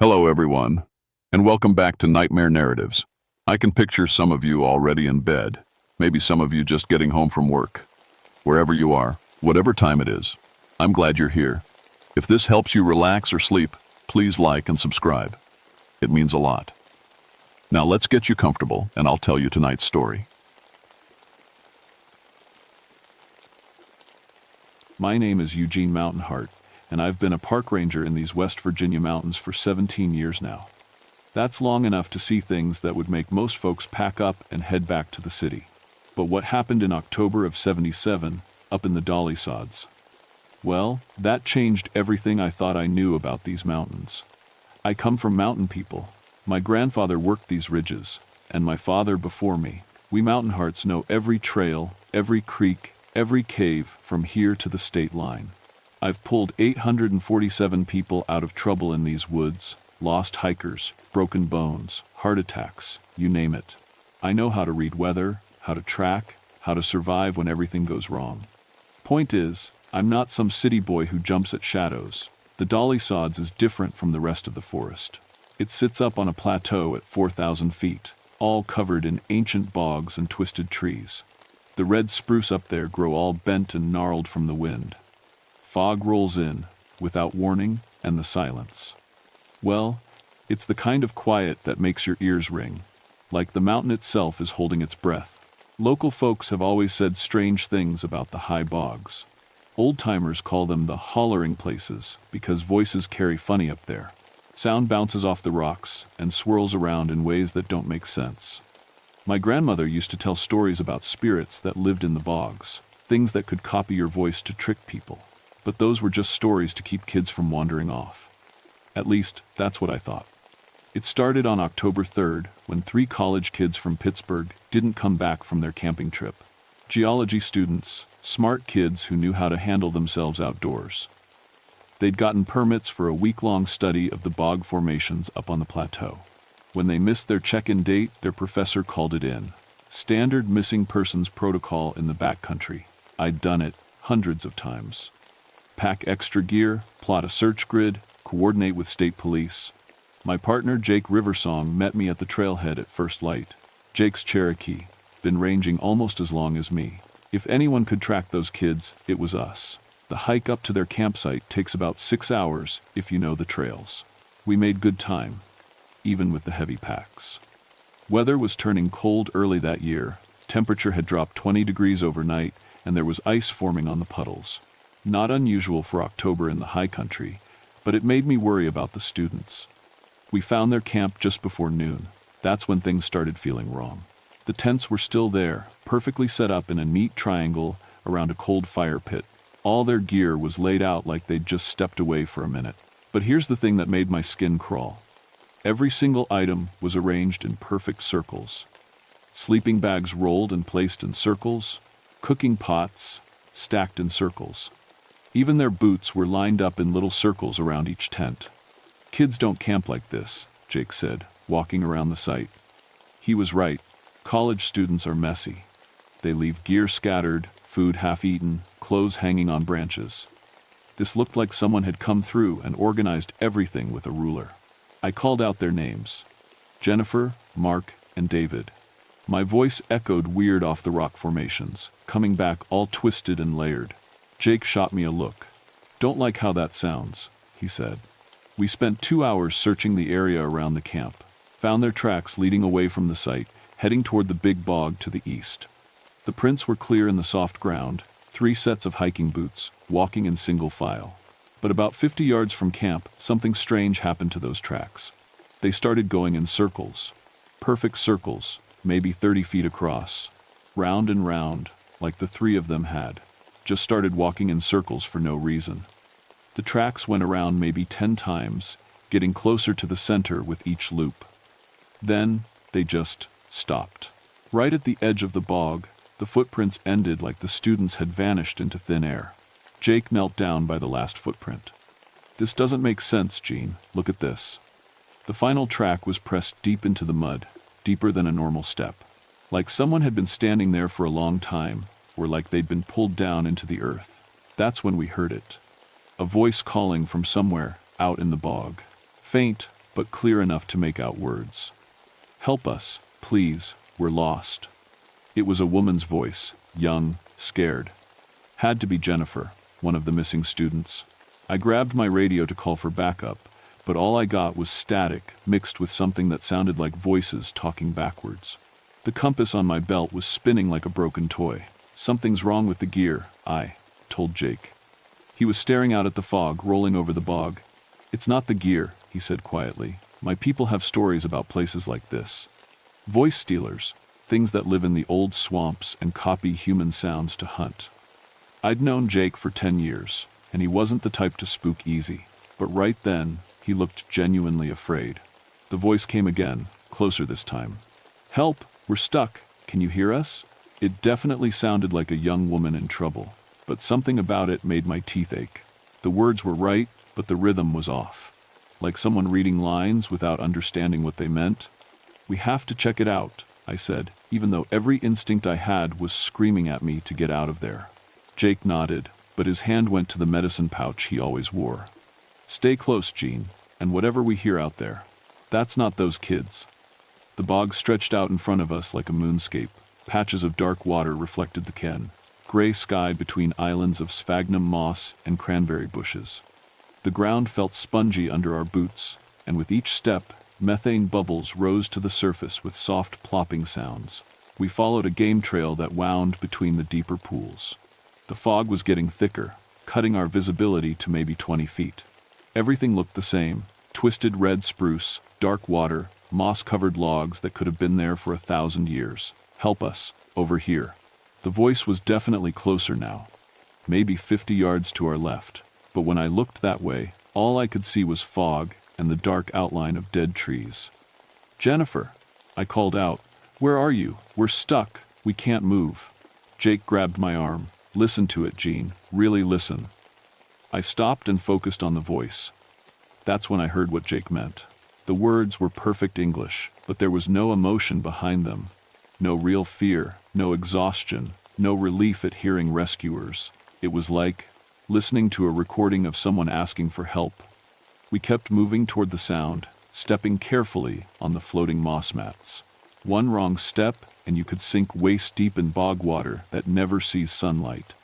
Hello, everyone, and welcome back to Nightmare Narratives. I can picture some of you already in bed, maybe some of you just getting home from work. Wherever you are, whatever time it is, I'm glad you're here. If this helps you relax or sleep, please like and subscribe. It means a lot. Now let's get you comfortable, and I'll tell you tonight's story. My name is Eugene Mountainheart, and I've been a park ranger in these West Virginia mountains for 17 years now. That's long enough to see things that would make most folks pack up and head back to the city. But what happened in October of '77, up in the Dolly Sods? Well, that changed everything I thought I knew about these mountains. I come from mountain people. My grandfather worked these ridges, and my father before me. We Mountainhearts know every trail, every creek, every cave from here to the state line. I've pulled 847 people out of trouble in these woods, lost hikers, broken bones, heart attacks, you name it. I know how to read weather, how to track, how to survive when everything goes wrong. Point is, I'm not some city boy who jumps at shadows. The Dolly Sods is different from the rest of the forest. It sits up on a plateau at 4,000 feet, all covered in ancient bogs and twisted trees. The red spruce up there grow all bent and gnarled from the wind. Fog rolls in, without warning, and the silence. Well, it's the kind of quiet that makes your ears ring, like the mountain itself is holding its breath. Local folks have always said strange things about the high bogs. Old-timers call them the hollering places because voices carry funny up there. Sound bounces off the rocks and swirls around in ways that don't make sense. My grandmother used to tell stories about spirits that lived in the bogs, things that could copy your voice to trick people. But those were just stories to keep kids from wandering off. At least, that's what I thought. It started on October 3rd, when 3 college kids from Pittsburgh didn't come back from their camping trip. Geology students, smart kids who knew how to handle themselves outdoors. They'd gotten permits for a week-long study of the bog formations up on the plateau. When they missed their check-in date, their professor called it in. Standard missing persons protocol in the backcountry. I'd done it hundreds of times. Pack extra gear, plot a search grid, coordinate with state police. My partner Jake Riversong met me at the trailhead at first light. Jake's Cherokee, been ranging almost as long as me. If anyone could track those kids, it was us. The hike up to their campsite takes about 6 hours if you know the trails. We made good time, even with the heavy packs. Weather was turning cold early that year. Temperature had dropped 20 degrees overnight, and there was ice forming on the puddles. Not unusual for October in the high country, but it made me worry about the students. We found their camp just before noon. That's when things started feeling wrong. The tents were still there, perfectly set up in a neat triangle around a cold fire pit. All their gear was laid out like they'd just stepped away for a minute. But here's the thing that made my skin crawl. Every single item was arranged in perfect circles. Sleeping bags rolled and placed in circles, cooking pots stacked in circles. Even their boots were lined up in little circles around each tent. Kids don't camp like this, Jake said, walking around the site. He was right. College students are messy. They leave gear scattered, food half-eaten, clothes hanging on branches. This looked like someone had come through and organized everything with a ruler. I called out their names: Jennifer, Mark, and David. My voice echoed weird off the rock formations, coming back all twisted and layered. Jake shot me a look. "Don't like how that sounds," he said. We spent 2 hours searching the area around the camp, found their tracks leading away from the site, heading toward the big bog to the east. The prints were clear in the soft ground, 3 sets of hiking boots, walking in single file. But about 50 yards from camp, something strange happened to those tracks. They started going in circles. Perfect circles, maybe 30 feet across. Round and round, like the 3 of them had. Just started walking in circles for no reason. The tracks went around maybe 10 times, getting closer to the center with each loop. Then, they just stopped. Right at the edge of the bog, the footprints ended like the students had vanished into thin air. Jake knelt down by the last footprint. "This doesn't make sense, Gene. Look at this." The final track was pressed deep into the mud, deeper than a normal step. Like someone had been standing there for a long time, or like they'd been pulled down into the earth. That's when we heard it. A voice calling from somewhere out in the bog. Faint, but clear enough to make out words. "Help us, please, we're lost." It was a woman's voice, young, scared. Had to be Jennifer, one of the missing students. I grabbed my radio to call for backup, but all I got was static mixed with something that sounded like voices talking backwards. The compass on my belt was spinning like a broken toy. "Something's wrong with the gear," I told Jake. He was staring out at the fog rolling over the bog. "It's not the gear," he said quietly. "My people have stories about places like this. Voice stealers, things that live in the old swamps and copy human sounds to hunt." I'd known Jake for 10 years, and he wasn't the type to spook easy. But right then, he looked genuinely afraid. The voice came again, closer this time. "Help, we're stuck. Can you hear us?" It definitely sounded like a young woman in trouble, but something about it made my teeth ache. The words were right, but the rhythm was off. Like someone reading lines without understanding what they meant. "We have to check it out," I said, even though every instinct I had was screaming at me to get out of there. Jake nodded, but his hand went to the medicine pouch he always wore. "Stay close, Gene, and whatever we hear out there, that's not those kids." The bog stretched out in front of us like a moonscape. Patches of dark water reflected the ken. Gray sky between islands of sphagnum moss and cranberry bushes. The ground felt spongy under our boots, and with each step, methane bubbles rose to the surface with soft plopping sounds. We followed a game trail that wound between the deeper pools. The fog was getting thicker, cutting our visibility to maybe 20 feet. Everything looked the same: twisted red spruce, dark water, moss-covered logs that could have been there for 1,000 years. "Help us, over here." The voice was definitely closer now, maybe 50 yards to our left, but when I looked that way, all I could see was fog and the dark outline of dead trees. "Jennifer," I called out, "where are you? We're stuck, we can't move." Jake grabbed my arm. "Listen to it, Gene, really listen." I stopped and focused on the voice. That's when I heard what Jake meant. The words were perfect English, but there was no emotion behind them. No real fear, no exhaustion, no relief at hearing rescuers. It was like listening to a recording of someone asking for help. We kept moving toward the sound, stepping carefully on the floating moss mats. One wrong step, and you could sink waist-deep in bog water that never sees sunlight.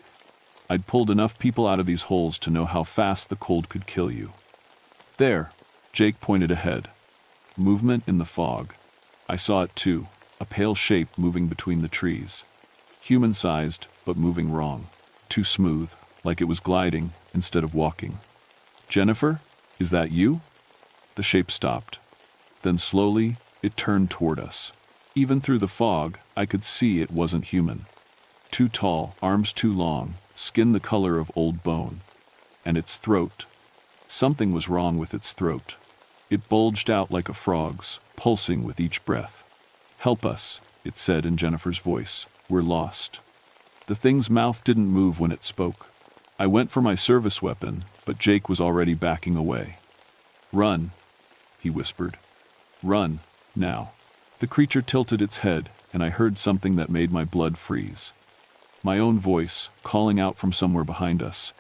I'd pulled enough people out of these holes to know how fast the cold could kill you. "There," Jake pointed ahead. Movement in the fog. I saw it too, a pale shape moving between the trees. Human-sized, but moving wrong. Too smooth, like it was gliding instead of walking. "Jennifer, is that you?" The shape stopped. Then slowly, it turned toward us. Even through the fog, I could see it wasn't human. Too tall, arms too long, skin the color of old bone. And its throat. Something was wrong with its throat. It bulged out like a frog's, pulsing with each breath. "Help us," it said in Jennifer's voice. "We're lost." The thing's mouth didn't move when it spoke. I went for my service weapon, but Jake was already backing away. "Run," he whispered. "Run, now." The creature tilted its head, and I heard something that made my blood freeze. My own voice, calling out from somewhere behind us.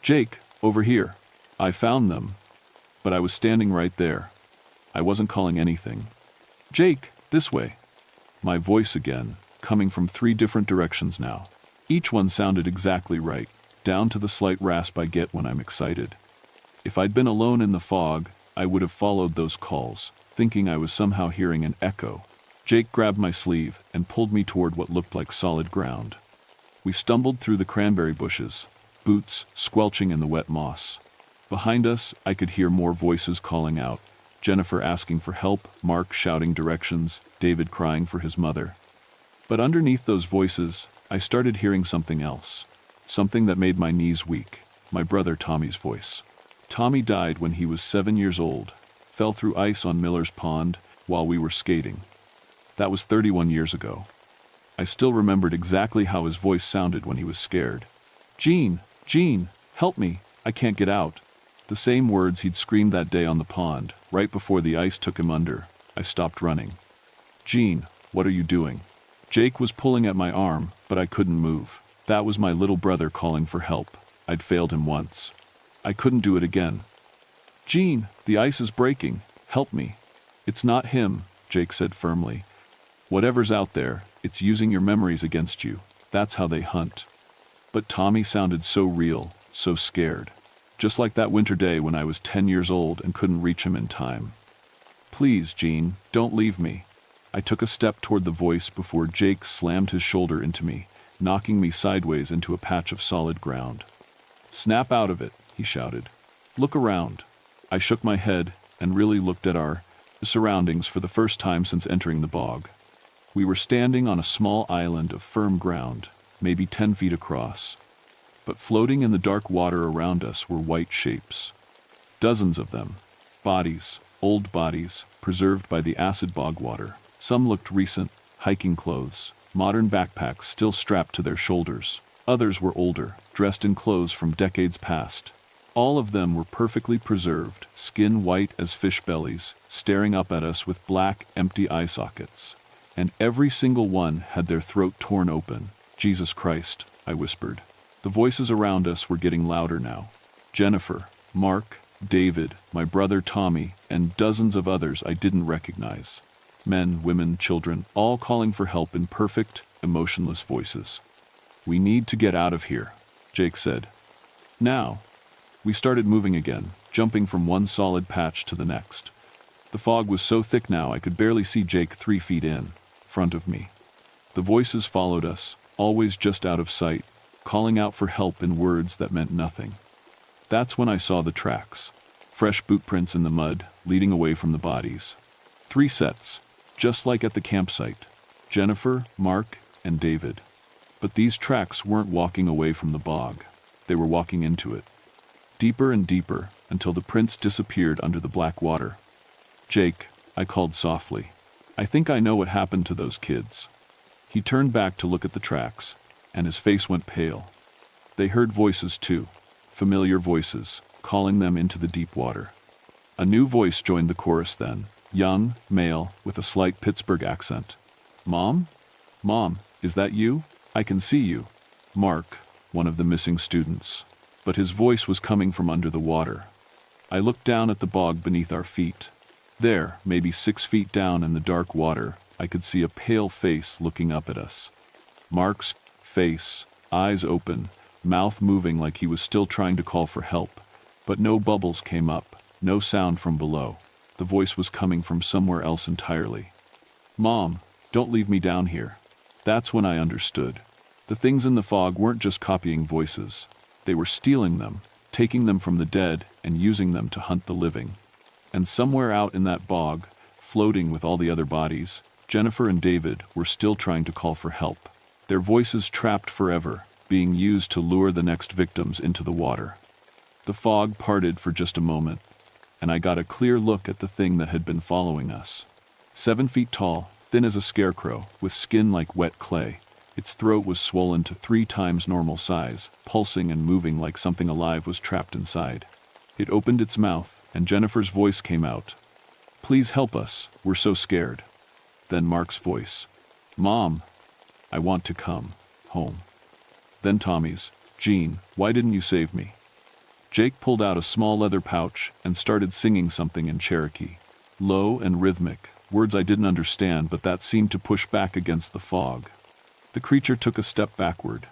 "Jake, over here." I found them, but I was standing right there. I wasn't calling anything. "Jake, this way." My voice again, coming from 3 different directions now. Each one sounded exactly right, down to the slight rasp I get when I'm excited. If I'd been alone in the fog, I would have followed those calls, thinking I was somehow hearing an echo. Jake grabbed my sleeve and pulled me toward what looked like solid ground. We stumbled through the cranberry bushes, boots squelching in the wet moss. Behind us, I could hear more voices calling out, Jennifer asking for help, Mark shouting directions, David crying for his mother. But underneath those voices, I started hearing something else. Something that made my knees weak. My brother Tommy's voice. Tommy died when he was 7 years old, fell through ice on Miller's Pond while we were skating. That was 31 years ago. I still remembered exactly how his voice sounded when he was scared. Gene, help me, I can't get out." The same words he'd screamed that day on the pond, right before the ice took him under. I stopped running. "Gene, what are you doing?" Jake was pulling at my arm, but I couldn't move. That was my little brother calling for help. I'd failed him once. I couldn't do it again. "Gene, the ice is breaking. Help me. It's not him, Jake said firmly. Whatever's out there, it's using your memories against you. That's how they hunt. But Tommy sounded so real, so scared. Just like that winter day when I was 10 years old and couldn't reach him in time. Please, Gene, don't leave me. I took a step toward the voice before Jake slammed his shoulder into me, knocking me sideways into a patch of solid ground. Snap out of it, he shouted. Look around. I shook my head and really looked at our surroundings for the first time since entering the bog. We were standing on a small island of firm ground, maybe 10 feet across. But floating in the dark water around us were white shapes. Dozens of them. Bodies, old bodies, preserved by the acid bog water. Some looked recent, hiking clothes, modern backpacks still strapped to their shoulders. Others were older, dressed in clothes from decades past. All of them were perfectly preserved, skin white as fish bellies, staring up at us with black, empty eye sockets. And every single one had their throat torn open. Jesus Christ, I whispered. The voices around us were getting louder now. Jennifer, Mark, David, my brother Tommy, and dozens of others I didn't recognize. Men, women, children, all calling for help in perfect, emotionless voices. We need to get out of here, Jake said. Now. We started moving again, jumping from one solid patch to the next. The fog was so thick now I could barely see Jake 3 feet in front of me. The voices followed us, always just out of sight, calling out for help in words that meant nothing. That's when I saw the tracks. Fresh boot prints in the mud, leading away from the bodies. 3 sets, just like at the campsite. Jennifer, Mark, and David. But these tracks weren't walking away from the bog. They were walking into it. Deeper and deeper, until the prints disappeared under the black water. Jake, I called softly. I think I know what happened to those kids. He turned back to look at the tracks, and his face went pale. They heard voices too, familiar voices, calling them into the deep water. A new voice joined the chorus then, young, male, with a slight Pittsburgh accent. Mom? Mom, is that you? I can see you. Mark, one of the missing students. But his voice was coming from under the water. I looked down at the bog beneath our feet. There, maybe 6 feet down in the dark water, I could see a pale face looking up at us. Mark's face, eyes open, mouth moving like he was still trying to call for help. But no bubbles came up, no sound from below. The voice was coming from somewhere else entirely. Mom, don't leave me down here. That's when I understood. The things in the fog weren't just copying voices. They were stealing them, taking them from the dead and using them to hunt the living. And somewhere out in that bog, floating with all the other bodies, Jennifer and David were still trying to call for help. Their voices trapped forever, being used to lure the next victims into the water. The fog parted for just a moment, and I got a clear look at the thing that had been following us. 7 feet tall, thin as a scarecrow, with skin like wet clay. Its throat was swollen to 3 times normal size, pulsing and moving like something alive was trapped inside. It opened its mouth, and Jennifer's voice came out. Please help us, we're so scared. Then Mark's voice. Mom, I want to come home. Then Tommy's. Gene, why didn't you save me? Jake pulled out a small leather pouch and started singing something in Cherokee. Low and rhythmic, words I didn't understand, but that seemed to push back against the fog. The creature took a step backward.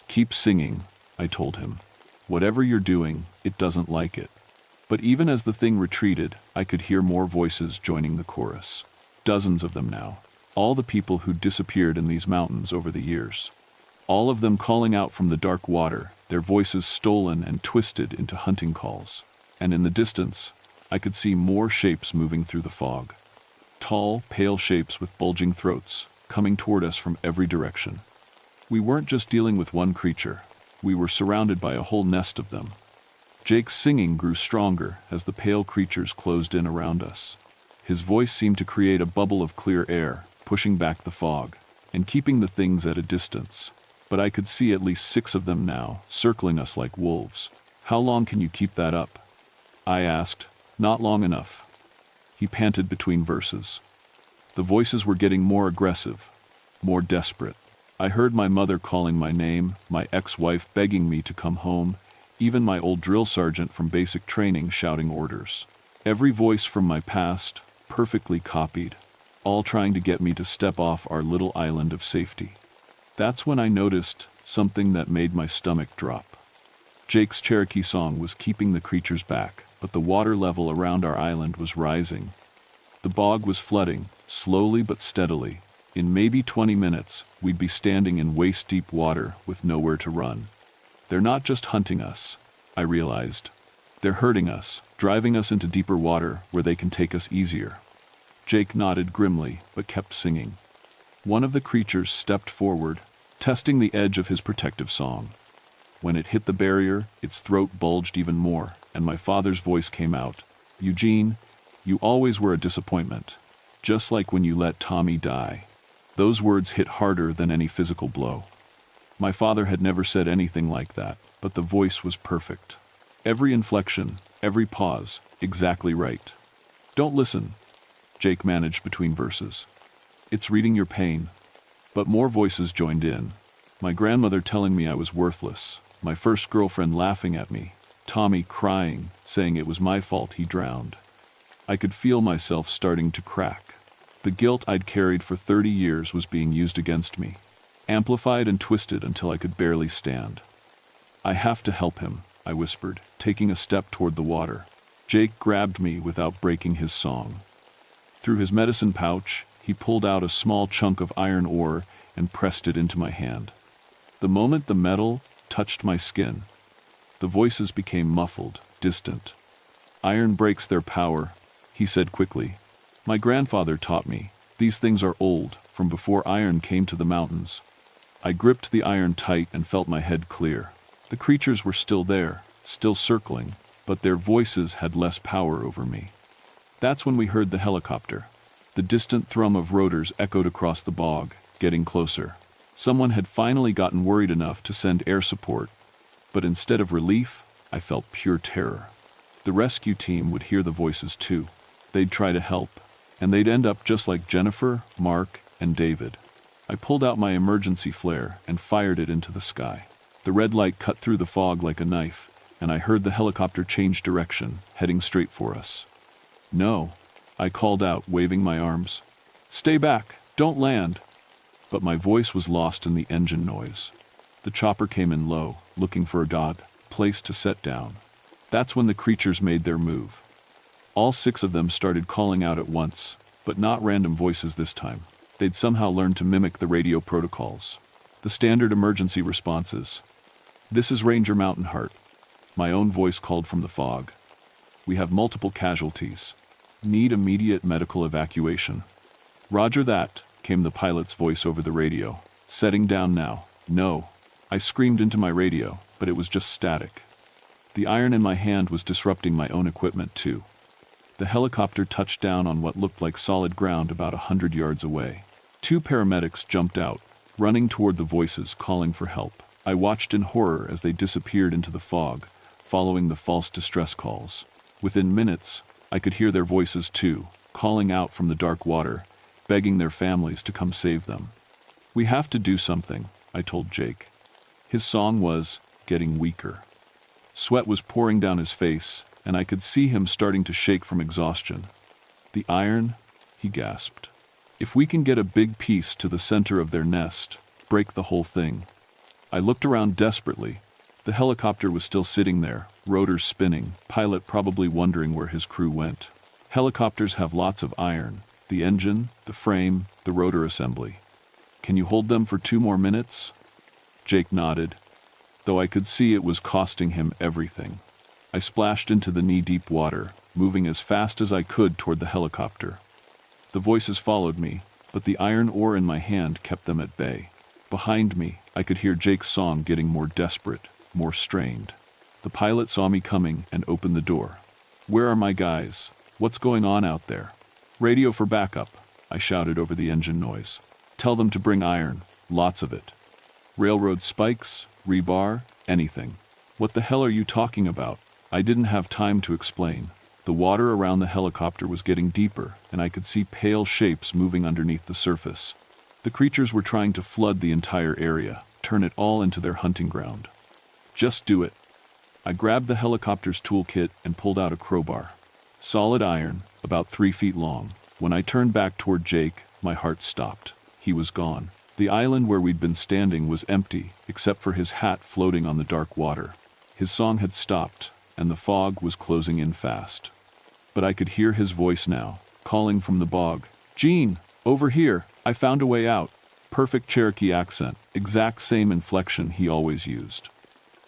Keep singing, I told him. Whatever you're doing, it doesn't like it. But even as the thing retreated, I could hear more voices joining the chorus. Dozens of them now. All the people who disappeared in these mountains over the years. All of them calling out from the dark water, their voices stolen and twisted into hunting calls. And in the distance, I could see more shapes moving through the fog. Tall, pale shapes with bulging throats, coming toward us from every direction. We weren't just dealing with one creature. We were surrounded by a whole nest of them. Jake's singing grew stronger as the pale creatures closed in around us. His voice seemed to create a bubble of clear air, pushing back the fog, and keeping the things at a distance. But I could see at least 6 of them now, circling us like wolves. How long can you keep that up? I asked. Not long enough. He panted between verses. The voices were getting more aggressive, more desperate. I heard my mother calling my name, my ex-wife begging me to come home, even my old drill sergeant from basic training shouting orders. Every voice from my past, perfectly copied, all trying to get me to step off our little island of safety. That's when I noticed something that made my stomach drop. Jake's Cherokee song was keeping the creatures back, but the water level around our island was rising. The bog was flooding, slowly but steadily. In maybe 20 minutes, we'd be standing in waist-deep water with nowhere to run. They're not just hunting us, I realized. They're hurting us, driving us into deeper water where they can take us easier. Jake nodded grimly, but kept singing. One of the creatures stepped forward, testing the edge of his protective song. When it hit the barrier, its throat bulged even more, and my father's voice came out. "Eugene, you always were a disappointment, just like when you let Tommy die." Those words hit harder than any physical blow. My father had never said anything like that, but the voice was perfect. Every inflection, every pause, exactly right. "Don't listen," Jake managed between verses. "It's reading your pain." But more voices joined in. My grandmother telling me I was worthless, my first girlfriend laughing at me, Tommy crying, saying it was my fault he drowned. I could feel myself starting to crack. The guilt I'd carried for 30 years was being used against me, amplified and twisted until I could barely stand. "I have to help him," I whispered, taking a step toward the water. Jake grabbed me without breaking his song. Through his medicine pouch, he pulled out a small chunk of iron ore and pressed it into my hand. The moment the metal touched my skin, the voices became muffled, distant. "Iron breaks their power," he said quickly. "My grandfather taught me. These things are old, from before iron came to the mountains." I gripped the iron tight and felt my head clear. The creatures were still there, still circling, but their voices had less power over me. That's when we heard the helicopter. The distant thrum of rotors echoed across the bog, getting closer. Someone had finally gotten worried enough to send air support, but instead of relief, I felt pure terror. The rescue team would hear the voices too. They'd try to help, and they'd end up just like Jennifer, Mark, and David. I pulled out my emergency flare and fired it into the sky. The red light cut through the fog like a knife, and I heard the helicopter change direction, heading straight for us. "No," I called out, waving my arms. "Stay back, don't land." But my voice was lost in the engine noise. The chopper came in low, looking for a good place to set down. That's when the creatures made their move. All 6 of them started calling out at once, but not random voices this time. They'd somehow learned to mimic the radio protocols. The standard emergency responses. "This is Ranger Mountain Heart." My own voice called from the fog. "We have multiple casualties. Need immediate medical evacuation." "Roger that," came the pilot's voice over the radio. "Setting down now." "No." I screamed into my radio, but it was just static. The iron in my hand was disrupting my own equipment too. The helicopter touched down on what looked like solid ground about 100 yards away. 2 paramedics jumped out, running toward the voices, calling for help. I watched in horror as they disappeared into the fog, following the false distress calls. Within minutes, I could hear their voices too, calling out from the dark water, begging their families to come save them. "We have to do something," I told Jake. His song was getting weaker. Sweat was pouring down his face, and I could see him starting to shake from exhaustion. "The iron," he gasped. "If we can get a big piece to the center of their nest, break the whole thing." I looked around desperately. The helicopter was still sitting there, rotors spinning, pilot probably wondering where his crew went. Helicopters have lots of iron, the engine, the frame, the rotor assembly. "Can you hold them for 2 more minutes?" Jake nodded, though I could see it was costing him everything. I splashed into the knee-deep water, moving as fast as I could toward the helicopter. The voices followed me, but the iron ore in my hand kept them at bay. Behind me, I could hear Jake's song getting more desperate, more strained. The pilot saw me coming and opened the door. "Where are my guys? What's going on out there?" "Radio for backup," I shouted over the engine noise. "Tell them to bring iron, lots of it. Railroad spikes, rebar, anything." "What the hell are you talking about?" I didn't have time to explain. The water around the helicopter was getting deeper, and I could see pale shapes moving underneath the surface. The creatures were trying to flood the entire area, turn it all into their hunting ground. "Just do it." I grabbed the helicopter's toolkit and pulled out a crowbar. Solid iron, about 3 feet long. When I turned back toward Jake, my heart stopped. He was gone. The island where we'd been standing was empty, except for his hat floating on the dark water. His song had stopped, and the fog was closing in fast. But I could hear his voice now, calling from the bog. "Gene, over here, I found a way out." Perfect Cherokee accent, exact same inflection he always used.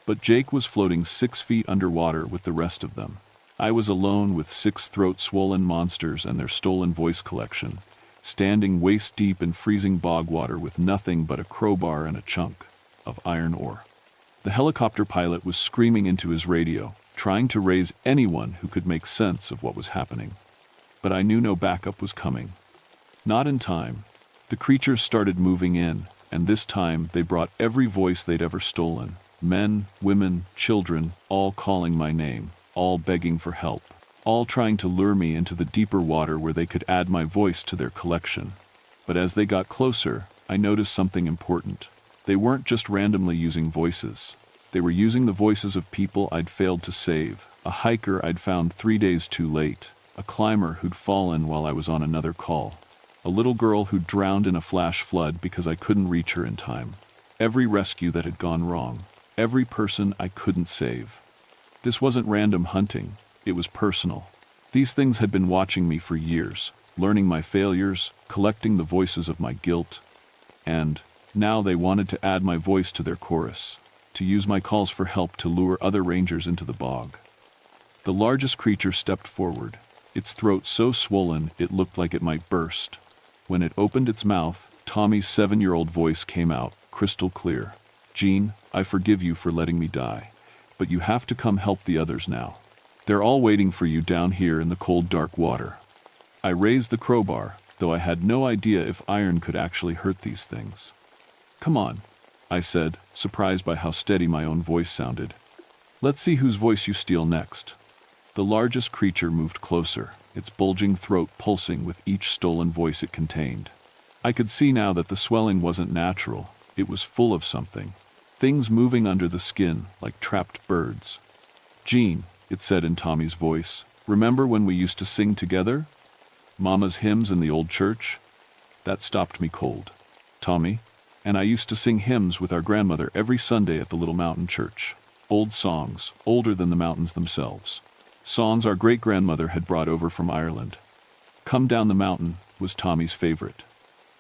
But Jake was floating 6 feet underwater with the rest of them. I was alone with 6 throat-swollen monsters and their stolen voice collection, standing waist-deep in freezing bog water with nothing but a crowbar and a chunk of iron ore. The helicopter pilot was screaming into his radio, trying to raise anyone who could make sense of what was happening. But I knew no backup was coming. Not in time. The creatures started moving in, and this time they brought every voice they'd ever stolen. Men, women, children, all calling my name, all begging for help, all trying to lure me into the deeper water where they could add my voice to their collection. But as they got closer, I noticed something important. They weren't just randomly using voices. They were using the voices of people I'd failed to save, a hiker I'd found 3 days too late, a climber who'd fallen while I was on another call, a little girl who'd drowned in a flash flood because I couldn't reach her in time, every rescue that had gone wrong, every person I couldn't save. This wasn't random hunting, it was personal. These things had been watching me for years, learning my failures, collecting the voices of my guilt, and now they wanted to add my voice to their chorus, to use my calls for help to lure other rangers into the bog. The largest creature stepped forward, its throat so swollen it looked like it might burst. When it opened its mouth, Tommy's 7-year-old voice came out, crystal clear. "Gene, I forgive you for letting me die, but you have to come help the others now. They're all waiting for you down here in the cold, dark water." I raised the crowbar, though I had no idea if iron could actually hurt these things. "Come on," I said, surprised by how steady my own voice sounded. "Let's see whose voice you steal next." The largest creature moved closer, its bulging throat pulsing with each stolen voice it contained. I could see now that the swelling wasn't natural, it was full of something. Things moving under the skin, like trapped birds. "Gene," it said in Tommy's voice, "remember when we used to sing together? Mama's hymns in the old church?" That stopped me cold. "Tommy?" "And I used to sing hymns with our grandmother every Sunday at the little mountain church. Old songs, older than the mountains themselves. Songs our great-grandmother had brought over from Ireland. 'Come Down the Mountain' was Tommy's favorite.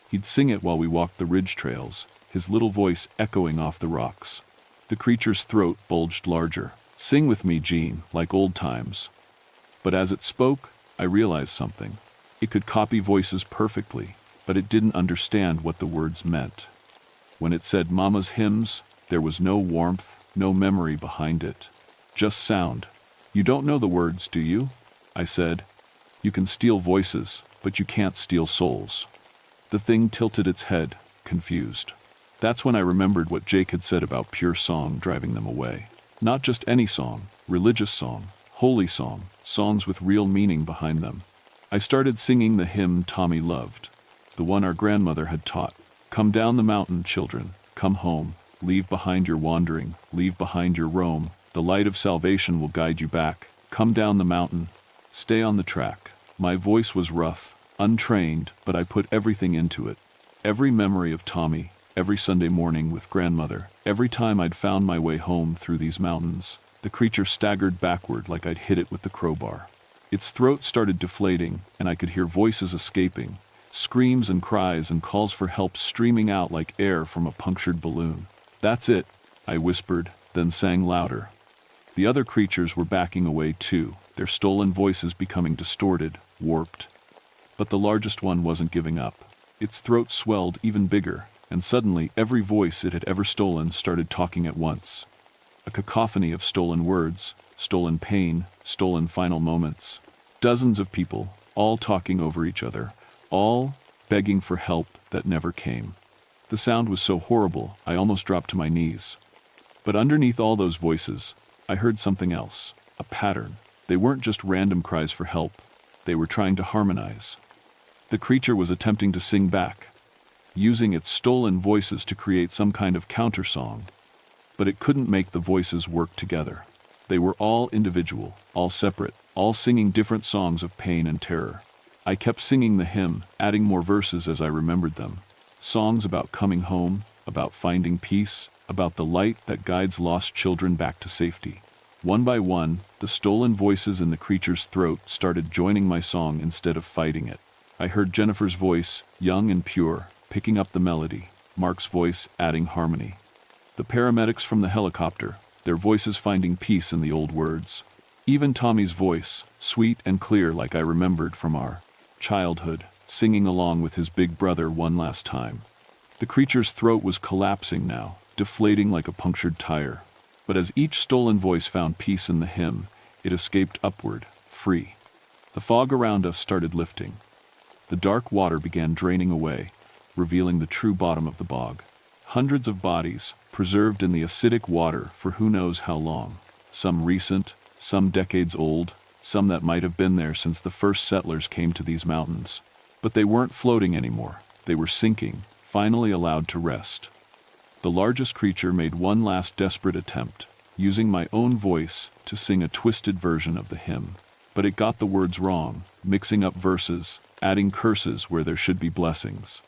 He'd sing it while we walked the ridge trails, his little voice echoing off the rocks. The creature's throat bulged larger. "Sing with me, Gene, like old times." But as it spoke, I realized something. It could copy voices perfectly, but it didn't understand what the words meant. When it said Mama's hymns, there was no warmth, no memory behind it. Just sound. "You don't know the words, do you?" I said. "You can steal voices, but you can't steal souls." The thing tilted its head, confused. That's when I remembered what Jake had said about pure song driving them away. Not just any song, religious song, holy song, songs with real meaning behind them. I started singing the hymn Tommy loved, the one our grandmother had taught. "Come down the mountain, children, come home, leave behind your wandering, leave behind your roam. The light of salvation will guide you back. Come down the mountain, stay on the track." My voice was rough, untrained, but I put everything into it. Every memory of Tommy, every Sunday morning with grandmother, every time I'd found my way home through these mountains. The creature staggered backward like I'd hit it with the crowbar. Its throat started deflating, and I could hear voices escaping, screams and cries and calls for help streaming out like air from a punctured balloon. "That's it," I whispered, then sang louder. The other creatures were backing away too, their stolen voices becoming distorted, warped. But the largest one wasn't giving up. Its throat swelled even bigger, and suddenly every voice it had ever stolen started talking at once. A cacophony of stolen words, stolen pain, stolen final moments. Dozens of people, all talking over each other, all begging for help that never came. The sound was so horrible, I almost dropped to my knees. But underneath all those voices, I heard something else, a pattern. They weren't just random cries for help. They were trying to harmonize. The creature was attempting to sing back, using its stolen voices to create some kind of counter-song. But it couldn't make the voices work together. They were all individual, all separate, all singing different songs of pain and terror. I kept singing the hymn, adding more verses as I remembered them. Songs about coming home, about finding peace, about the light that guides lost children back to safety. One by one, the stolen voices in the creature's throat started joining my song instead of fighting it. I heard Jennifer's voice, young and pure, picking up the melody, Mark's voice adding harmony. The paramedics from the helicopter, their voices finding peace in the old words. Even Tommy's voice, sweet and clear like I remembered from our childhood, singing along with his big brother one last time. The creature's throat was collapsing now, deflating like a punctured tire. But as each stolen voice found peace in the hymn, it escaped upward, free. The fog around us started lifting. The dark water began draining away, revealing the true bottom of the bog. Hundreds of bodies, preserved in the acidic water for who knows how long. Some recent, some decades old, some that might have been there since the first settlers came to these mountains. But they weren't floating anymore. They were sinking, finally allowed to rest. The largest creature made one last desperate attempt, using my own voice to sing a twisted version of the hymn. But it got the words wrong, mixing up verses, adding curses where there should be blessings.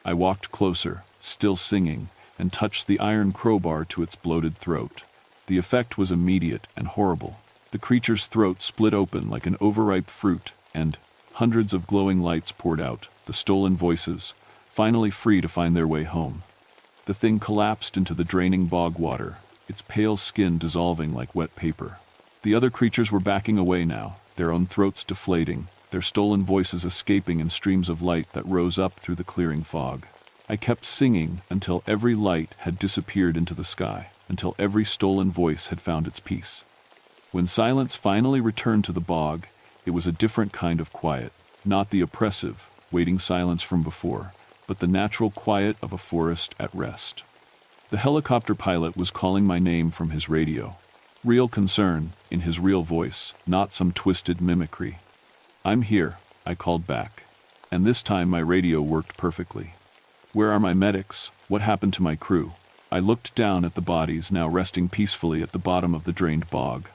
I walked closer, still singing, and touched the iron crowbar to its bloated throat. The effect was immediate and horrible. The creature's throat split open like an overripe fruit, and hundreds of glowing lights poured out, the stolen voices, finally free to find their way home. The thing collapsed into the draining bog water, its pale skin dissolving like wet paper. The other creatures were backing away now, their own throats deflating, their stolen voices escaping in streams of light that rose up through the clearing fog. I kept singing until every light had disappeared into the sky, until every stolen voice had found its peace. When silence finally returned to the bog, it was a different kind of quiet, not the oppressive, waiting silence from before, but the natural quiet of a forest at rest. The helicopter pilot was calling my name from his radio. Real concern, in his real voice, not some twisted mimicry. "I'm here," I called back. And this time my radio worked perfectly. "Where are my medics? What happened to my crew?" I looked down at the bodies now resting peacefully at the bottom of the drained bog.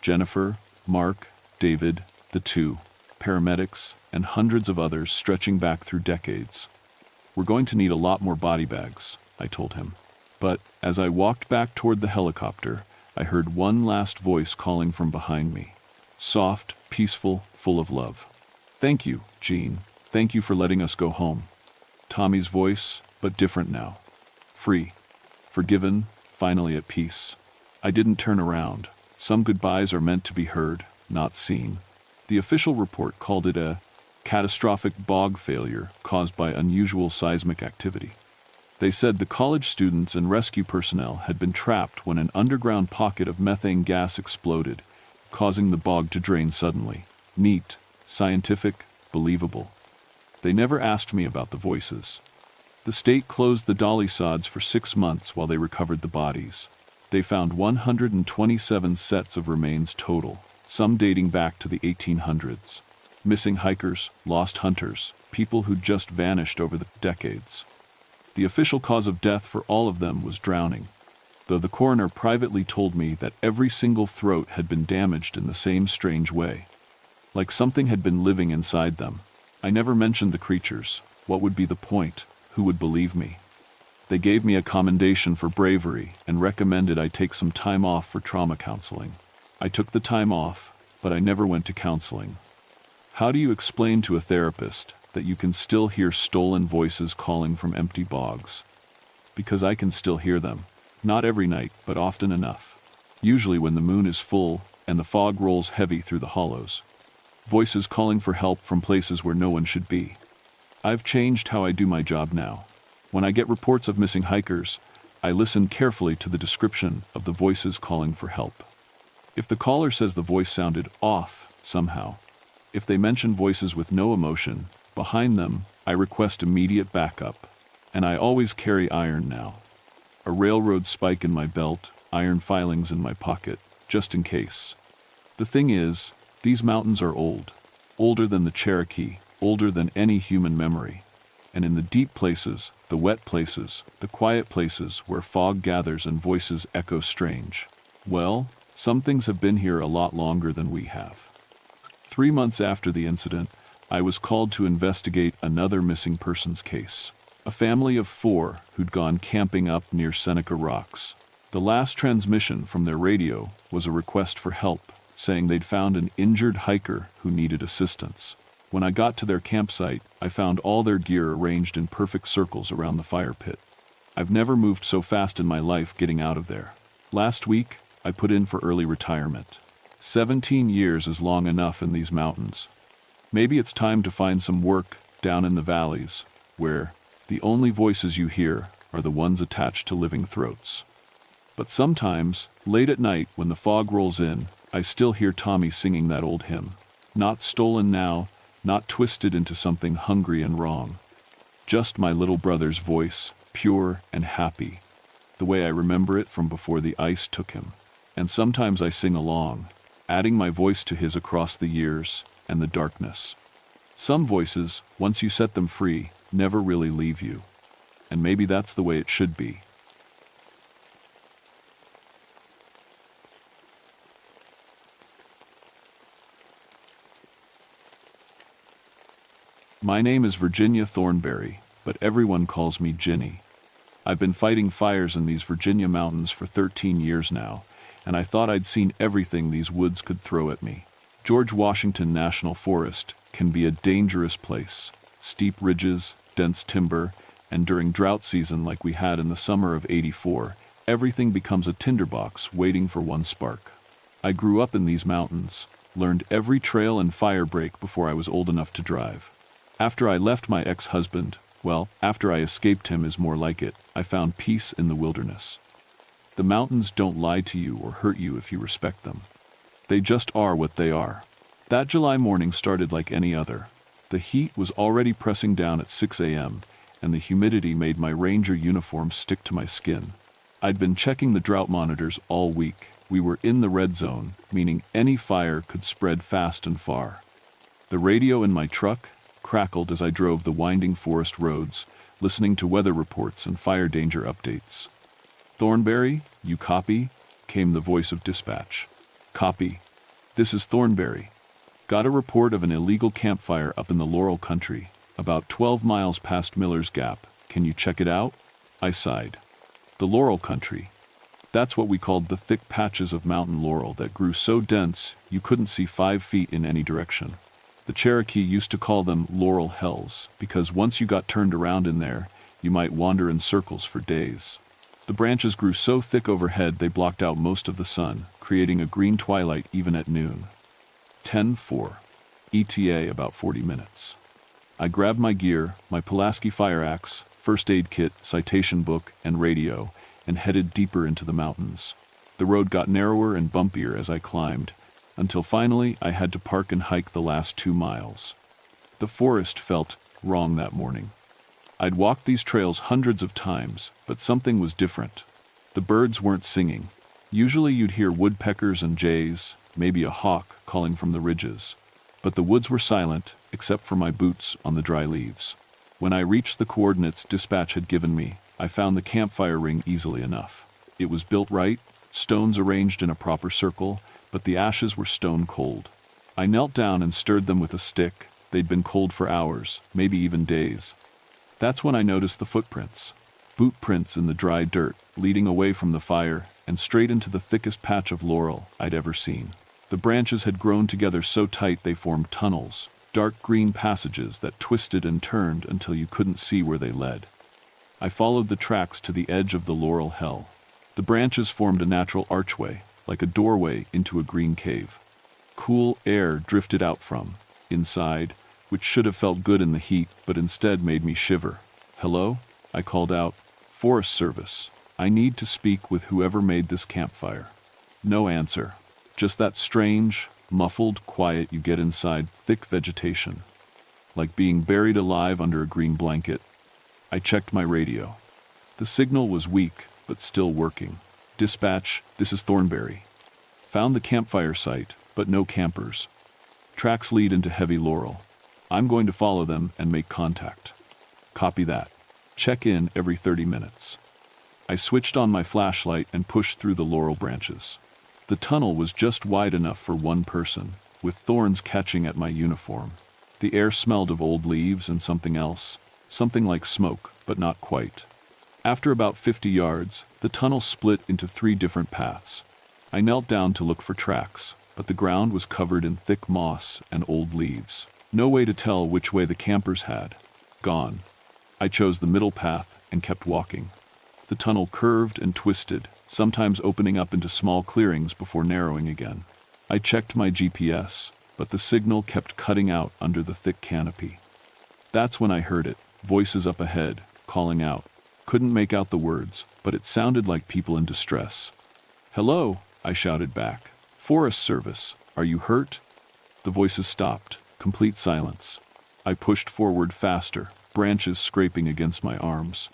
Jennifer, Mark, David, the two paramedics, and hundreds of others stretching back through decades. "We're going to need a lot more body bags," I told him. But as I walked back toward the helicopter, I heard one last voice calling from behind me. Soft, peaceful, full of love. "Thank you, Jean. Thank you for letting us go home." Tommy's voice, but different now. Free. Forgiven, finally at peace. I didn't turn around. Some goodbyes are meant to be heard, not seen. The official report called it a catastrophic bog failure caused by unusual seismic activity. They said the college students and rescue personnel had been trapped when an underground pocket of methane gas exploded, causing the bog to drain suddenly. Neat, scientific, believable. They never asked me about the voices. The state closed the dolly sods for 6 months while they recovered the bodies. They found 127 sets of remains total, some dating back to the 1800s. Missing hikers, lost hunters, people who'd just vanished over the decades. The official cause of death for all of them was drowning, though the coroner privately told me that every single throat had been damaged in the same strange way. Like something had been living inside them. I never mentioned the creatures. What would be the point? Who would believe me? They gave me a commendation for bravery and recommended I take some time off for trauma counseling. I took the time off, but I never went to counseling. How do you explain to a therapist that you can still hear stolen voices calling from empty bogs? Because I can still hear them. Not every night, but often enough. Usually when the moon is full and the fog rolls heavy through the hollows. Voices calling for help from places where no one should be. I've changed how I do my job now. When I get reports of missing hikers, I listen carefully to the description of the voices calling for help. If the caller says the voice sounded off somehow, if they mention voices with no emotion, behind them, I request immediate backup. And I always carry iron now. A railroad spike in my belt, iron filings in my pocket, just in case. The thing is, these mountains are old. Older than the Cherokee, older than any human memory. And in the deep places, the wet places, the quiet places where fog gathers and voices echo strange, well, some things have been here a lot longer than we have. 3 months after the incident, I was called to investigate another missing persons case. A family of 4 who'd gone camping up near Seneca Rocks. The last transmission from their radio was a request for help, saying they'd found an injured hiker who needed assistance. When I got to their campsite, I found all their gear arranged in perfect circles around the fire pit. I've never moved so fast in my life getting out of there. Last week, I put in for early retirement. 17 years is long enough in these mountains. Maybe it's time to find some work down in the valleys, where the only voices you hear are the ones attached to living throats. But sometimes, late at night when the fog rolls in, I still hear Tommy singing that old hymn. Not stolen now, not twisted into something hungry and wrong. Just my little brother's voice, pure and happy, the way I remember it from before the ice took him. And sometimes I sing along, adding my voice to his across the years and the darkness. Some voices, once you set them free, never really leave you. And maybe that's the way it should be. My name is Virginia Thornberry, but everyone calls me Ginny. I've been fighting fires in these Virginia mountains for 13 years now, and I thought I'd seen everything these woods could throw at me. George Washington National Forest can be a dangerous place. Steep ridges, dense timber, and during drought season like we had in the summer of '84, everything becomes a tinderbox waiting for one spark. I grew up in these mountains, learned every trail and fire break before I was old enough to drive. After I left my ex-husband, well, after I escaped him is more like it, I found peace in the wilderness. The mountains don't lie to you or hurt you if you respect them. They just are what they are. That July morning started like any other. The heat was already pressing down at 6 a.m., and the humidity made my ranger uniform stick to my skin. I'd been checking the drought monitors all week. We were in the red zone, meaning any fire could spread fast and far. The radio in my truck crackled as I drove the winding forest roads, listening to weather reports and fire danger updates. "Thornberry, you copy?" came the voice of dispatch. "Copy. This is Thornberry. Got a report of an illegal campfire up in the Laurel country, about 12 miles past Miller's Gap. Can you check it out?" I sighed. The Laurel country. That's what we called the thick patches of mountain laurel that grew so dense you couldn't see 5 feet in any direction. The Cherokee used to call them laurel hells, because once you got turned around in there, you might wander in circles for days. The branches grew so thick overhead they blocked out most of the sun, creating a green twilight even at noon. 10:04. ETA about 40 minutes. I grabbed my gear, my Pulaski fire axe, first aid kit, citation book, and radio, and headed deeper into the mountains. The road got narrower and bumpier as I climbed, until finally I had to park and hike the last 2 miles. The forest felt wrong that morning. I'd walked these trails hundreds of times, but something was different. The birds weren't singing. Usually you'd hear woodpeckers and jays, maybe a hawk calling from the ridges. But the woods were silent, except for my boots on the dry leaves. When I reached the coordinates dispatch had given me, I found the campfire ring easily enough. It was built right, stones arranged in a proper circle, but the ashes were stone cold. I knelt down and stirred them with a stick. They'd been cold for hours, maybe even days. That's when I noticed the footprints. Boot prints in the dry dirt, leading away from the fire and straight into the thickest patch of laurel I'd ever seen. The branches had grown together so tight they formed tunnels, dark green passages that twisted and turned until you couldn't see where they led. I followed the tracks to the edge of the laurel hell. The branches formed a natural archway, like a doorway into a green cave. Cool air drifted out from inside, which should have felt good in the heat, but instead made me shiver. "Hello?" I called out. "Forest Service. I need to speak with whoever made this campfire." No answer. Just that strange, muffled quiet you get inside thick vegetation. Like being buried alive under a green blanket. I checked my radio. The signal was weak, but still working. "Dispatch, this is Thornberry. Found the campfire site, but no campers. Tracks lead into heavy laurel. I'm going to follow them and make contact." "Copy that. Check in every 30 minutes." I switched on my flashlight and pushed through the laurel branches. The tunnel was just wide enough for one person, with thorns catching at my uniform. The air smelled of old leaves and something else, something like smoke, but not quite. After about 50 yards, the tunnel split into 3 different paths. I knelt down to look for tracks, but the ground was covered in thick moss and old leaves. No way to tell which way the campers had gone. I chose the middle path and kept walking. The tunnel curved and twisted, sometimes opening up into small clearings before narrowing again. I checked my GPS, but the signal kept cutting out under the thick canopy. That's when I heard it, voices up ahead, calling out. Couldn't make out the words, but it sounded like people in distress. "Hello," I shouted back. "Forest Service, are you hurt?" The voices stopped, complete silence. I pushed forward faster, branches scraping against my arms.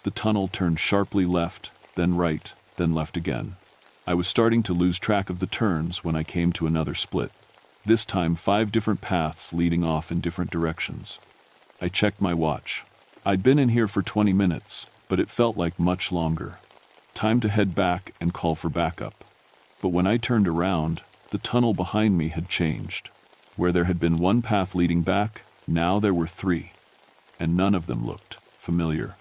The tunnel turned sharply left, then right, then left again. I was starting to lose track of the turns when I came to another split. This time 5 different paths leading off in different directions. I checked my watch. I'd been in here for 20 minutes, but it felt like much longer. Time to head back and call for backup. But when I turned around, the tunnel behind me had changed. Where there had been 1 path leading back, now there were 3. And none of them looked familiar.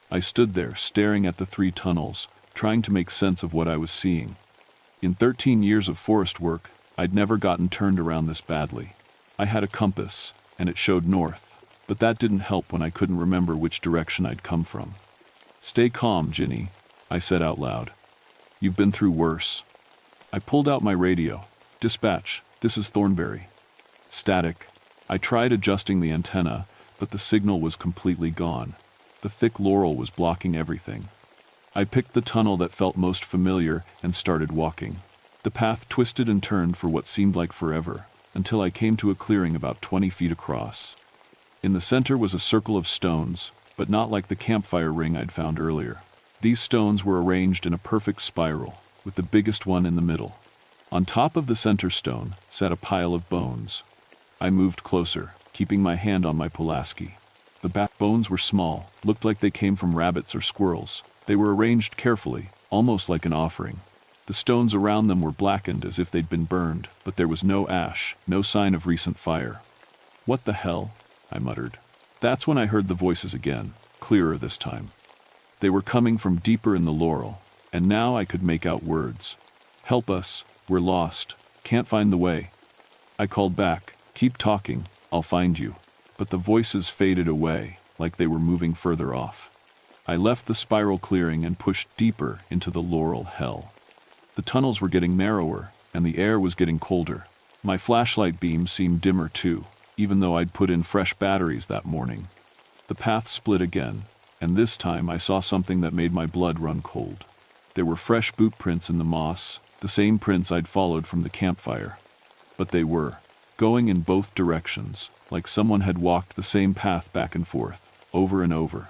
I stood there, staring at the 3 tunnels, trying to make sense of what I was seeing. In 13 years of forest work, I'd never gotten turned around this badly. I had a compass, and it showed north, but that didn't help when I couldn't remember which direction I'd come from. "Stay calm, Ginny," I said out loud. "You've been through worse." I pulled out my radio. "Dispatch, this is Thornberry." Static. I tried adjusting the antenna, but the signal was completely gone. The thick laurel was blocking everything. I picked the tunnel that felt most familiar and started walking. The path twisted and turned for what seemed like forever, until I came to a clearing about 20 feet across. In the center was a circle of stones, but not like the campfire ring I'd found earlier. These stones were arranged in a perfect spiral, with the biggest one in the middle. On top of the center stone sat a pile of bones. I moved closer, keeping my hand on my Pulaski. The back bones were small, looked like they came from rabbits or squirrels. They were arranged carefully, almost like an offering. The stones around them were blackened as if they'd been burned, but there was no ash, no sign of recent fire. "What the hell?" I muttered. That's when I heard the voices again, clearer this time. They were coming from deeper in the laurel, and now I could make out words. "Help us, we're lost, can't find the way." I called back, "Keep talking, I'll find you." But the voices faded away, like they were moving further off. I left the spiral clearing and pushed deeper into the laurel hell. The tunnels were getting narrower, and the air was getting colder. My flashlight beam seemed dimmer too, even though I'd put in fresh batteries that morning. The path split again, and this time I saw something that made my blood run cold. There were fresh boot prints in the moss, the same prints I'd followed from the campfire. But they were going in both directions, like someone had walked the same path back and forth, over and over.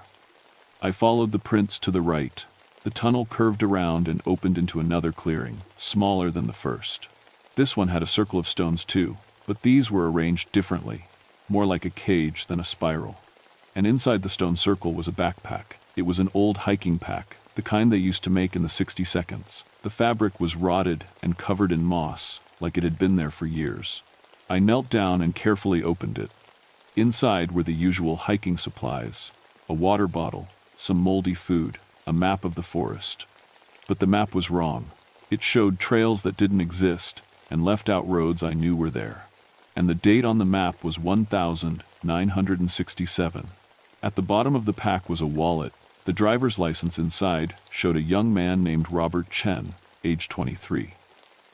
I followed the prints to the right. The tunnel curved around and opened into another clearing, smaller than the first. This one had a circle of stones too, but these were arranged differently, more like a cage than a spiral. And inside the stone circle was a backpack. It was an old hiking pack, the kind they used to make in the 60 seconds. The fabric was rotted and covered in moss, like it had been there for years. I knelt down and carefully opened it. Inside were the usual hiking supplies, a water bottle, some moldy food, a map of the forest. But the map was wrong. It showed trails that didn't exist and left out roads I knew were there. And the date on the map was 1967. At the bottom of the pack was a wallet. The driver's license inside showed a young man named Robert Chen, age 23.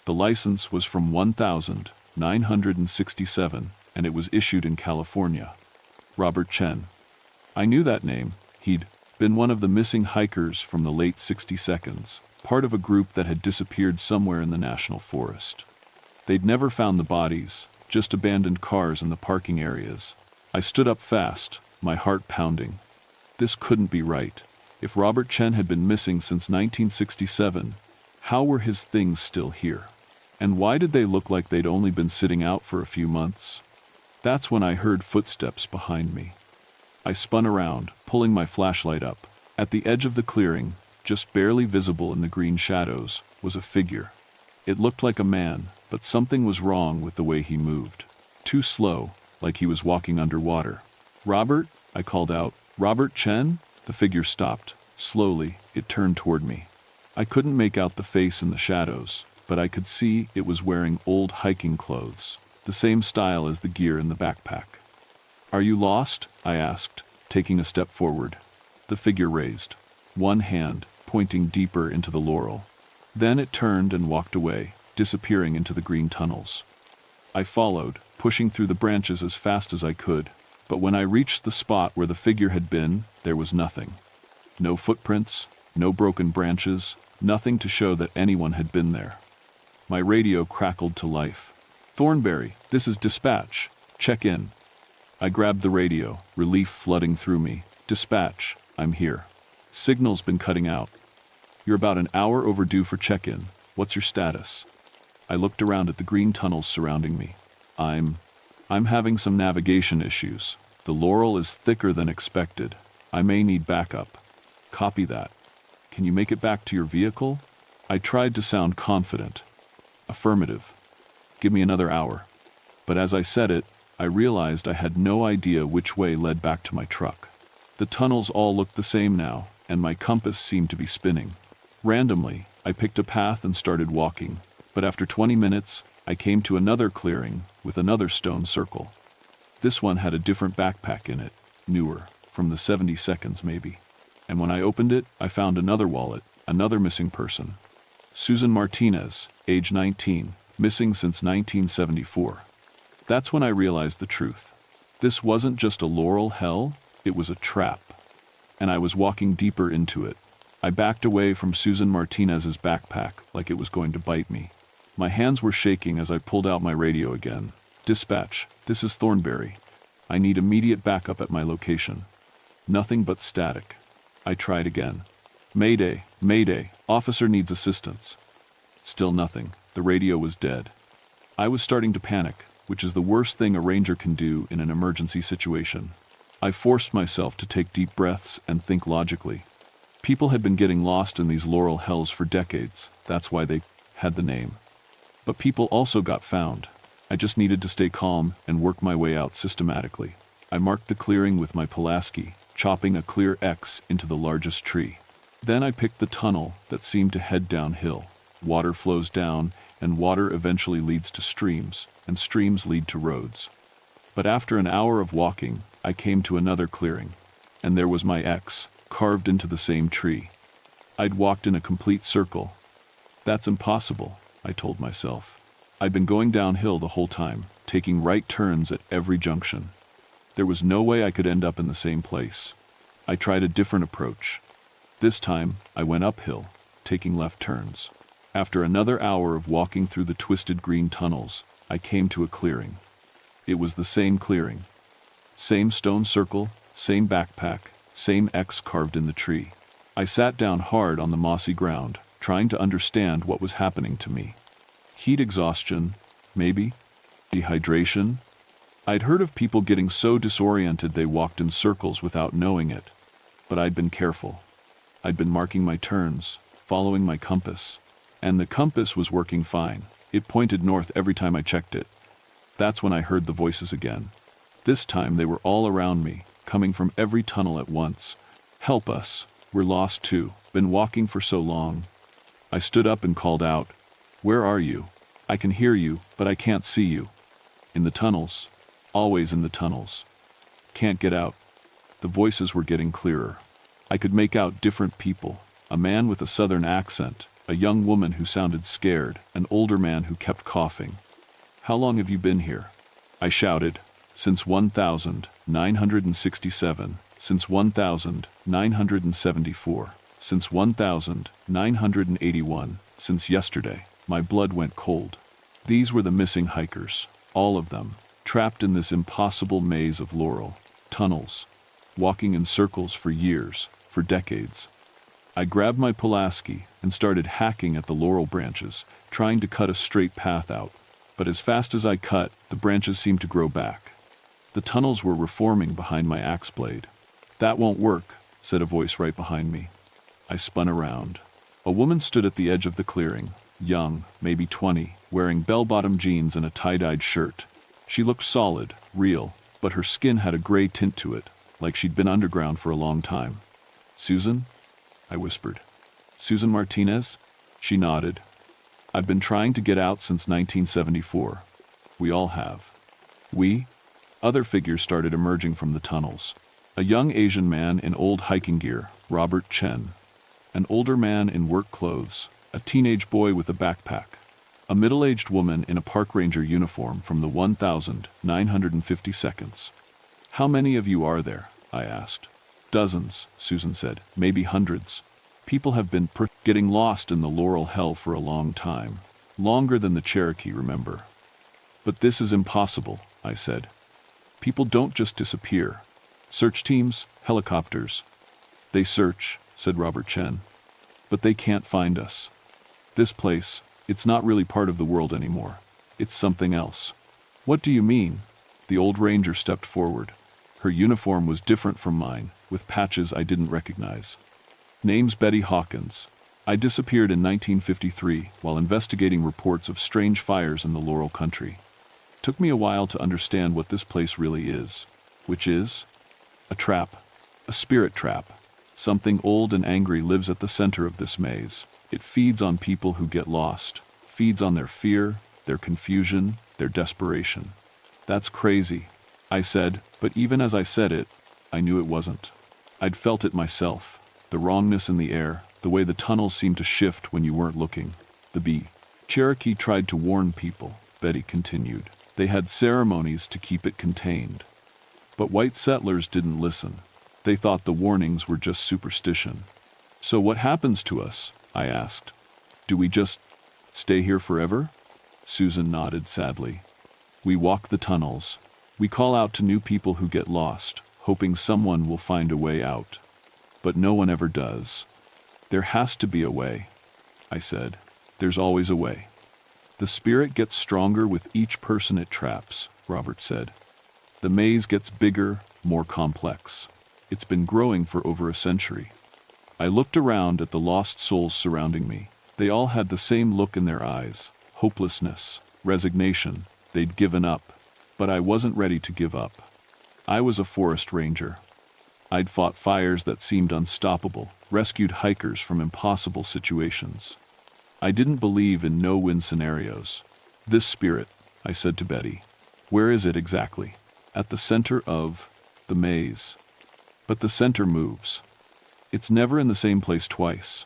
The license was from 1967, and it was issued in California. Robert Chen. I knew that name. He'd been one of the missing hikers from the late 60 seconds, part of a group that had disappeared somewhere in the national forest. They'd never found the bodies, just abandoned cars in the parking areas. I stood up fast, my heart pounding. This couldn't be right. If Robert Chen had been missing since 1967, how were his things still here? And why did they look like they'd only been sitting out for a few months? That's when I heard footsteps behind me. I spun around, pulling my flashlight up. At the edge of the clearing, just barely visible in the green shadows, was a figure. It looked like a man, but something was wrong with the way he moved. Too slow, like he was walking underwater. "Robert?" I called out. "Robert Chen?" The figure stopped. Slowly, it turned toward me. I couldn't make out the face in the shadows, but I could see it was wearing old hiking clothes, the same style as the gear in the backpack. "Are you lost?" I asked, taking a step forward. The figure raised one hand, pointing deeper into the laurel. Then it turned and walked away, disappearing into the green tunnels. I followed, pushing through the branches as fast as I could, but when I reached the spot where the figure had been, there was nothing. No footprints, no broken branches, nothing to show that anyone had been there. My radio crackled to life. "Thornberry, this is dispatch. Check in." I grabbed the radio, relief flooding through me. "Dispatch, I'm here. Signal's been cutting out. You're about an hour overdue for check-in. What's your status?" I looked around at the green tunnels surrounding me. I'm having some navigation issues. The laurel is thicker than expected. I may need backup." "Copy that. Can you make it back to your vehicle?" I tried to sound confident. "Affirmative. Give me another hour." But as I said it, I realized I had no idea which way led back to my truck. The tunnels all looked the same now, and my compass seemed to be spinning. Randomly, I picked a path and started walking, but after 20 minutes, I came to another clearing with another stone circle. This one had a different backpack in it, newer, from the 72nds maybe. And when I opened it, I found another wallet, another missing person. Susan Martinez, age 19, missing since 1974. That's when I realized the truth. This wasn't just a laurel hell, it was a trap. And I was walking deeper into it. I backed away from Susan Martinez's backpack like it was going to bite me. My hands were shaking as I pulled out my radio again. "Dispatch, this is Thornberry. I need immediate backup at my location." Nothing but static. I tried again. "Mayday, mayday, officer needs assistance." Still nothing. The radio was dead. I was starting to panic, which is the worst thing a ranger can do in an emergency situation. I forced myself to take deep breaths and think logically. People had been getting lost in these laurel hells for decades. That's why they had the name. But people also got found. I just needed to stay calm and work my way out systematically. I marked the clearing with my Pulaski, chopping a clear X into the largest tree. Then I picked the tunnel that seemed to head downhill. Water flows down, and water eventually leads to streams, and streams lead to roads. But after an hour of walking, I came to another clearing, and there was my X, carved into the same tree. I'd walked in a complete circle. "That's impossible," I told myself. I'd been going downhill the whole time, taking right turns at every junction. There was no way I could end up in the same place. I tried a different approach. This time, I went uphill, taking left turns. After another hour of walking through the twisted green tunnels, I came to a clearing. It was the same clearing. Same stone circle, same backpack, same X carved in the tree. I sat down hard on the mossy ground, trying to understand what was happening to me. Heat exhaustion, maybe? Dehydration? I'd heard of people getting so disoriented they walked in circles without knowing it. But I'd been careful. I'd been marking my turns, following my compass. And the compass was working fine. It pointed north every time I checked it. That's when I heard the voices again. This time they were all around me, coming from every tunnel at once. "Help us. We're lost too. Been walking for so long." I stood up and called out, "Where are you? I can hear you, but I can't see you." "In the tunnels. Always in the tunnels. Can't get out." The voices were getting clearer. I could make out different people. A man with a southern accent, a young woman who sounded scared, an older man who kept coughing. "How long have you been here?" I shouted. "Since 1967, since 1974, since 1981, since yesterday." My blood went cold. These were the missing hikers, all of them, trapped in this impossible maze of laurel, tunnels, walking in circles for years, for decades. I grabbed my Pulaski and started hacking at the laurel branches, trying to cut a straight path out. But as fast as I cut, the branches seemed to grow back. The tunnels were reforming behind my axe blade. "That won't work," said a voice right behind me. I spun around. A woman stood at the edge of the clearing, young, maybe 20, wearing bell-bottom jeans and a tie-dyed shirt. She looked solid, real, but her skin had a gray tint to it, like she'd been underground for a long time. "Susan?" I whispered. "Susan Martinez?" She nodded. "I've been trying to get out since 1974. We all have." "We?" Other figures started emerging from the tunnels. A young Asian man in old hiking gear, Robert Chen. An older man in work clothes, a teenage boy with a backpack. A middle-aged woman in a park ranger uniform from the 1952nd. "How many of you are there?" I asked. "Dozens," Susan said, "maybe hundreds. People have been getting lost in the Laurel Hell for a long time. Longer than the Cherokee, remember." "But this is impossible," I said. "People don't just disappear. Search teams, helicopters." "They search," said Robert Chen. "But they can't find us. This place, it's not really part of the world anymore. It's something else." "What do you mean?" The old ranger stepped forward. Her uniform was different from mine, with patches I didn't recognize. "Name's Betty Hawkins. I disappeared in 1953 while investigating reports of strange fires in the Laurel country. Took me a while to understand what this place really is." "Which is?" "A trap. A spirit trap. Something old and angry lives at the center of this maze. It feeds on people who get lost, feeds on their fear, their confusion, their desperation." "That's crazy," I said, but even as I said it, I knew it wasn't. I'd felt it myself, the wrongness in the air, the way the tunnels seemed to shift when you weren't looking. The Cherokee tried to warn people, Betty continued. They had ceremonies to keep it contained. But white settlers didn't listen. They thought the warnings were just superstition. "So what happens to us?" I asked. "Do we just stay here forever?" Susan nodded sadly. "We walk the tunnels. We call out to new people who get lost, hoping someone will find a way out. But no one ever does." "There has to be a way," I said. "There's always a way." "The spirit gets stronger with each person it traps," Robert said. "The maze gets bigger, more complex. It's been growing for over a century." I looked around at the lost souls surrounding me. They all had the same look in their eyes, hopelessness, resignation. They'd given up. But I wasn't ready to give up. I was a forest ranger. I'd fought fires that seemed unstoppable, rescued hikers from impossible situations. I didn't believe in no-win scenarios. "This spirit," I said to Betty. "Where is it exactly?" "At the center of the maze." "But the center moves. It's never in the same place twice."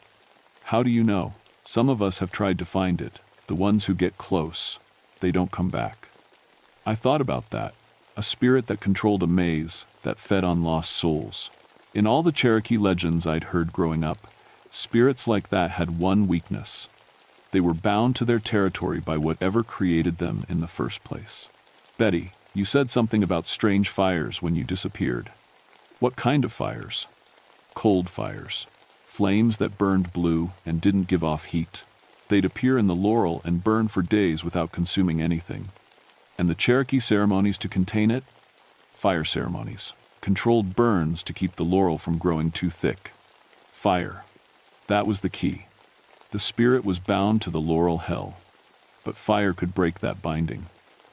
"How do you know?" "Some of us have tried to find it. The ones who get close, they don't come back." I thought about that. A spirit that controlled a maze, that fed on lost souls. In all the Cherokee legends I'd heard growing up, spirits like that had one weakness. They were bound to their territory by whatever created them in the first place. "Betty, you said something about strange fires when you disappeared. What kind of fires?" "Cold fires. Flames that burned blue and didn't give off heat. They'd appear in the Laurel and burn for days without consuming anything." "And the Cherokee ceremonies to contain it?" "Fire ceremonies. Controlled burns to keep the Laurel from growing too thick. Fire. That was the key. The spirit was bound to the Laurel Hell. But fire could break that binding.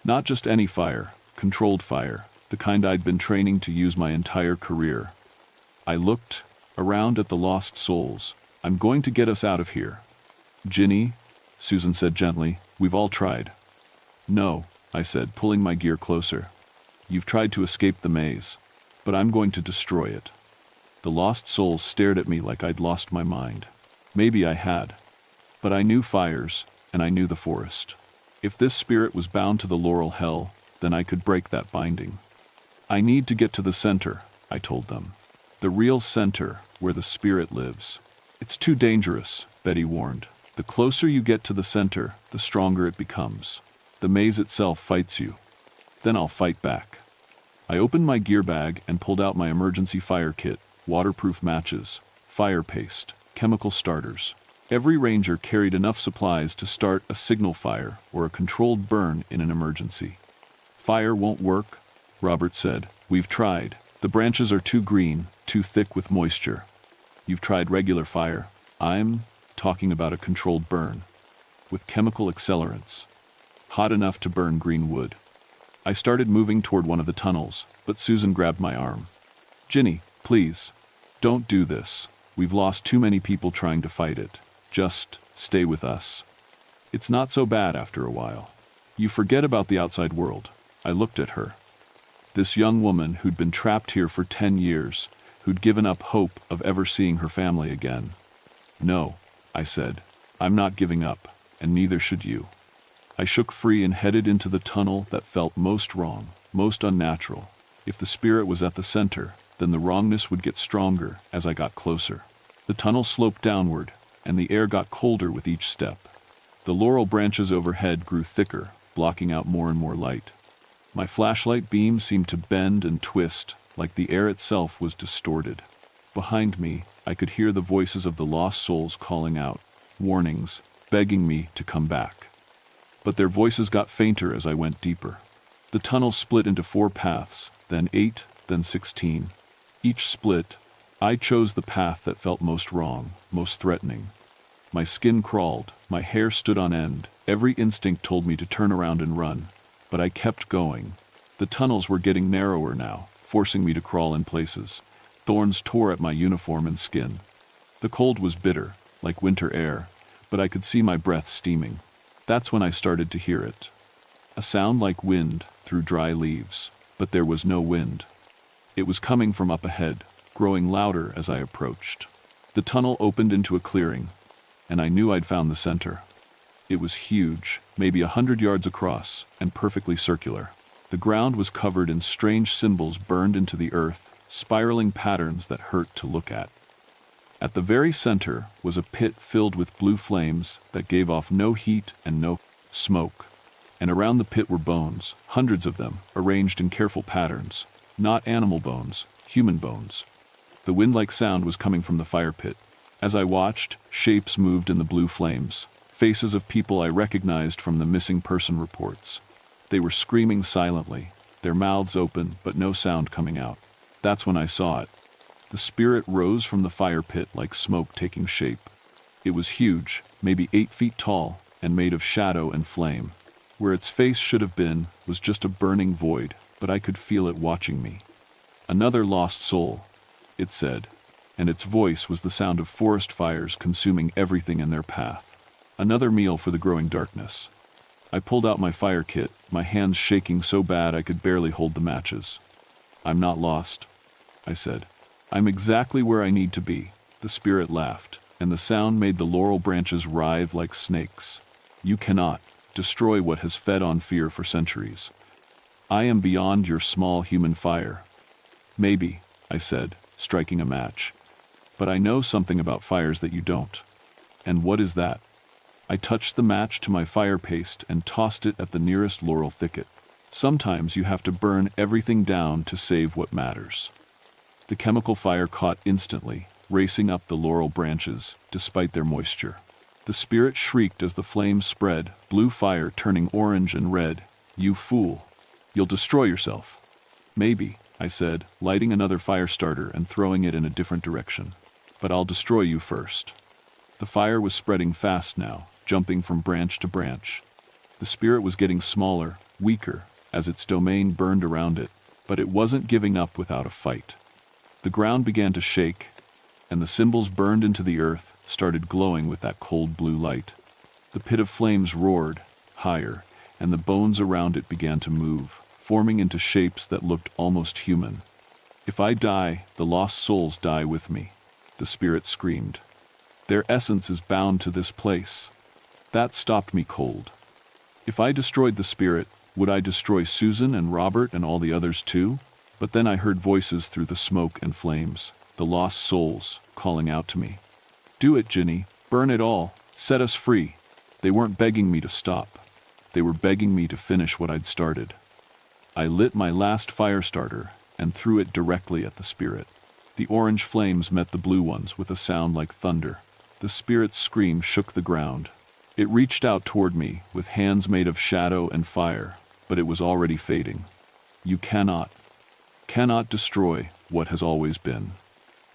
Not just any fire, controlled fire, the kind I'd been training to use my entire career. I looked around at the lost souls. "I'm going to get us out of here." "Ginny," Susan said gently, "we've all tried." "No," I said, pulling my gear closer. "You've tried to escape the maze, but I'm going to destroy it." The lost souls stared at me like I'd lost my mind. Maybe I had. But I knew fires, and I knew the forest. If this spirit was bound to the Laurel Hell, then I could break that binding. "I need to get to the center," I told them. "The real center, where the spirit lives." "It's too dangerous," Betty warned. "The closer you get to the center, the stronger it becomes. The maze itself fights you. Then I'll fight back." I opened my gear bag and pulled out my emergency fire kit, waterproof matches, fire paste, chemical starters. Every ranger carried enough supplies to start a signal fire or a controlled burn in an emergency. "Fire won't work," Robert said. "We've tried. The branches are too green, too thick with moisture." "You've tried regular fire." "I'm talking about a controlled burn. with chemical accelerants, hot enough to burn green wood. I started moving toward one of the tunnels, but Susan grabbed my arm. "Ginny, please, don't do this. We've lost too many people trying to fight it. Just stay with us. It's not so bad after a while. You forget about the outside world." I looked at her. This young woman who'd been trapped here for 10 years, who'd given up hope of ever seeing her family again. "No," I said, "I'm not giving up, and neither should you." I shook free and headed into the tunnel that felt most wrong, most unnatural. If the spirit was at the center, then the wrongness would get stronger as I got closer. The tunnel sloped downward, and the air got colder with each step. The laurel branches overhead grew thicker, blocking out more and more light. My flashlight beam seemed to bend and twist, like the air itself was distorted. Behind me, I could hear the voices of the lost souls calling out, warnings, begging me to come back. But their voices got fainter as I went deeper. The tunnel split into 4 paths, then 8, then 16. Each split, I chose the path that felt most wrong, most threatening. My skin crawled, my hair stood on end, every instinct told me to turn around and run. But I kept going. The tunnels were getting narrower now, forcing me to crawl in places. Thorns tore at my uniform and skin. The cold was bitter, like winter air, but I could see my breath steaming. That's when I started to hear it. A sound like wind through dry leaves, but there was no wind. It was coming from up ahead, growing louder as I approached. The tunnel opened into a clearing, and I knew I'd found the center. It was huge, maybe 100 yards across, and perfectly circular. The ground was covered in strange symbols burned into the earth, spiraling patterns that hurt to look at. At the very center was a pit filled with blue flames that gave off no heat and no smoke. And around the pit were bones, hundreds of them, arranged in careful patterns. Not animal bones, human bones. The wind-like sound was coming from the fire pit. As I watched, shapes moved in the blue flames, faces of people I recognized from the missing person reports. They were screaming silently, their mouths open but no sound coming out. That's when I saw it. The spirit rose from the fire pit like smoke taking shape. It was huge, maybe 8 feet tall, and made of shadow and flame. Where its face should have been was just a burning void, but I could feel it watching me. "Another lost soul," it said, and its voice was the sound of forest fires consuming everything in their path. Another meal for the growing darkness. I pulled out my fire kit, my hands shaking so bad I could barely hold the matches. "I'm not lost," I said. "I'm exactly where I need to be." The spirit laughed, and the sound made the laurel branches writhe like snakes. "You cannot destroy what has fed on fear for centuries. I am beyond your small human fire." "Maybe," I said, striking a match. "But I know something about fires that you don't." "And what is that?" I touched the match to my fire paste and tossed it at the nearest laurel thicket. "Sometimes you have to burn everything down to save what matters." The chemical fire caught instantly, racing up the laurel branches, despite their moisture. The spirit shrieked as the flames spread, blue fire turning orange and red. "You fool! You'll destroy yourself." "Maybe," I said, lighting another fire starter and throwing it in a different direction. "But I'll destroy you first." The fire was spreading fast now, jumping from branch to branch. The spirit was getting smaller, weaker, as its domain burned around it, but it wasn't giving up without a fight. The ground began to shake, and the symbols burned into the earth started glowing with that cold blue light. The pit of flames roared, higher, and the bones around it began to move, forming into shapes that looked almost human. "If I die, the lost souls die with me," the spirit screamed. "Their essence is bound to this place." That stopped me cold. If I destroyed the spirit, would I destroy Susan and Robert and all the others too? But then I heard voices through the smoke and flames, the lost souls, calling out to me. "Do it, Ginny. Burn it all. Set us free." They weren't begging me to stop. They were begging me to finish what I'd started. I lit my last fire starter and threw it directly at the spirit. The orange flames met the blue ones with a sound like thunder. The spirit's scream shook the ground. It reached out toward me with hands made of shadow and fire, but it was already fading. "You cannot destroy what has always been."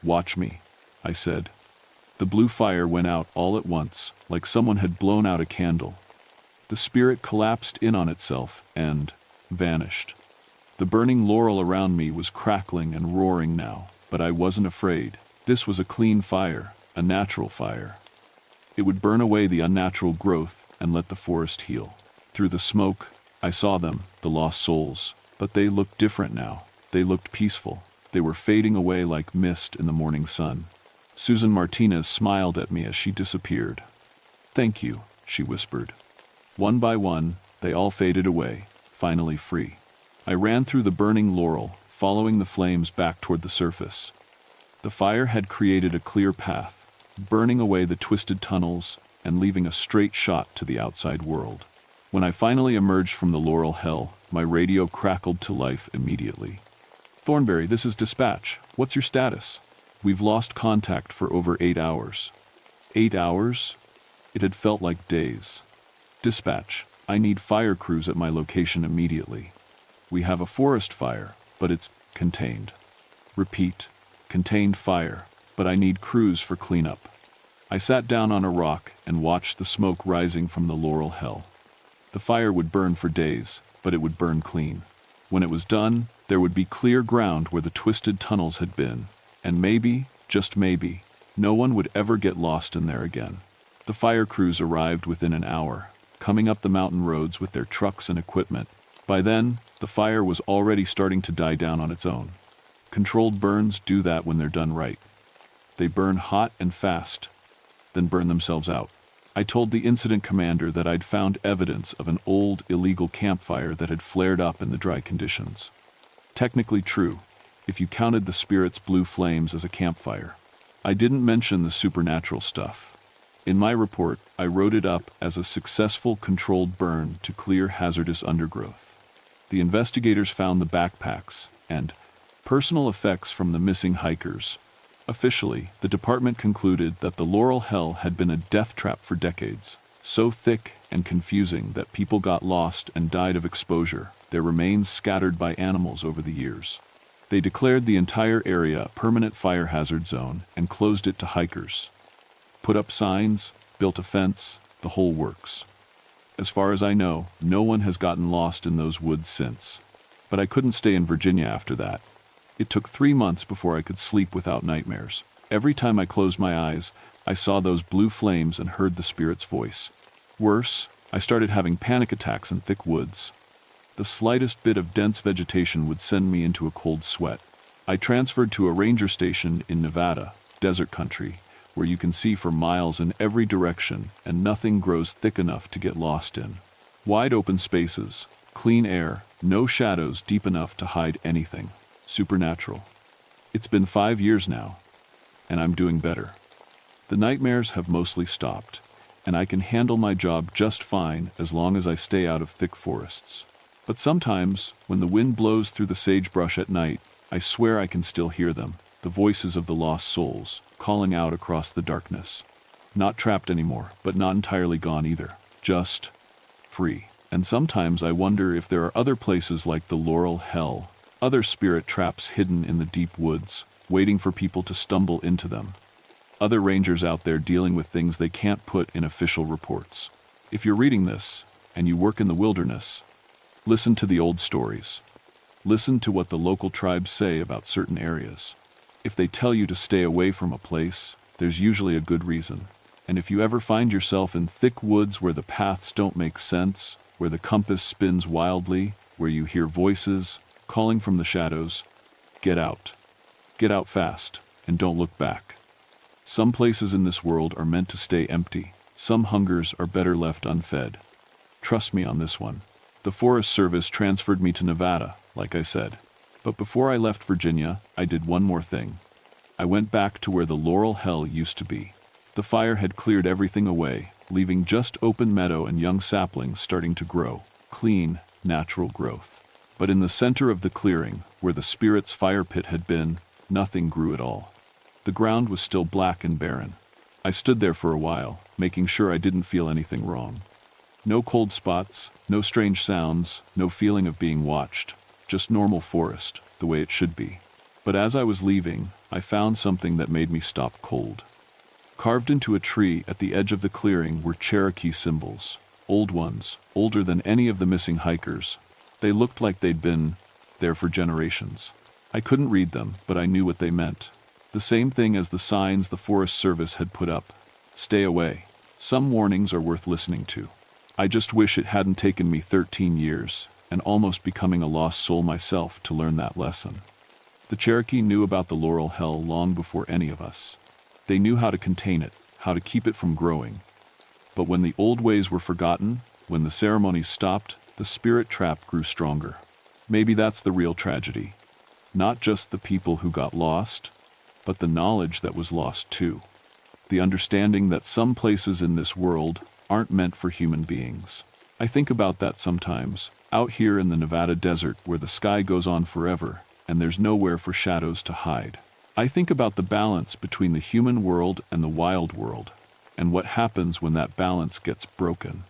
"Watch me," I said. The blue fire went out all at once, like someone had blown out a candle. The spirit collapsed in on itself and vanished. The burning laurel around me was crackling and roaring now, but I wasn't afraid. This was a clean fire, a natural fire. It would burn away the unnatural growth and let the forest heal. Through the smoke, I saw them, the lost souls, but they looked different now. They looked peaceful. They were fading away like mist in the morning sun. Susan Martinez smiled at me as she disappeared. "Thank you," she whispered. One by one, they all faded away, finally free. I ran through the burning laurel, following the flames back toward the surface. The fire had created a clear path, burning away the twisted tunnels and leaving a straight shot to the outside world. When I finally emerged from the laurel hell, my radio crackled to life immediately. "Thornberry, this is dispatch. What's your status?" "We've lost contact for over 8 hours." 8 hours? It had felt like days. "Dispatch, I need fire crews at my location immediately. We have a forest fire, but it's contained." Repeat, contained fire, but I need crews for cleanup. I sat down on a rock and watched the smoke rising from the laurel hell. The fire would burn for days, but it would burn clean. When it was done, there would be clear ground where the twisted tunnels had been, and maybe, just maybe, no one would ever get lost in there again. The fire crews arrived within an hour, coming up the mountain roads with their trucks and equipment. By then, the fire was already starting to die down on its own. Controlled burns do that when they're done right. They burn hot and fast, then burn themselves out. I told the incident commander that I'd found evidence of an old, illegal campfire that had flared up in the dry conditions. Technically true, if you counted the spirit's blue flames as a campfire. I didn't mention the supernatural stuff. In my report, I wrote it up as a successful controlled burn to clear hazardous undergrowth. The investigators found the backpacks and personal effects from the missing hikers. Officially, the department concluded that the laurel hell had been a death trap for decades, so thick and confusing that people got lost and died of exposure, their remains scattered by animals over the years. They declared the entire area a permanent fire hazard zone and closed it to hikers. Put up signs, built a fence, the whole works. As far as I know, no one has gotten lost in those woods since. But I couldn't stay in Virginia after that. It took 3 months before I could sleep without nightmares. Every time I closed my eyes, I saw those blue flames and heard the spirit's voice. Worse, I started having panic attacks in thick woods. The slightest bit of dense vegetation would send me into a cold sweat. I transferred to a ranger station in Nevada, desert country, where you can see for miles in every direction and nothing grows thick enough to get lost in. Wide open spaces, clean air, no shadows deep enough to hide anything. Supernatural. It's been 5 years now, and I'm doing better. The nightmares have mostly stopped, and I can handle my job just fine as long as I stay out of thick forests. But sometimes, when the wind blows through the sagebrush at night, I swear I can still hear them, the voices of the lost souls, calling out across the darkness. Not trapped anymore, but not entirely gone either. Just free. And sometimes I wonder if there are other places like the Laurel Hell, other spirit traps hidden in the deep woods, waiting for people to stumble into them. Other rangers out there dealing with things they can't put in official reports. If you're reading this, and you work in the wilderness, listen to the old stories. Listen to what the local tribes say about certain areas. If they tell you to stay away from a place, there's usually a good reason. And if you ever find yourself in thick woods where the paths don't make sense, where the compass spins wildly, where you hear voices calling from the shadows, get out. Get out fast, and don't look back. Some places in this world are meant to stay empty. Some hungers are better left unfed. Trust me on this one. The Forest Service transferred me to Nevada, like I said. But before I left Virginia, I did one more thing. I went back to where the Laurel Hell used to be. The fire had cleared everything away, leaving just open meadow and young saplings starting to grow. Clean, natural growth. But in the center of the clearing, where the spirit's fire pit had been, nothing grew at all. The ground was still black and barren. I stood there for a while, making sure I didn't feel anything wrong. No cold spots, no strange sounds, no feeling of being watched. Just normal forest, the way it should be. But as I was leaving, I found something that made me stop cold. Carved into a tree at the edge of the clearing were Cherokee symbols, old ones, older than any of the missing hikers. They looked like they'd been there for generations. I couldn't read them, but I knew what they meant. The same thing as the signs the Forest Service had put up. Stay away. Some warnings are worth listening to. I just wish it hadn't taken me 13 years, and almost becoming a lost soul myself, to learn that lesson. The Cherokee knew about the laurel hell long before any of us. They knew how to contain it, how to keep it from growing. But when the old ways were forgotten, when the ceremonies stopped, the spirit trap grew stronger. Maybe that's the real tragedy. Not just the people who got lost, but the knowledge that was lost too. The understanding that some places in this world aren't meant for human beings. I think about that sometimes, out here in the Nevada desert where the sky goes on forever and there's nowhere for shadows to hide. I think about the balance between the human world and the wild world, and what happens when that balance gets broken.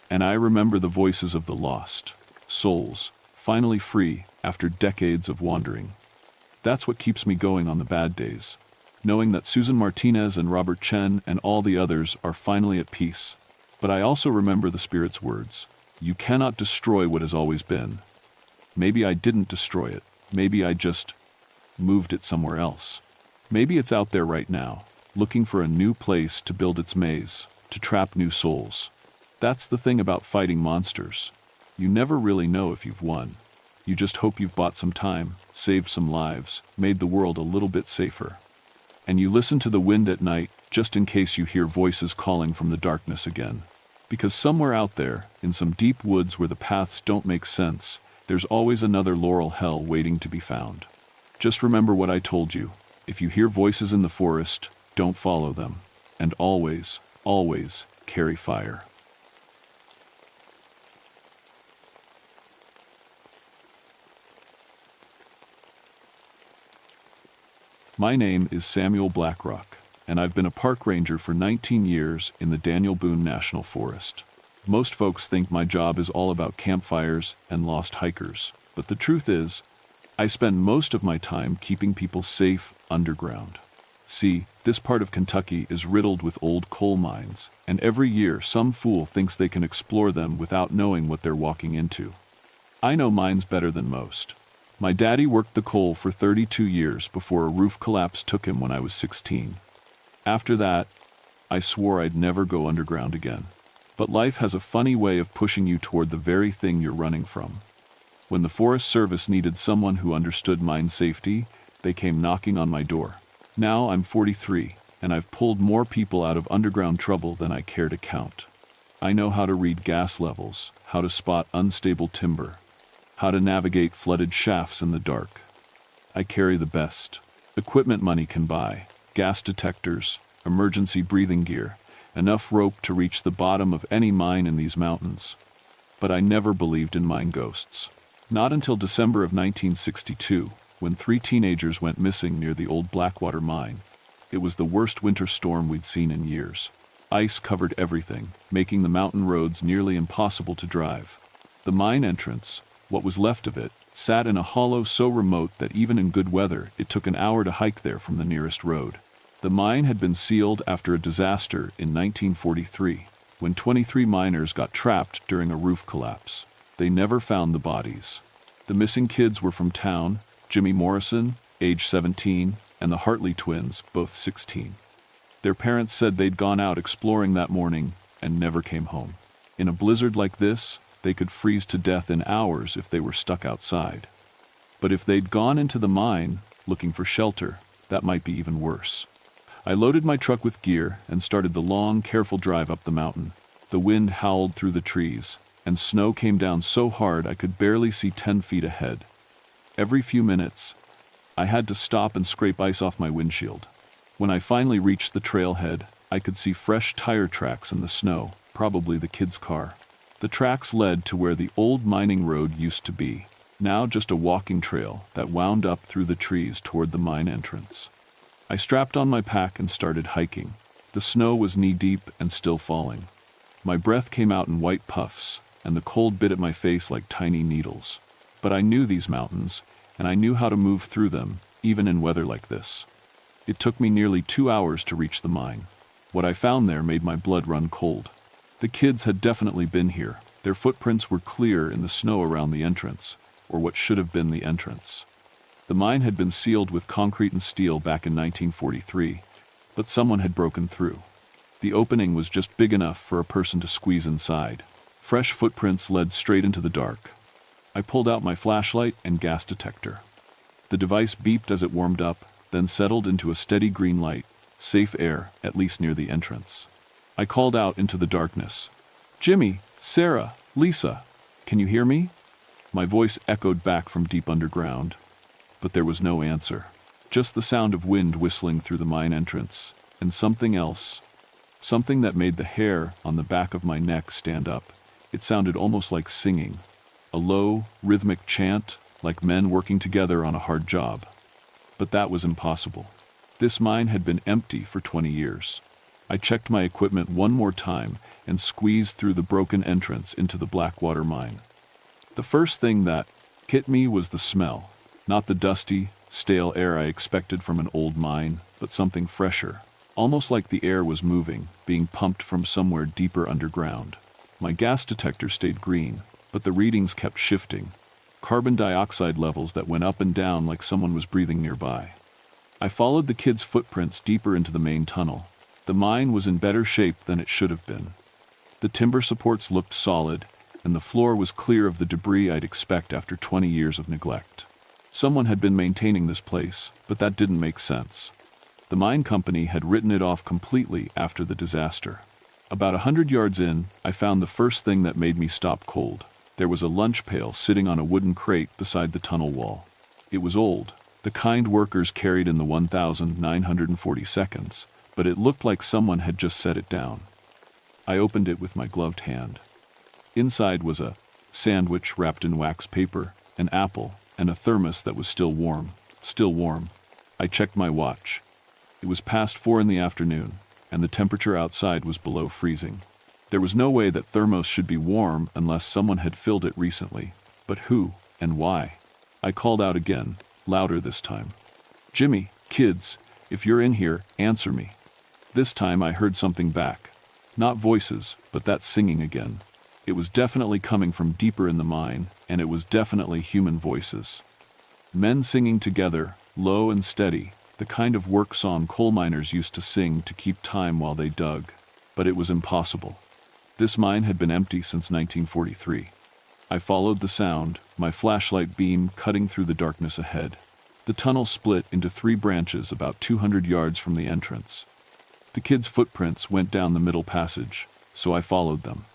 And I remember the voices of the lost souls, finally free after decades of wandering. That's what keeps me going on the bad days, knowing that Susan Martinez and Robert Chen and all the others are finally at peace. But I also remember the Spirit's words, "You cannot destroy what has always been." Maybe I didn't destroy it. Maybe I just moved it somewhere else. Maybe it's out there right now, looking for a new place to build its maze, to trap new souls. That's the thing about fighting monsters. You never really know if you've won. You just hope you've bought some time, saved some lives, made the world a little bit safer. And you listen to the wind at night, just in case you hear voices calling from the darkness again. Because somewhere out there, in some deep woods where the paths don't make sense, there's always another laurel hell waiting to be found. Just remember what I told you. If you hear voices in the forest, don't follow them. And always, always carry fire. My name is Samuel Blackrock, and I've been a park ranger for 19 years in the Daniel Boone National Forest. Most folks think my job is all about campfires and lost hikers, but the truth is, I spend most of my time keeping people safe underground. See, this part of Kentucky is riddled with old coal mines, and every year some fool thinks they can explore them without knowing what they're walking into. I know mines better than most. My daddy worked the coal for 32 years before a roof collapse took him when I was 16. After that, I swore I'd never go underground again. But life has a funny way of pushing you toward the very thing you're running from. When the Forest Service needed someone who understood mine safety, they came knocking on my door. Now I'm 43, and I've pulled more people out of underground trouble than I care to count. I know how to read gas levels, how to spot unstable timber, how to navigate flooded shafts in the dark. I carry the best equipment money can buy: gas detectors, emergency breathing gear, enough rope to reach the bottom of any mine in these mountains. But I never believed in mine ghosts. Not until December of 1962, when 3 teenagers went missing near the old Blackwater mine. It was the worst winter storm we'd seen in years. Ice covered everything, making the mountain roads nearly impossible to drive. The mine entrance, what was left of it, sat in a hollow so remote that even in good weather it took an hour to hike there from the nearest road. The mine had been sealed after a disaster in 1943, when 23 miners got trapped during a roof collapse. They never found the bodies. The missing kids were from town: Jimmy Morrison, age 17, and the Hartley twins, both 16. Their parents said they'd gone out exploring that morning and never came home. In a blizzard like this, they could freeze to death in hours if they were stuck outside. But if they'd gone into the mine, looking for shelter, that might be even worse. I loaded my truck with gear and started the long, careful drive up the mountain. The wind howled through the trees, and snow came down so hard I could barely see 10 feet ahead. Every few minutes, I had to stop and scrape ice off my windshield. When I finally reached the trailhead, I could see fresh tire tracks in the snow, probably the kid's car. The tracks led to where the old mining road used to be, now just a walking trail that wound up through the trees toward the mine entrance. I strapped on my pack and started hiking. The snow was knee-deep and still falling. My breath came out in white puffs, and the cold bit at my face like tiny needles. But I knew these mountains, and I knew how to move through them, even in weather like this. It took me nearly 2 hours to reach the mine. What I found there made my blood run cold. The kids had definitely been here. Their footprints were clear in the snow around the entrance, or what should have been the entrance. The mine had been sealed with concrete and steel back in 1943, but someone had broken through. The opening was just big enough for a person to squeeze inside. Fresh footprints led straight into the dark. I pulled out my flashlight and gas detector. The device beeped as it warmed up, then settled into a steady green light, safe air, at least near the entrance. I called out into the darkness. "Jimmy, Sarah, Lisa, can you hear me?" My voice echoed back from deep underground, but there was no answer. Just the sound of wind whistling through the mine entrance, and something else. Something that made the hair on the back of my neck stand up. It sounded almost like singing. A low, rhythmic chant, like men working together on a hard job. But that was impossible. This mine had been empty for 20 years. I checked my equipment one more time and squeezed through the broken entrance into the Blackwater mine. The first thing that hit me was the smell. Not the dusty, stale air I expected from an old mine, but something fresher. Almost like the air was moving, being pumped from somewhere deeper underground. My gas detector stayed green, but the readings kept shifting. Carbon dioxide levels that went up and down like someone was breathing nearby. I followed the kids' footprints deeper into the main tunnel. The mine was in better shape than it should have been. The timber supports looked solid, and the floor was clear of the debris I'd expect after 20 years of neglect. Someone had been maintaining this place, but that didn't make sense. The mine company had written it off completely after the disaster. About 100 yards in, I found the first thing that made me stop cold. There was a lunch pail sitting on a wooden crate beside the tunnel wall. It was old, the kind workers carried in the 1942nd, but it looked like someone had just set it down. I opened it with my gloved hand. Inside was a sandwich wrapped in wax paper, an apple, and a thermos that was still warm. Still warm. I checked my watch. It was past 4 in the afternoon, and the temperature outside was below freezing. There was no way that thermos should be warm unless someone had filled it recently. But who and why? I called out again, louder this time. "Jimmy, kids, if you're in here, answer me." This time I heard something back. Not voices, but that singing again. It was definitely coming from deeper in the mine, and it was definitely human voices. Men singing together, low and steady, the kind of work song coal miners used to sing to keep time while they dug. But it was impossible. This mine had been empty since 1943. I followed the sound, my flashlight beam cutting through the darkness ahead. The tunnel split into 3 branches about 200 yards from the entrance. The kids' footprints went down the middle passage, so I followed them.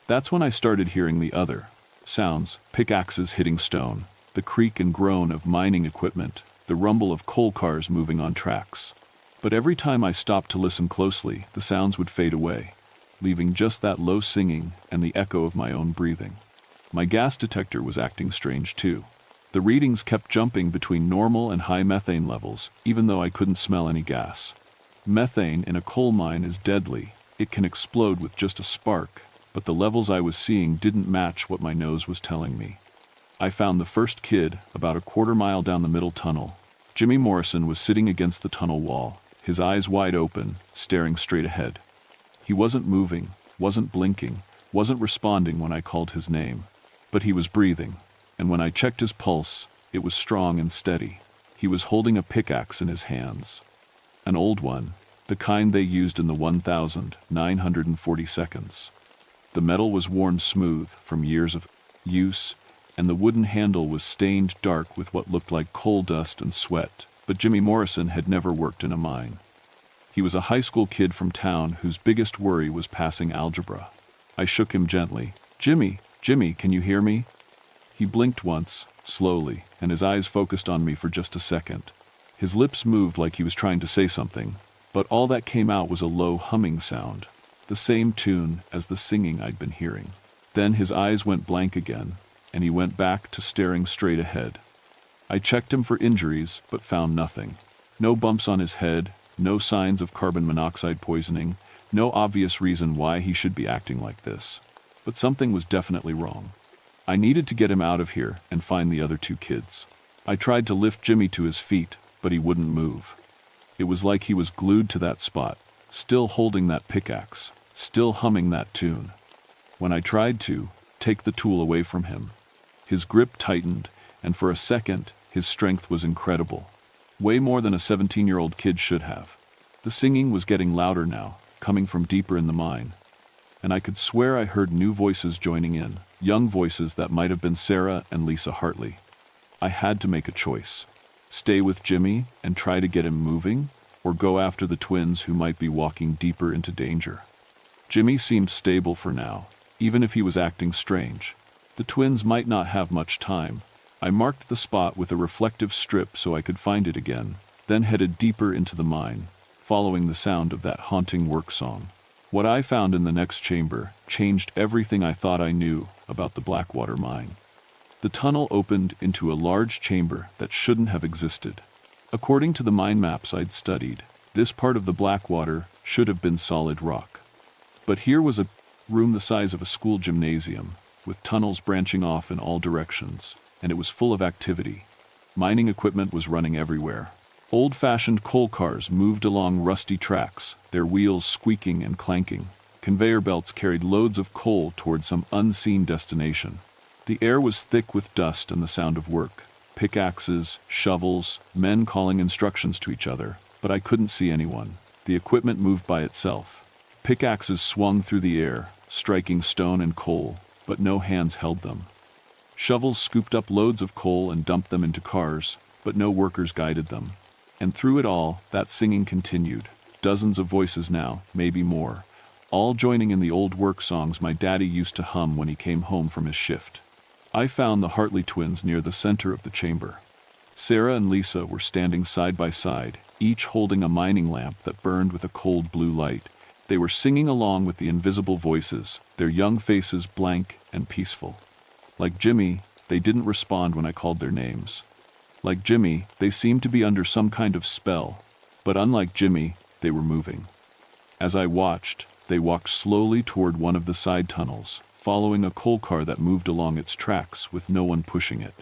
That's when I started hearing the other sounds, pickaxes hitting stone, the creak and groan of mining equipment, the rumble of coal cars moving on tracks. But every time I stopped to listen closely, the sounds would fade away, leaving just that low singing and the echo of my own breathing. My gas detector was acting strange too. The readings kept jumping between normal and high methane levels, even though I couldn't smell any gas. Methane in a coal mine is deadly. It can explode with just a spark, but the levels I was seeing didn't match what my nose was telling me. I found the first kid about a quarter-mile down the middle tunnel. Jimmy Morrison was sitting against the tunnel wall, his eyes wide open, staring straight ahead. He wasn't moving, wasn't blinking, wasn't responding when I called his name. But he was breathing, and when I checked his pulse, it was strong and steady. He was holding a pickaxe in his hands. An old one, the kind they used in the 1942nd. The metal was worn smooth from years of use, and the wooden handle was stained dark with what looked like coal dust and sweat. But Jimmy Morrison had never worked in a mine. He was a high school kid from town whose biggest worry was passing algebra. I shook him gently. Jimmy, can you hear me?" He blinked once, slowly, and his eyes focused on me for just a second. His lips moved like he was trying to say something, but all that came out was a low humming sound, the same tune as the singing I'd been hearing. Then his eyes went blank again, and he went back to staring straight ahead. I checked him for injuries, but found nothing. No bumps on his head, no signs of carbon monoxide poisoning, no obvious reason why he should be acting like this. But something was definitely wrong. I needed to get him out of here and find the other 2 kids. I tried to lift Jimmy to his feet, but he wouldn't move. It was like he was glued to that spot, still holding that pickaxe, still humming that tune. When I tried to take the tool away from him, his grip tightened, and for a second, his strength was incredible. Way more than a 17-year-old kid should have. The singing was getting louder now, coming from deeper in the mine. And I could swear I heard new voices joining in, young voices that might have been Sarah and Lisa Hartley. I had to make a choice. Stay with Jimmy and try to get him moving, or go after the twins who might be walking deeper into danger. Jimmy seemed stable for now, even if he was acting strange. The twins might not have much time. I marked the spot with a reflective strip so I could find it again, then headed deeper into the mine, following the sound of that haunting work song. What I found in the next chamber changed everything I thought I knew about the Blackwater mine. The tunnel opened into a large chamber that shouldn't have existed. According to the mine maps I'd studied, this part of the Blackwater should have been solid rock. But here was a room the size of a school gymnasium, with tunnels branching off in all directions, and it was full of activity. Mining equipment was running everywhere. Old-fashioned coal cars moved along rusty tracks, their wheels squeaking and clanking. Conveyor belts carried loads of coal toward some unseen destination. The air was thick with dust and the sound of work. Pickaxes, shovels, men calling instructions to each other, but I couldn't see anyone. The equipment moved by itself. Pickaxes swung through the air, striking stone and coal, but no hands held them. Shovels scooped up loads of coal and dumped them into cars, but no workers guided them. And through it all, that singing continued. Dozens of voices now, maybe more, all joining in the old work songs my daddy used to hum when he came home from his shift. I found the Hartley twins near the center of the chamber. Sarah and Lisa were standing side by side, each holding a mining lamp that burned with a cold blue light. They were singing along with the invisible voices, their young faces blank and peaceful. Like Jimmy, they didn't respond when I called their names. Like Jimmy, they seemed to be under some kind of spell, but unlike Jimmy, they were moving. As I watched, they walked slowly toward one of the side tunnels, following a coal car that moved along its tracks with no one pushing it.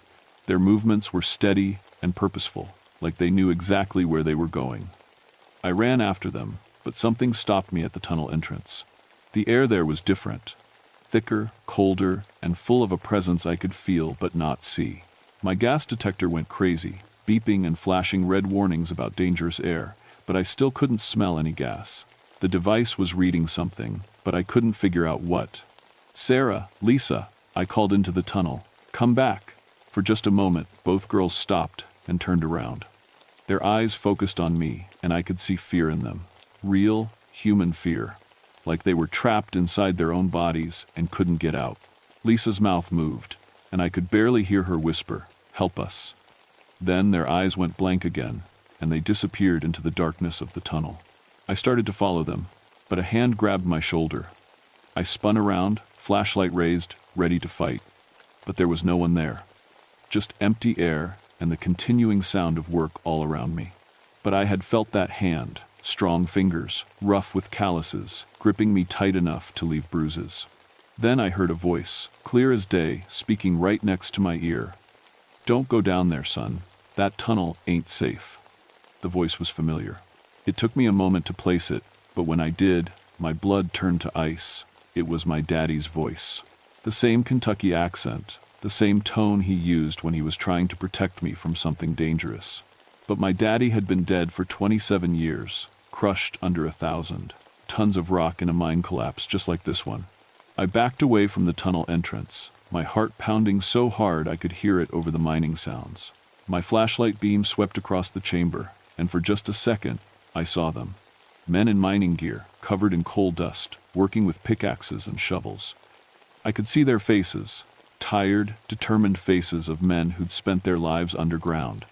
Their movements were steady and purposeful, like they knew exactly where they were going. I ran after them, but something stopped me at the tunnel entrance. The air there was different, thicker, colder, and full of a presence I could feel but not see. My gas detector went crazy, beeping and flashing red warnings about dangerous air, but I still couldn't smell any gas. The device was reading something, but I couldn't figure out what. "Sarah, Lisa," I called into the tunnel. "Come back." For just a moment, both girls stopped and turned around. Their eyes focused on me, and I could see fear in them. Real, human fear. Like they were trapped inside their own bodies and couldn't get out. Lisa's mouth moved, and I could barely hear her whisper, "Help us." Then their eyes went blank again, and they disappeared into the darkness of the tunnel. I started to follow them, but a hand grabbed my shoulder. I spun around, flashlight raised, ready to fight. But there was no one there. Just empty air and the continuing sound of work all around me. But I had felt that hand, strong fingers, rough with calluses, gripping me tight enough to leave bruises. Then I heard a voice, clear as day, speaking right next to my ear. "Don't go down there, son. That tunnel ain't safe." The voice was familiar. It took me a moment to place it, but when I did, my blood turned to ice. It was my daddy's voice. The same Kentucky accent, the same tone he used when he was trying to protect me from something dangerous. But my daddy had been dead for 27 years, crushed under 1,000 tons of rock in a mine collapse just like this one. I backed away from the tunnel entrance, my heart pounding so hard I could hear it over the mining sounds. My flashlight beam swept across the chamber, and for just a second, I saw them. Men in mining gear, covered in coal dust, working with pickaxes and shovels. I could see their faces, tired, determined faces of men who'd spent their lives underground.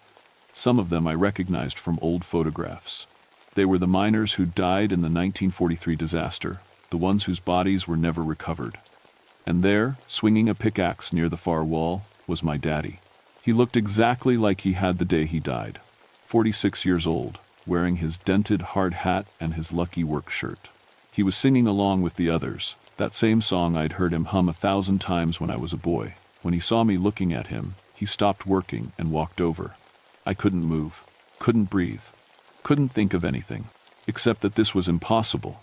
Some of them I recognized from old photographs. They were the miners who died in the 1943 disaster, the ones whose bodies were never recovered. And there, swinging a pickaxe near the far wall, was my daddy. He looked exactly like he had the day he died, 46 years old, wearing his dented hard hat and his lucky work shirt. He was singing along with the others, that same song I'd heard him hum 1,000 times when I was a boy. When he saw me looking at him, he stopped working and walked over. I couldn't move, couldn't breathe, couldn't think of anything. Except that this was impossible.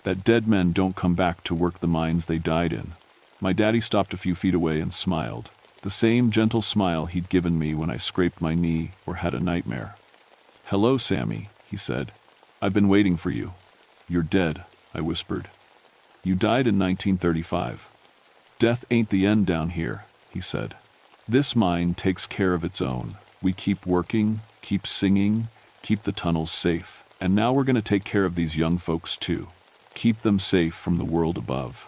That dead men don't come back to work the mines they died in. My daddy stopped a few feet away and smiled, the same gentle smile he'd given me when I scraped my knee or had a nightmare. "Hello, Sammy," he said. "I've been waiting for you." "You're dead," I whispered. "You died in 1935. "Death ain't the end down here," he said. "This mine takes care of its own. We keep working, keep singing, keep the tunnels safe. And now we're going to take care of these young folks too. Keep them safe from the world above."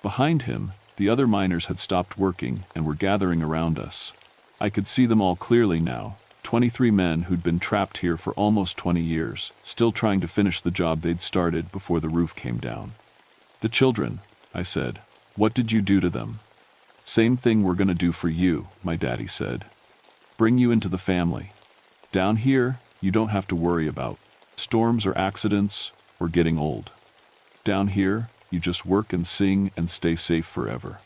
Behind him, the other miners had stopped working and were gathering around us. I could see them all clearly now, 23 men who'd been trapped here for almost 20 years, still trying to finish the job they'd started before the roof came down. "The children," I said. "What did you do to them?" "Same thing we're going to do for you," my daddy said. "Bring you into the family. Down here, you don't have to worry about storms or accidents or getting old. Down here, you just work and sing and stay safe forever."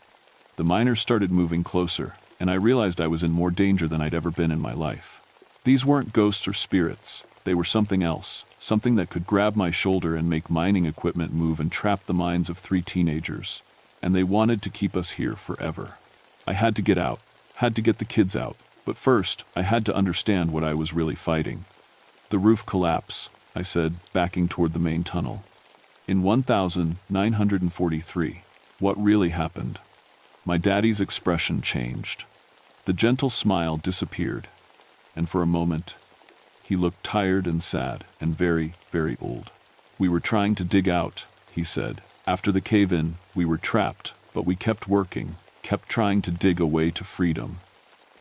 The miners started moving closer, and I realized I was in more danger than I'd ever been in my life. These weren't ghosts or spirits. They were something else, something that could grab my shoulder and make mining equipment move and trap the minds of 3 teenagers. And they wanted to keep us here forever. I had to get out, had to get the kids out, but first, I had to understand what I was really fighting. "The roof collapse," I said, backing toward the main tunnel. "In 1943, what really happened?" My daddy's expression changed. The gentle smile disappeared, and for a moment, he looked tired and sad and very, very old. "We were trying to dig out," he said. "After the cave-in, we were trapped, but we kept working, kept trying to dig a way to freedom.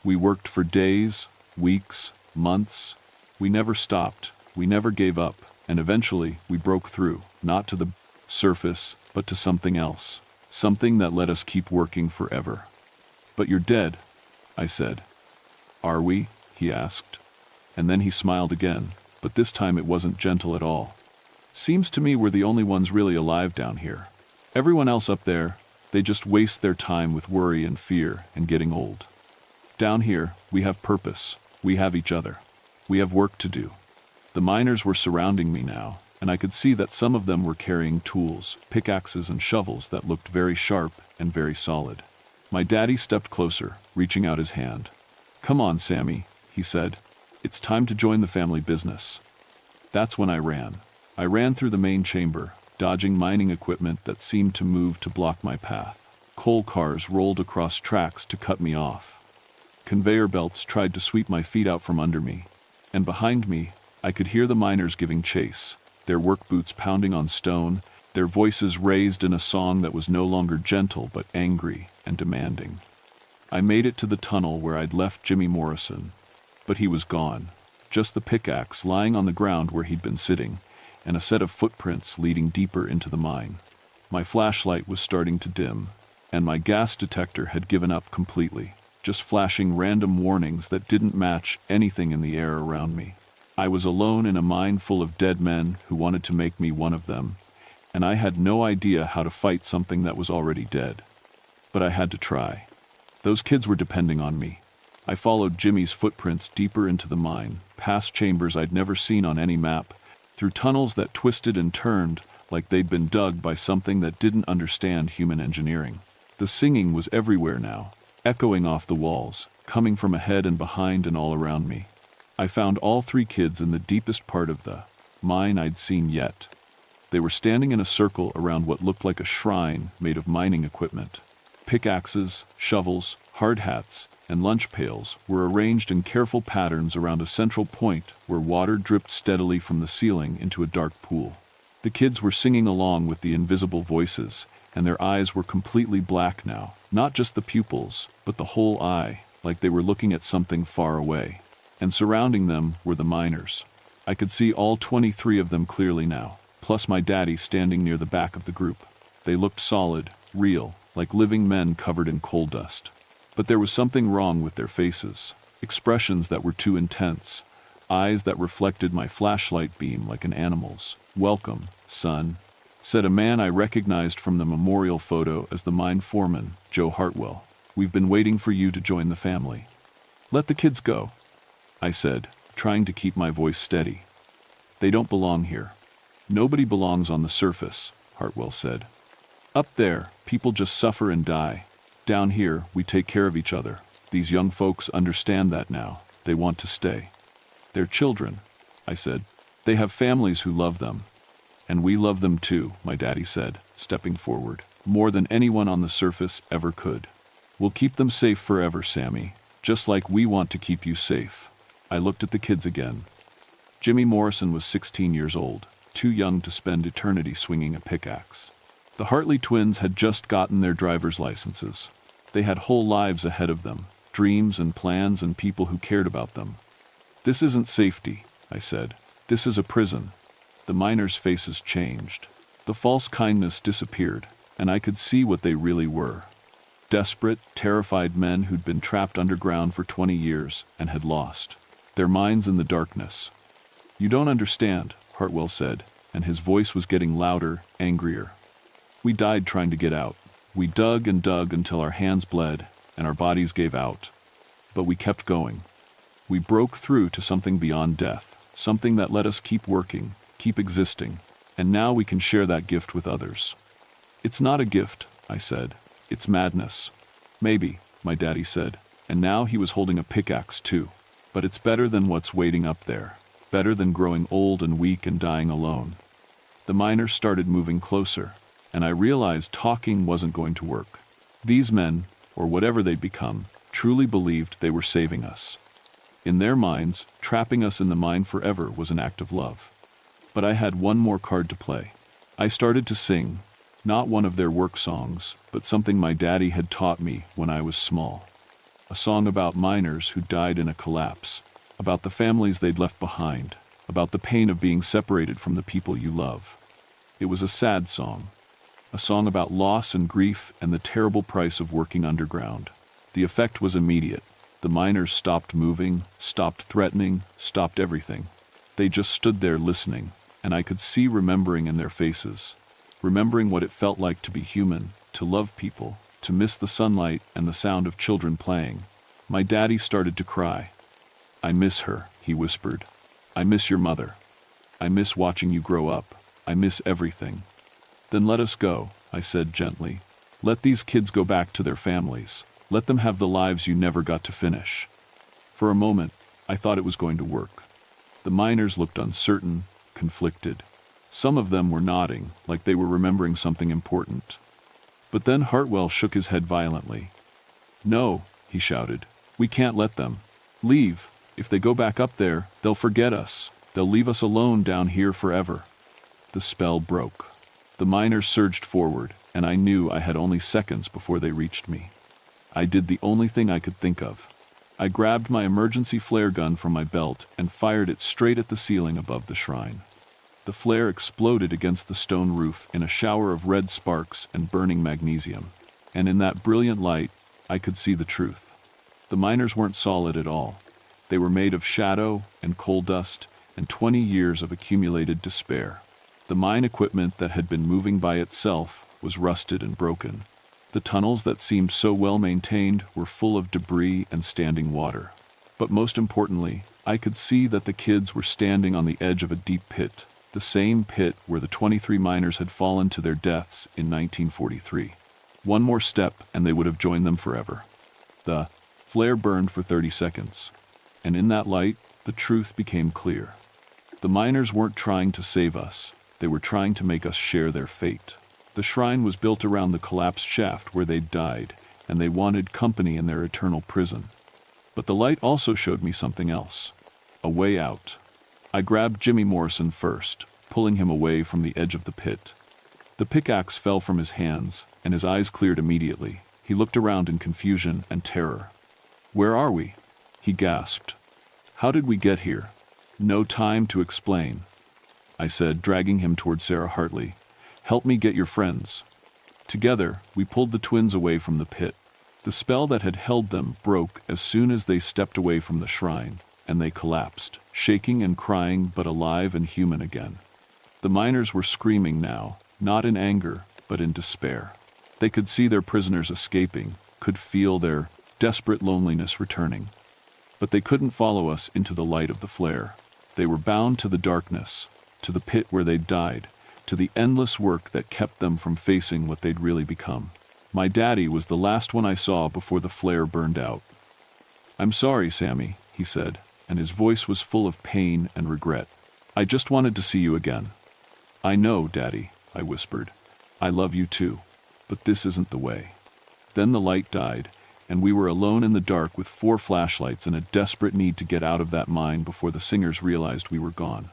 We worked for days, weeks, months. We never stopped, we never gave up, and eventually we broke through, not to the surface, but to something else, something that let us keep working forever." "But you're dead," I said. "Are we?" he asked. And then he smiled again, but this time it wasn't gentle at all. "Seems to me we're the only ones really alive down here. Everyone else up there, they just waste their time with worry and fear and getting old. Down here, we have purpose, we have each other. We have work to do." The miners were surrounding me now, and I could see that some of them were carrying tools, pickaxes and shovels that looked very sharp and very solid. My daddy stepped closer, reaching out his hand. "Come on, Sammy," he said. "It's time to join the family business." That's when I ran. I ran through the main chamber, dodging mining equipment that seemed to move to block my path. Coal cars rolled across tracks to cut me off. Conveyor belts tried to sweep my feet out from under me. And behind me, I could hear the miners giving chase, their work boots pounding on stone, their voices raised in a song that was no longer gentle but angry and demanding. I made it to the tunnel where I'd left Jimmy Morrison, but he was gone. Just the pickaxe lying on the ground where he'd been sitting, and a set of footprints leading deeper into the mine. My flashlight was starting to dim, and my gas detector had given up completely, just flashing random warnings that didn't match anything in the air around me. I was alone in a mine full of dead men who wanted to make me one of them, and I had no idea how to fight something that was already dead. But I had to try. Those kids were depending on me. I followed Jimmy's footprints deeper into the mine, past chambers I'd never seen on any map, through tunnels that twisted and turned like they'd been dug by something that didn't understand human engineering. The singing was everywhere now, echoing off the walls, coming from ahead and behind and all around me. I found all 3 kids in the deepest part of the mine I'd seen yet. They were standing in a circle around what looked like a shrine made of mining equipment. Pickaxes, shovels, hard hats, and lunch pails were arranged in careful patterns around a central point where water dripped steadily from the ceiling into a dark pool. The kids were singing along with the invisible voices, and their eyes were completely black now, not just the pupils, but the whole eye, like they were looking at something far away. And surrounding them were the miners. I could see all 23 of them clearly now, plus my daddy standing near the back of the group. They looked solid, real, like living men covered in coal dust. But there was something wrong with their faces, expressions that were too intense, eyes that reflected my flashlight beam like an animal's. "Welcome, son," said a man I recognized from the memorial photo as the mine foreman, Joe Hartwell. "We've been waiting for you to join the family." "Let the kids go," I said, trying to keep my voice steady. "They don't belong here." Nobody belongs on the surface, Hartwell said. Up there, people just suffer and die. Down here, we take care of each other. These young folks understand that now. They want to stay. They're children, I said. They have families who love them. And we love them too, my daddy said, stepping forward, more than anyone on the surface ever could. We'll keep them safe forever, Sammy, just like we want to keep you safe. I looked at the kids again. Jimmy Morrison was 16 years old, too young to spend eternity swinging a pickaxe. The Hartley twins had just gotten their driver's licenses. They had whole lives ahead of them, dreams and plans and people who cared about them. This isn't safety, I said. This is a prison. The miners' faces changed. The false kindness disappeared, and I could see what they really were. Desperate, terrified men who'd been trapped underground for 20 years and had lost their minds in the darkness. You don't understand, Hartwell said, and his voice was getting louder, angrier. We died trying to get out. We dug and dug until our hands bled and our bodies gave out. But we kept going. We broke through to something beyond death, something that let us keep working, keep existing, and now we can share that gift with others. It's not a gift, I said. It's madness. Maybe, my daddy said, and now he was holding a pickaxe too. But it's better than what's waiting up there, better than growing old and weak and dying alone. The miners started moving closer, and I realized talking wasn't going to work. These men, or whatever they'd become, truly believed they were saving us. In their minds, trapping us in the mine forever was an act of love. But I had one more card to play. I started to sing, not one of their work songs, but something my daddy had taught me when I was small. A song about miners who died in a collapse, about the families they'd left behind, about the pain of being separated from the people you love. It was a sad song, a song about loss and grief and the terrible price of working underground. The effect was immediate. The miners stopped moving, stopped threatening, stopped everything. They just stood there listening, and I could see remembering in their faces, remembering what it felt like to be human, to love people, to miss the sunlight and the sound of children playing. My daddy started to cry. I miss her, he whispered. I miss your mother. I miss watching you grow up. I miss everything. Then let us go, I said gently. Let these kids go back to their families. Let them have the lives you never got to finish. For a moment, I thought it was going to work. The miners looked uncertain, conflicted. Some of them were nodding, like they were remembering something important. But then Hartwell shook his head violently. No, he shouted. We can't let them. Leave. If they go back up there, they'll forget us. They'll leave us alone down here forever. The spell broke. The miners surged forward, and I knew I had only seconds before they reached me. I did the only thing I could think of. I grabbed my emergency flare gun from my belt and fired it straight at the ceiling above the shrine. The flare exploded against the stone roof in a shower of red sparks and burning magnesium. And in that brilliant light, I could see the truth. The miners weren't solid at all. They were made of shadow and coal dust and 20 years of accumulated despair. The mine equipment that had been moving by itself was rusted and broken. The tunnels that seemed so well maintained were full of debris and standing water. But most importantly, I could see that the kids were standing on the edge of a deep pit, the same pit where the 23 miners had fallen to their deaths in 1943. One more step and they would have joined them forever. The flare burned for 30 seconds, and in that light, the truth became clear. The miners weren't trying to save us. They were trying to make us share their fate. The shrine was built around the collapsed shaft where they'd died, and they wanted company in their eternal prison. But the light also showed me something else. A way out. I grabbed Jimmy Morrison first, pulling him away from the edge of the pit. The pickaxe fell from his hands, and his eyes cleared immediately. He looked around in confusion and terror. "Where are we?" he gasped. "How did we get here?" "No time to explain," I said, dragging him toward Sarah Hartley. "Help me get your friends." Together, we pulled the twins away from the pit. The spell that had held them broke as soon as they stepped away from the shrine, and they collapsed, shaking and crying but alive and human again. The miners were screaming now, not in anger, but in despair. They could see their prisoners escaping, could feel their desperate loneliness returning. But they couldn't follow us into the light of the flare. They were bound to the darkness, to the pit where they'd died, to the endless work that kept them from facing what they'd really become. My daddy was the last one I saw before the flare burned out. "I'm sorry, Sammy," he said, and his voice was full of pain and regret. "I just wanted to see you again." "I know, Daddy," I whispered. "I love you too. But this isn't the way." Then the light died, and we were alone in the dark with 4 flashlights and a desperate need to get out of that mine before the singers realized we were gone.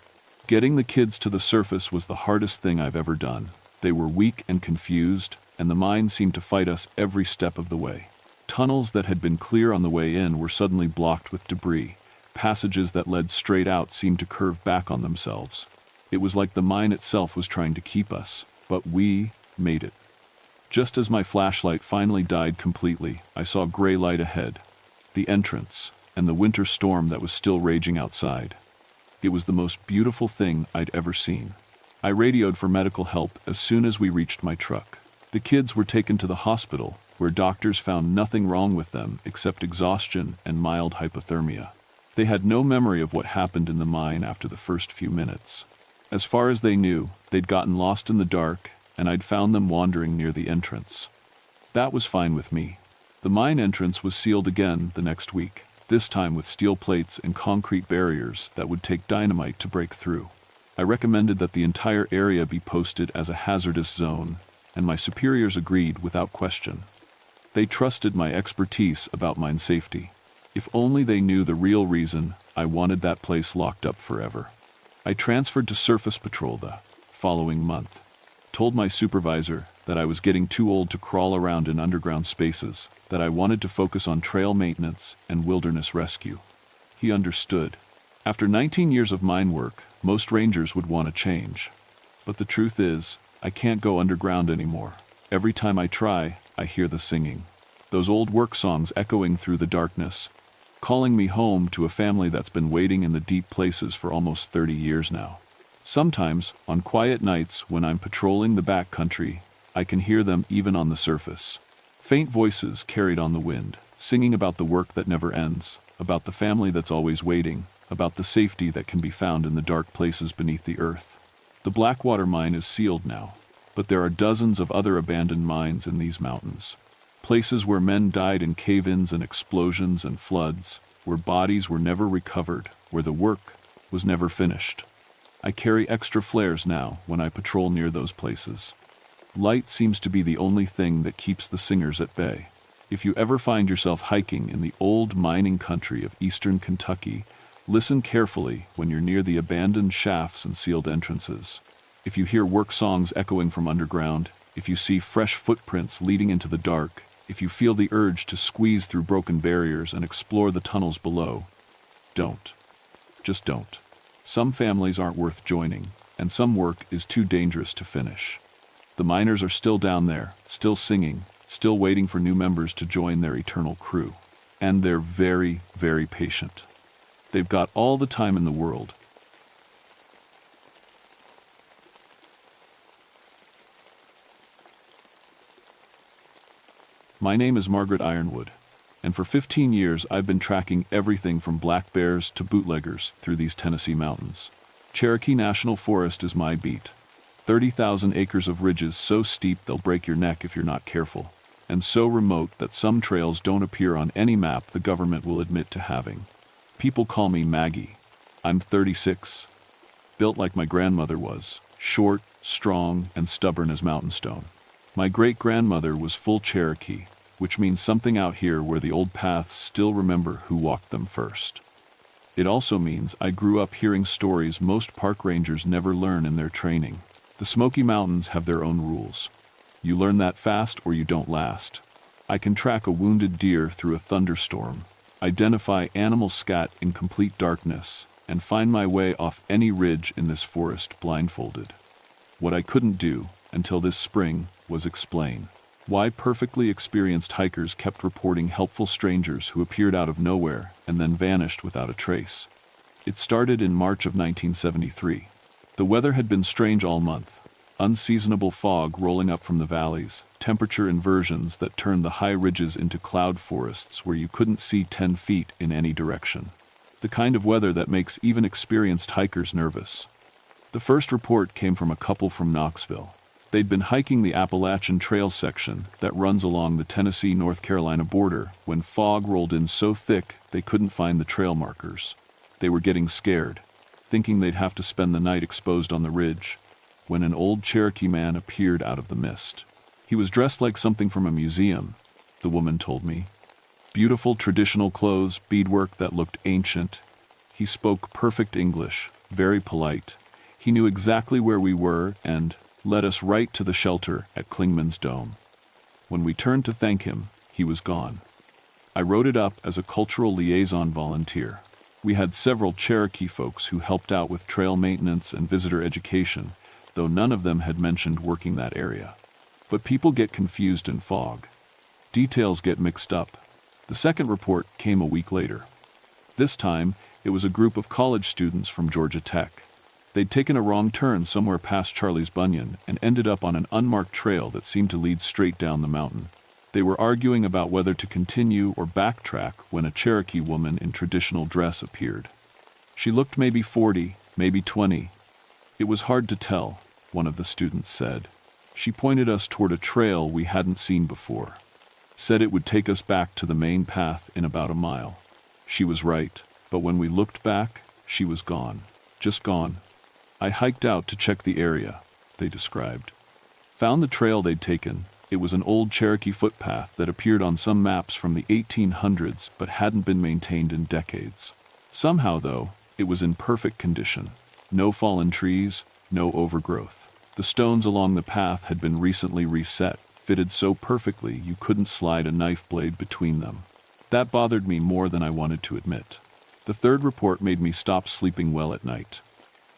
Getting the kids to the surface was the hardest thing I've ever done. They were weak and confused, and the mine seemed to fight us every step of the way. Tunnels that had been clear on the way in were suddenly blocked with debris. Passages that led straight out seemed to curve back on themselves. It was like the mine itself was trying to keep us, but we made it. Just as my flashlight finally died completely, I saw gray light ahead, the entrance, and the winter storm that was still raging outside. It was the most beautiful thing I'd ever seen. I radioed for medical help as soon as we reached my truck. The kids were taken to the hospital, where doctors found nothing wrong with them except exhaustion and mild hypothermia. They had no memory of what happened in the mine after the first few minutes. As far as they knew, they'd gotten lost in the dark, and I'd found them wandering near the entrance. That was fine with me. The mine entrance was sealed again the next week, this time with steel plates and concrete barriers that would take dynamite to break through. I recommended that the entire area be posted as a hazardous zone, and my superiors agreed without question. They trusted my expertise about mine safety. If only they knew the real reason I wanted that place locked up forever. I transferred to surface patrol the following month. Told my supervisor that I was getting too old to crawl around in underground spaces, that I wanted to focus on trail maintenance and wilderness rescue. He understood. After 19 years of mine work, most rangers would want to change. But the truth is, I can't go underground anymore. Every time I try, I hear the singing. Those old work songs echoing through the darkness, calling me home to a family that's been waiting in the deep places for almost 30 years now. Sometimes, on quiet nights when I'm patrolling the back country, I can hear them even on the surface. Faint voices carried on the wind, singing about the work that never ends, about the family that's always waiting, about the safety that can be found in the dark places beneath the earth. The Blackwater mine is sealed now, but there are dozens of other abandoned mines in these mountains. Places where men died in cave-ins and explosions and floods, where bodies were never recovered, where the work was never finished. I carry extra flares now when I patrol near those places. Light seems to be the only thing that keeps the singers at bay. If you ever find yourself hiking in the old mining country of eastern Kentucky, listen carefully when you're near the abandoned shafts and sealed entrances. If you hear work songs echoing from underground, if you see fresh footprints leading into the dark, if you feel the urge to squeeze through broken barriers and explore the tunnels below, don't. Just don't. Some families aren't worth joining, and some work is too dangerous to finish. The miners are still down there, still singing, still waiting for new members to join their eternal crew. And they're very, very patient. They've got all the time in the world. My name is Margaret Ironwood, and for 15 years I've been tracking everything from black bears to bootleggers through these Tennessee mountains. Cherokee National Forest is my beat. 30,000 acres of ridges so steep they'll break your neck if you're not careful, and so remote that some trails don't appear on any map the government will admit to having. People call me Maggie. I'm 36, built like my grandmother was, short, strong, and stubborn as mountain stone. My great-grandmother was full Cherokee, which means something out here where the old paths still remember who walked them first. It also means I grew up hearing stories most park rangers never learn in their training. The Smoky Mountains have their own rules. You learn that fast or you don't last. I can track a wounded deer through a thunderstorm, identify animal scat in complete darkness, and find my way off any ridge in this forest blindfolded. What I couldn't do, until this spring, was explain why perfectly experienced hikers kept reporting helpful strangers who appeared out of nowhere and then vanished without a trace. It started in March of 1973. The weather had been strange all month. Unseasonable fog rolling up from the valleys, temperature inversions that turned the high ridges into cloud forests where you couldn't see 10 feet in any direction. The kind of weather that makes even experienced hikers nervous. The first report came from a couple from Knoxville. They'd been hiking the Appalachian Trail section that runs along the Tennessee-North Carolina border when fog rolled in so thick they couldn't find the trail markers. They were getting scared, thinking they'd have to spend the night exposed on the ridge, when an old Cherokee man appeared out of the mist. He was dressed like something from a museum, the woman told me. Beautiful traditional clothes, beadwork that looked ancient. He spoke perfect English, very polite. He knew exactly where we were and led us right to the shelter at Klingman's Dome. When we turned to thank him, he was gone. I wrote it up as a cultural liaison volunteer. We had several Cherokee folks who helped out with trail maintenance and visitor education, though none of them had mentioned working that area. But people get confused in fog. Details get mixed up. The second report came a week later. This time, it was a group of college students from Georgia Tech. They'd taken a wrong turn somewhere past Charlie's Bunyan and ended up on an unmarked trail that seemed to lead straight down the mountain. They were arguing about whether to continue or backtrack when a Cherokee woman in traditional dress appeared. She looked maybe 40, maybe 20. It was hard to tell, one of the students said. She pointed us toward a trail we hadn't seen before. Said it would take us back to the main path in about a mile. She was right, but when we looked back, she was gone. Just gone. I hiked out to check the area, they described. Found the trail they'd taken. It was an old Cherokee footpath that appeared on some maps from the 1800s but hadn't been maintained in decades. Somehow, though, it was in perfect condition. No fallen trees, no overgrowth. The stones along the path had been recently reset, fitted so perfectly you couldn't slide a knife blade between them. That bothered me more than I wanted to admit. The third report made me stop sleeping well at night.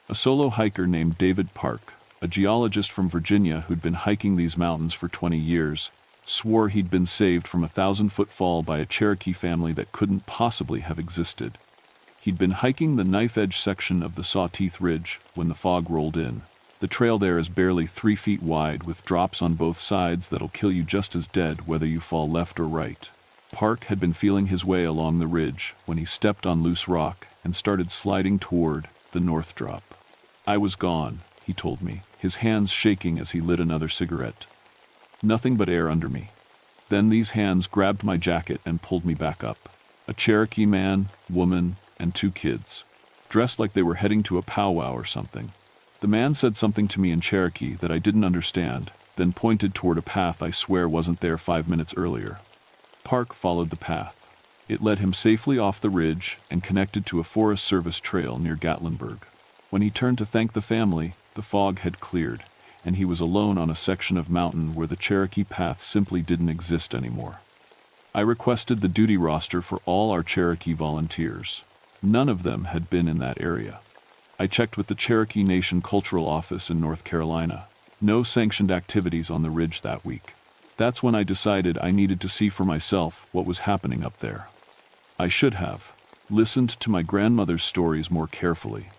A solo hiker named David Park, a geologist from Virginia who'd been hiking these mountains for 20 years, swore he'd been saved from a 1,000-foot fall by a Cherokee family that couldn't possibly have existed. He'd been hiking the knife-edge section of the Sawteeth Ridge when the fog rolled in. The trail there is barely 3 feet wide with drops on both sides that'll kill you just as dead whether you fall left or right. Park had been feeling his way along the ridge when he stepped on loose rock and started sliding toward the north drop. I was gone, he told me, his hands shaking as he lit another cigarette. Nothing but air under me. Then these hands grabbed my jacket and pulled me back up. A Cherokee man, woman, and 2 kids, dressed like they were heading to a powwow or something. The man said something to me in Cherokee that I didn't understand, then pointed toward a path I swear wasn't there 5 minutes earlier. Park followed the path. It led him safely off the ridge and connected to a Forest Service trail near Gatlinburg. When he turned to thank the family, the fog had cleared, and he was alone on a section of mountain where the Cherokee path simply didn't exist anymore. I requested the duty roster for all our Cherokee volunteers. None of them had been in that area. I checked with the Cherokee Nation Cultural Office in North Carolina. No sanctioned activities on the ridge that week. That's when I decided I needed to see for myself what was happening up there. I should have listened to my grandmother's stories more carefully.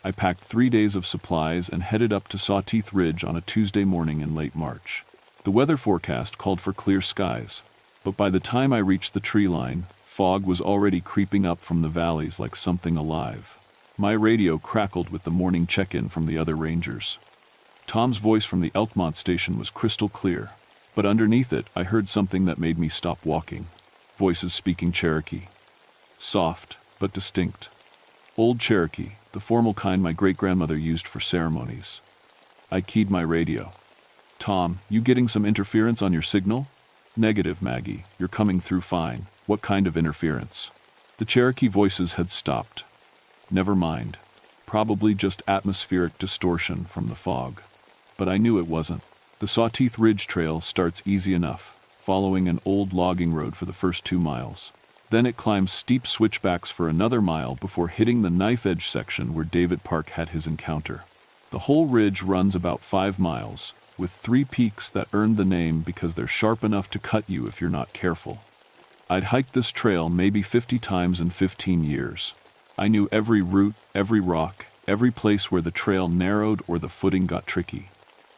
I packed 3 days of supplies and headed up to Sawteeth Ridge on a Tuesday morning in late March. The weather forecast called for clear skies, but by the time I reached the tree line, fog was already creeping up from the valleys like something alive. My radio crackled with the morning check-in from the other rangers. Tom's voice from the Elkmont station was crystal clear, but underneath it I heard something that made me stop walking. Voices speaking Cherokee. Soft, but distinct. Old Cherokee, the formal kind my great-grandmother used for ceremonies. I keyed my radio. Tom, you getting some interference on your signal? Negative, Maggie. You're coming through fine. What kind of interference? The Cherokee voices had stopped. Never mind. Probably just atmospheric distortion from the fog. But I knew it wasn't. The Sawteeth Ridge Trail starts easy enough, following an old logging road for the first 2 miles. Then it climbs steep switchbacks for another mile before hitting the knife-edge section where David Park had his encounter. The whole ridge runs about 5 miles, with 3 peaks that earned the name because they're sharp enough to cut you if you're not careful. I'd hiked this trail maybe 50 times in 15 years. I knew every route, every rock, every place where the trail narrowed or the footing got tricky.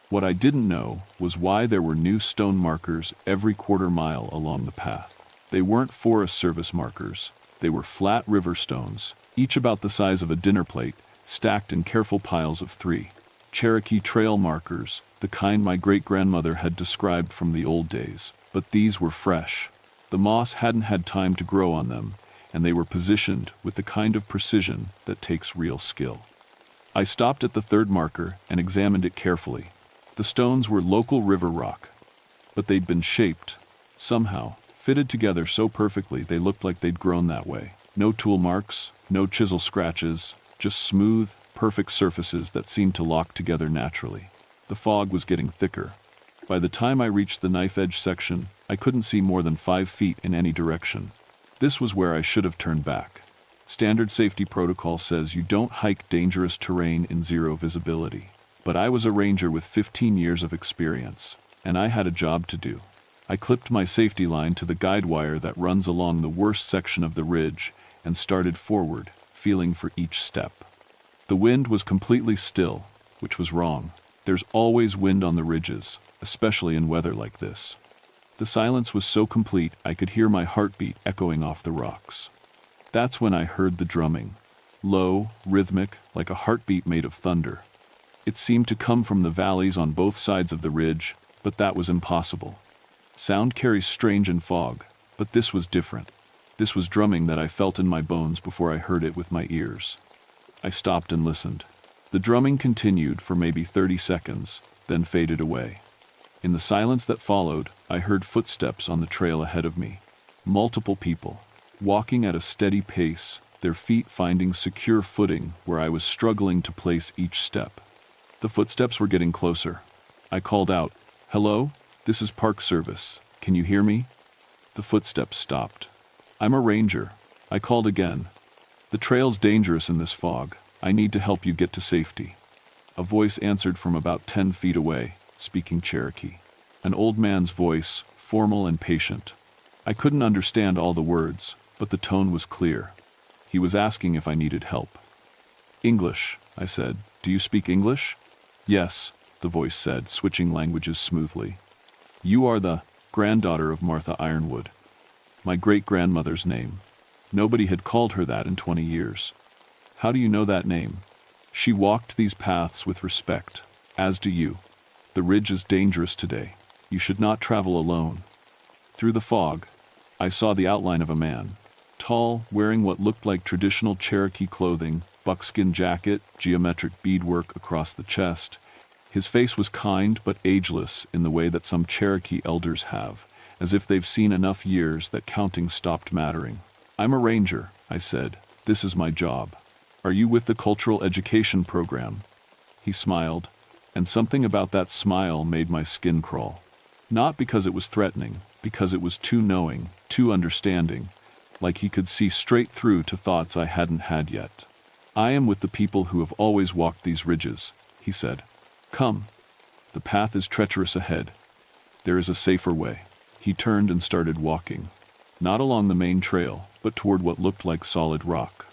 What I didn't know was why there were new stone markers every quarter mile along the path. They weren't Forest Service markers. They were flat river stones, each about the size of a dinner plate, stacked in careful piles of 3. Cherokee trail markers, the kind my great-grandmother had described from the old days, but these were fresh. The moss hadn't had time to grow on them, and they were positioned with the kind of precision that takes real skill. I stopped at the 3rd marker and examined it carefully. The stones were local river rock, but they'd been shaped, somehow, fitted together so perfectly they looked like they'd grown that way. No tool marks, no chisel scratches, just smooth, perfect surfaces that seemed to lock together naturally. The fog was getting thicker. By the time I reached the knife-edge section, I couldn't see more than 5 feet in any direction. This was where I should have turned back. Standard safety protocol says you don't hike dangerous terrain in 0 visibility. But I was a ranger with 15 years of experience, and I had a job to do. I clipped my safety line to the guide wire that runs along the worst section of the ridge and started forward, feeling for each step. The wind was completely still, which was wrong. There's always wind on the ridges, especially in weather like this. The silence was so complete I could hear my heartbeat echoing off the rocks. That's when I heard the drumming. Low, rhythmic, like a heartbeat made of thunder. It seemed to come from the valleys on both sides of the ridge, but that was impossible. Sound carries strange in fog, but this was different. This was drumming that I felt in my bones before I heard it with my ears. I stopped and listened. The drumming continued for maybe 30 seconds, then faded away. In the silence that followed, I heard footsteps on the trail ahead of me. Multiple people, walking at a steady pace, their feet finding secure footing where I was struggling to place each step. The footsteps were getting closer. I called out, "Hello? This is Park Service. Can you hear me?" The footsteps stopped. "I'm a ranger." I called again. "The trail's dangerous in this fog. I need to help you get to safety." A voice answered from about 10 feet away, speaking Cherokee. An old man's voice, formal and patient. I couldn't understand all the words, but the tone was clear. He was asking if I needed help. "English," I said. "Do you speak English?" "Yes," the voice said, switching languages smoothly. "You are the granddaughter of Martha Ironwood." My great-grandmother's name. Nobody had called her that in 20 years. "How do you know that name?" "She walked these paths with respect, as do you. The ridge is dangerous today. You should not travel alone." Through the fog, I saw the outline of a man. Tall, wearing what looked like traditional Cherokee clothing, buckskin jacket, geometric beadwork across the chest. His face was kind but ageless in the way that some Cherokee elders have, as if they've seen enough years that counting stopped mattering. "I'm a ranger," I said. "This is my job." "Are you with the cultural education program?" He smiled, and something about that smile made my skin crawl. Not because it was threatening, because it was too knowing, too understanding, like he could see straight through to thoughts I hadn't had yet. "I am with the people who have always walked these ridges," he said. "Come. The path is treacherous ahead. There is a safer way." He turned and started walking, not along the main trail, but toward what looked like solid rock.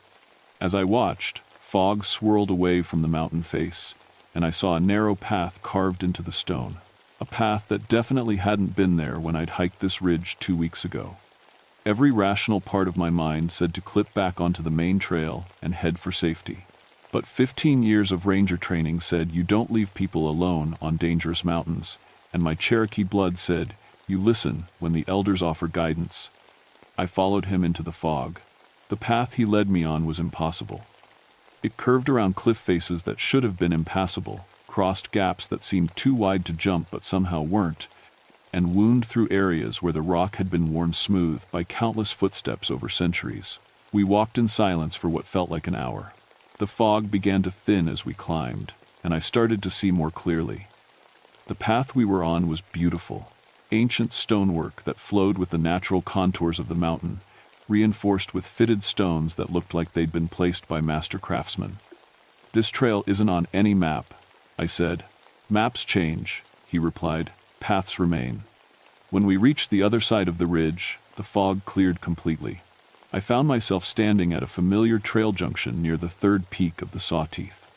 As I watched, fog swirled away from the mountain face, and I saw a narrow path carved into the stone, a path that definitely hadn't been there when I'd hiked this ridge 2 weeks ago. Every rational part of my mind said to clip back onto the main trail and head for safety. But 15 years of ranger training said you don't leave people alone on dangerous mountains, and my Cherokee blood said you listen when the elders offer guidance. I followed him into the fog. The path he led me on was impossible. It curved around cliff faces that should have been impassable, crossed gaps that seemed too wide to jump but somehow weren't, and wound through areas where the rock had been worn smooth by countless footsteps over centuries. We walked in silence for what felt like an hour. The fog began to thin as we climbed, and I started to see more clearly. The path we were on was beautiful, ancient stonework that flowed with the natural contours of the mountain, reinforced with fitted stones that looked like they'd been placed by master craftsmen. "This trail isn't on any map," I said. "Maps change," he replied. "Paths remain." When we reached the other side of the ridge, the fog cleared completely. I found myself standing at a familiar trail junction near the 3rd peak of the Sawteeth.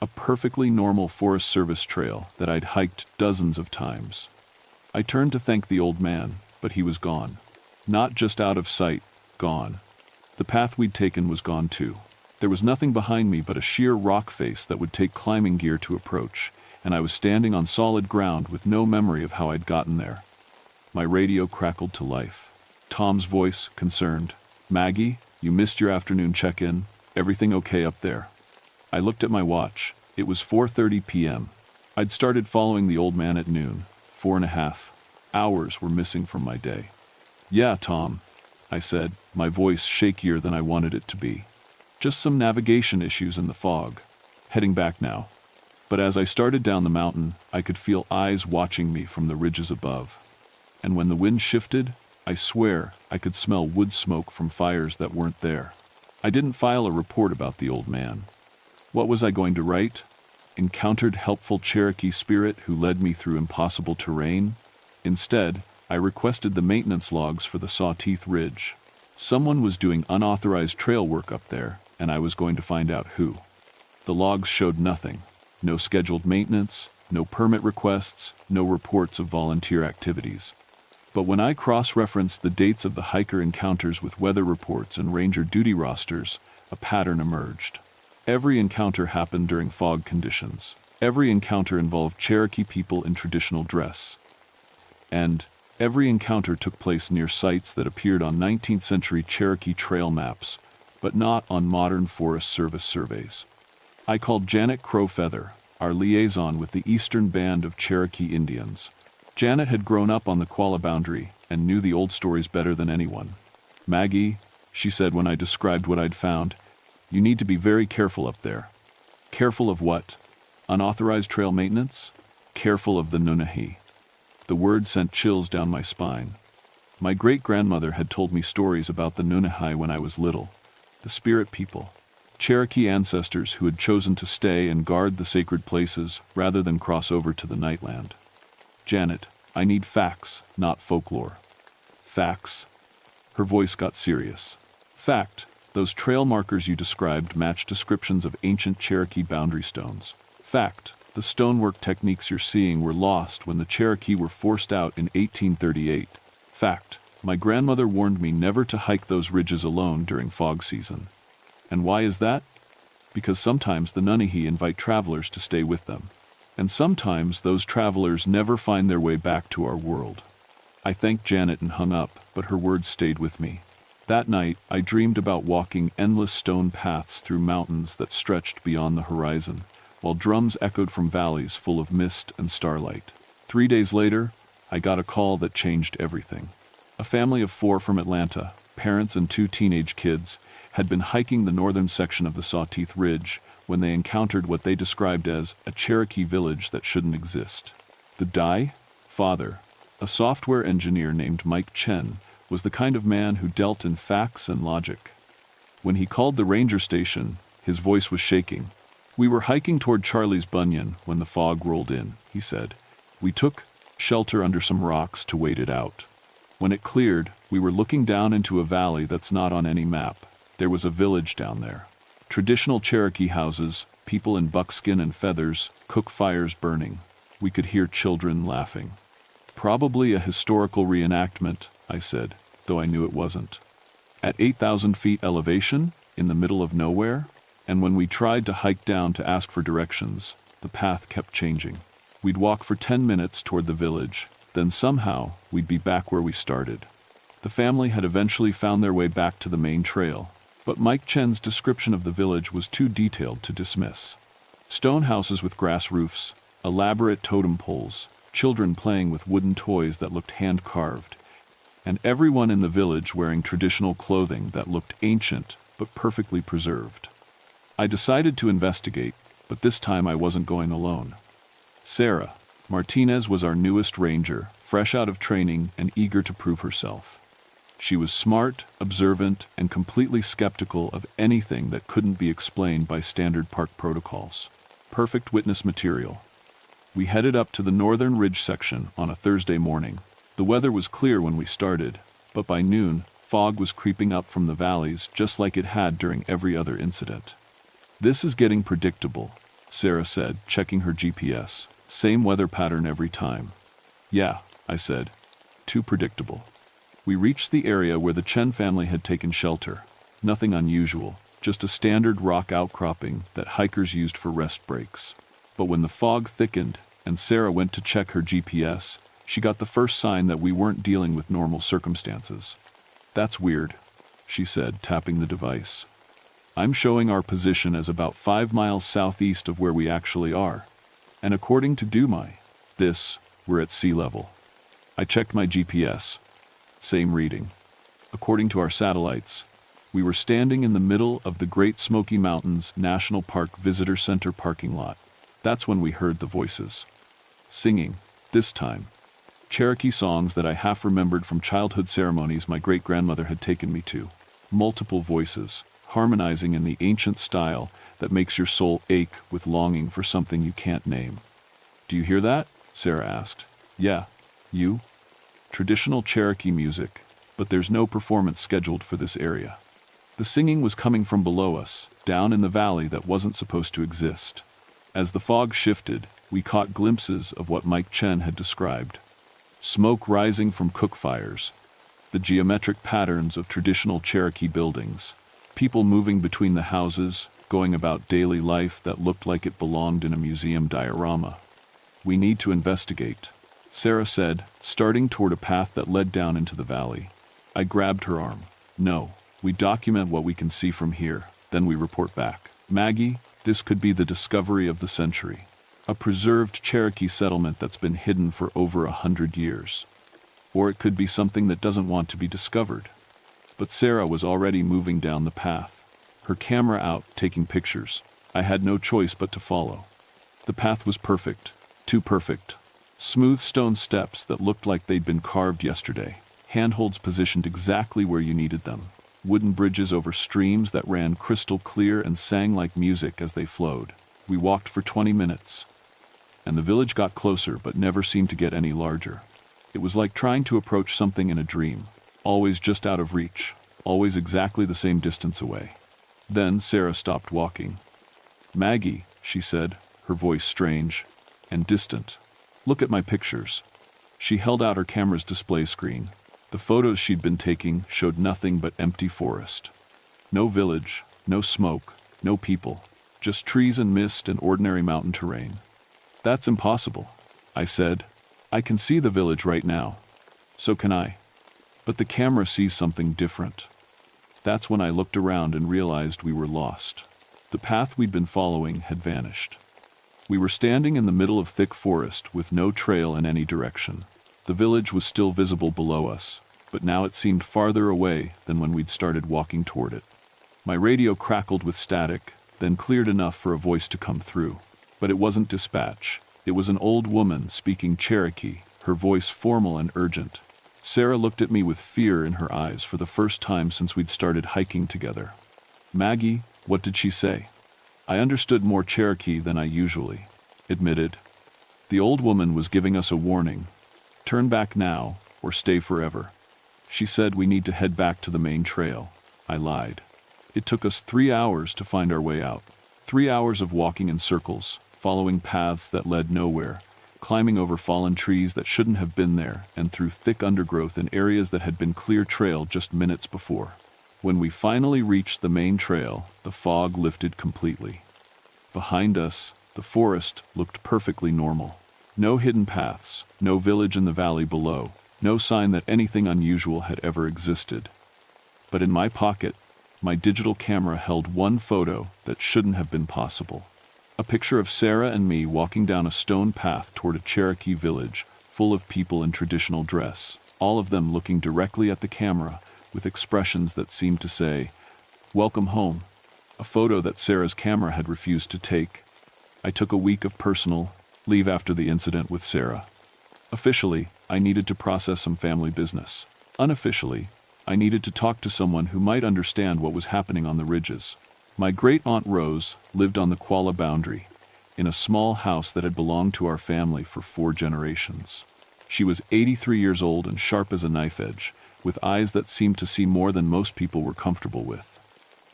A perfectly normal Forest Service trail that I'd hiked dozens of times. I turned to thank the old man, but he was gone. Not just out of sight, gone. The path we'd taken was gone too. There was nothing behind me but a sheer rock face that would take climbing gear to approach, and I was standing on solid ground with no memory of how I'd gotten there. My radio crackled to life. Tom's voice, concerned. "Maggie, you missed your afternoon check-in. Everything okay up there?" I looked at my watch. It was 4:30 p.m. I'd started following the old man at noon. 4.5 hours were missing from my day. "Yeah, Tom," I said, my voice shakier than I wanted it to be. "Just some navigation issues in the fog. Heading back now." But as I started down the mountain, I could feel eyes watching me from the ridges above. And when the wind shifted, I swear I could smell wood smoke from fires that weren't there. I didn't file a report about the old man. What was I going to write? Encountered helpful Cherokee spirit who led me through impossible terrain? Instead, I requested the maintenance logs for the Sawteeth Ridge. Someone was doing unauthorized trail work up there, and I was going to find out who. The logs showed nothing. No scheduled maintenance, no permit requests, no reports of volunteer activities. But when I cross-referenced the dates of the hiker encounters with weather reports and ranger duty rosters, a pattern emerged. Every encounter happened during fog conditions. Every encounter involved Cherokee people in traditional dress. And every encounter took place near sites that appeared on 19th century Cherokee trail maps, but not on modern Forest Service surveys. I called Janet Crowfeather, our liaison with the Eastern Band of Cherokee Indians. Janet had grown up on the Qualla boundary and knew the old stories better than anyone. "Maggie," she said when I described what I'd found, "you need to be very careful up there." Careful of what? Unauthorized trail maintenance? Careful of the Nunahee. The word sent chills down my spine. My great-grandmother had told me stories about the Nunahee when I was little. The spirit people. Cherokee ancestors who had chosen to stay and guard the sacred places rather than cross over to the Nightland. "Janet, I need facts, not folklore." "Facts?" Her voice got serious. "Fact, those trail markers you described match descriptions of ancient Cherokee boundary stones. Fact, the stonework techniques you're seeing were lost when the Cherokee were forced out in 1838. Fact, my grandmother warned me never to hike those ridges alone during fog season. And why is that? Because sometimes the Nunahee invite travelers to stay with them. And sometimes those travelers never find their way back to our world." I thanked Janet and hung up, but her words stayed with me. That night, I dreamed about walking endless stone paths through mountains that stretched beyond the horizon, while drums echoed from valleys full of mist and starlight. 3 days later, I got a call that changed everything. A family of 4 from Atlanta, parents and 2 teenage kids, had been hiking the northern section of the Sawteeth Ridge when they encountered what they described as a Cherokee village that shouldn't exist. The Dai, father, a software engineer named Mike Chen, was the kind of man who dealt in facts and logic. When he called the ranger station, his voice was shaking. "We were hiking toward Charlie's Bunyan when the fog rolled in," he said. "We took shelter under some rocks to wait it out. When it cleared, we were looking down into a valley that's not on any map. There was a village down there. Traditional Cherokee houses, people in buckskin and feathers, cook fires burning. We could hear children laughing." "Probably a historical reenactment," I said, though I knew it wasn't. "At 8,000 feet elevation, in the middle of nowhere?" And when we tried to hike down to ask for directions, the path kept changing. We'd walk for 10 minutes toward the village, then somehow we'd be back where we started. The family had eventually found their way back to the main trail, but Mike Chen's description of the village was too detailed to dismiss. Stone houses with grass roofs, elaborate totem poles, children playing with wooden toys that looked hand-carved, and everyone in the village wearing traditional clothing that looked ancient but perfectly preserved. I decided to investigate, but this time I wasn't going alone. Sarah Martinez was our newest ranger, fresh out of training and eager to prove herself. She was smart, observant, and completely skeptical of anything that couldn't be explained by standard park protocols. Perfect witness material. We headed up to the northern ridge section on a Thursday morning. The weather was clear when we started, but by noon, fog was creeping up from the valleys just like it had during every other incident. "This is getting predictable," Sarah said, checking her GPS. "Same weather pattern every time." "Yeah," I said. "Too predictable." We reached the area where the Chen family had taken shelter. Nothing unusual, just a standard rock outcropping that hikers used for rest breaks. But when the fog thickened and Sarah went to check her GPS, she got the first sign that we weren't dealing with normal circumstances. "That's weird," she said, tapping the device. "I'm showing our position as about 5 miles southeast of where we actually are. And according to we're at sea level." I checked my GPS. Same reading. According to our satellites, we were standing in the middle of the Great Smoky Mountains National Park Visitor Center parking lot. That's when we heard the voices. Singing, this time, Cherokee songs that I half remembered from childhood ceremonies my great-grandmother had taken me to. Multiple voices, harmonizing in the ancient style that makes your soul ache with longing for something you can't name. "Do you hear that?" Sarah asked. "Yeah. You?" Traditional Cherokee music, but there's no performance scheduled for this area. The singing was coming from below us, down in the valley that wasn't supposed to exist. As the fog shifted, we caught glimpses of what Mike Chen had described. Smoke rising from cook fires, the geometric patterns of traditional Cherokee buildings, people moving between the houses, going about daily life that looked like it belonged in a museum diorama. "We need to investigate," Sarah said, starting toward a path that led down into the valley. I grabbed her arm. "No, we document what we can see from here, then we report back. Maggie, this could be the discovery of the century. A preserved Cherokee settlement that's been hidden for over 100 years. Or it could be something that doesn't want to be discovered." But Sarah was already moving down the path, her camera out, taking pictures. I had no choice but to follow. The path was perfect, too perfect. Smooth stone steps that looked like they'd been carved yesterday, handholds positioned exactly where you needed them, wooden bridges over streams that ran crystal clear and sang like music as they flowed. We walked for 20 minutes, and the village got closer but never seemed to get any larger. It was like trying to approach something in a dream, always just out of reach, always exactly the same distance away. Then Sarah stopped walking. "Maggie," she said, her voice strange and distant. "Look at my pictures." She held out her camera's display screen. The photos she'd been taking showed nothing but empty forest. No village, no smoke, no people, just trees and mist and ordinary mountain terrain. "That's impossible," I said. "I can see the village right now. So can I. But the camera sees something different." That's when I looked around and realized we were lost. The path we'd been following had vanished. We were standing in the middle of thick forest with no trail in any direction. The village was still visible below us, but now it seemed farther away than when we'd started walking toward it. My radio crackled with static, then cleared enough for a voice to come through. But it wasn't dispatch. It was an old woman speaking Cherokee, her voice formal and urgent. Sarah looked at me with fear in her eyes for the first time since we'd started hiking together. "Maggie, what did she say?" I understood more Cherokee than I usually admitted. The old woman was giving us a warning. "Turn back now, or stay forever." She said we need to head back to the main trail. I lied. It took us 3 hours to find our way out. 3 hours of walking in circles, following paths that led nowhere, climbing over fallen trees that shouldn't have been there, and through thick undergrowth in areas that had been clear trail just minutes before. When we finally reached the main trail, the fog lifted completely. Behind us, the forest looked perfectly normal. No hidden paths, no village in the valley below, no sign that anything unusual had ever existed. But in my pocket, my digital camera held one photo that shouldn't have been possible. A picture of Sarah and me walking down a stone path toward a Cherokee village, full of people in traditional dress, all of them looking directly at the camera with expressions that seemed to say, "Welcome home," a photo that Sarah's camera had refused to take. I took a week of personal leave after the incident with Sarah. Officially, I needed to process some family business. Unofficially, I needed to talk to someone who might understand what was happening on the ridges. My great-aunt Rose lived on the Qualla boundary, in a small house that had belonged to our family for 4 generations. She was 83 years old and sharp as a knife edge, with eyes that seemed to see more than most people were comfortable with.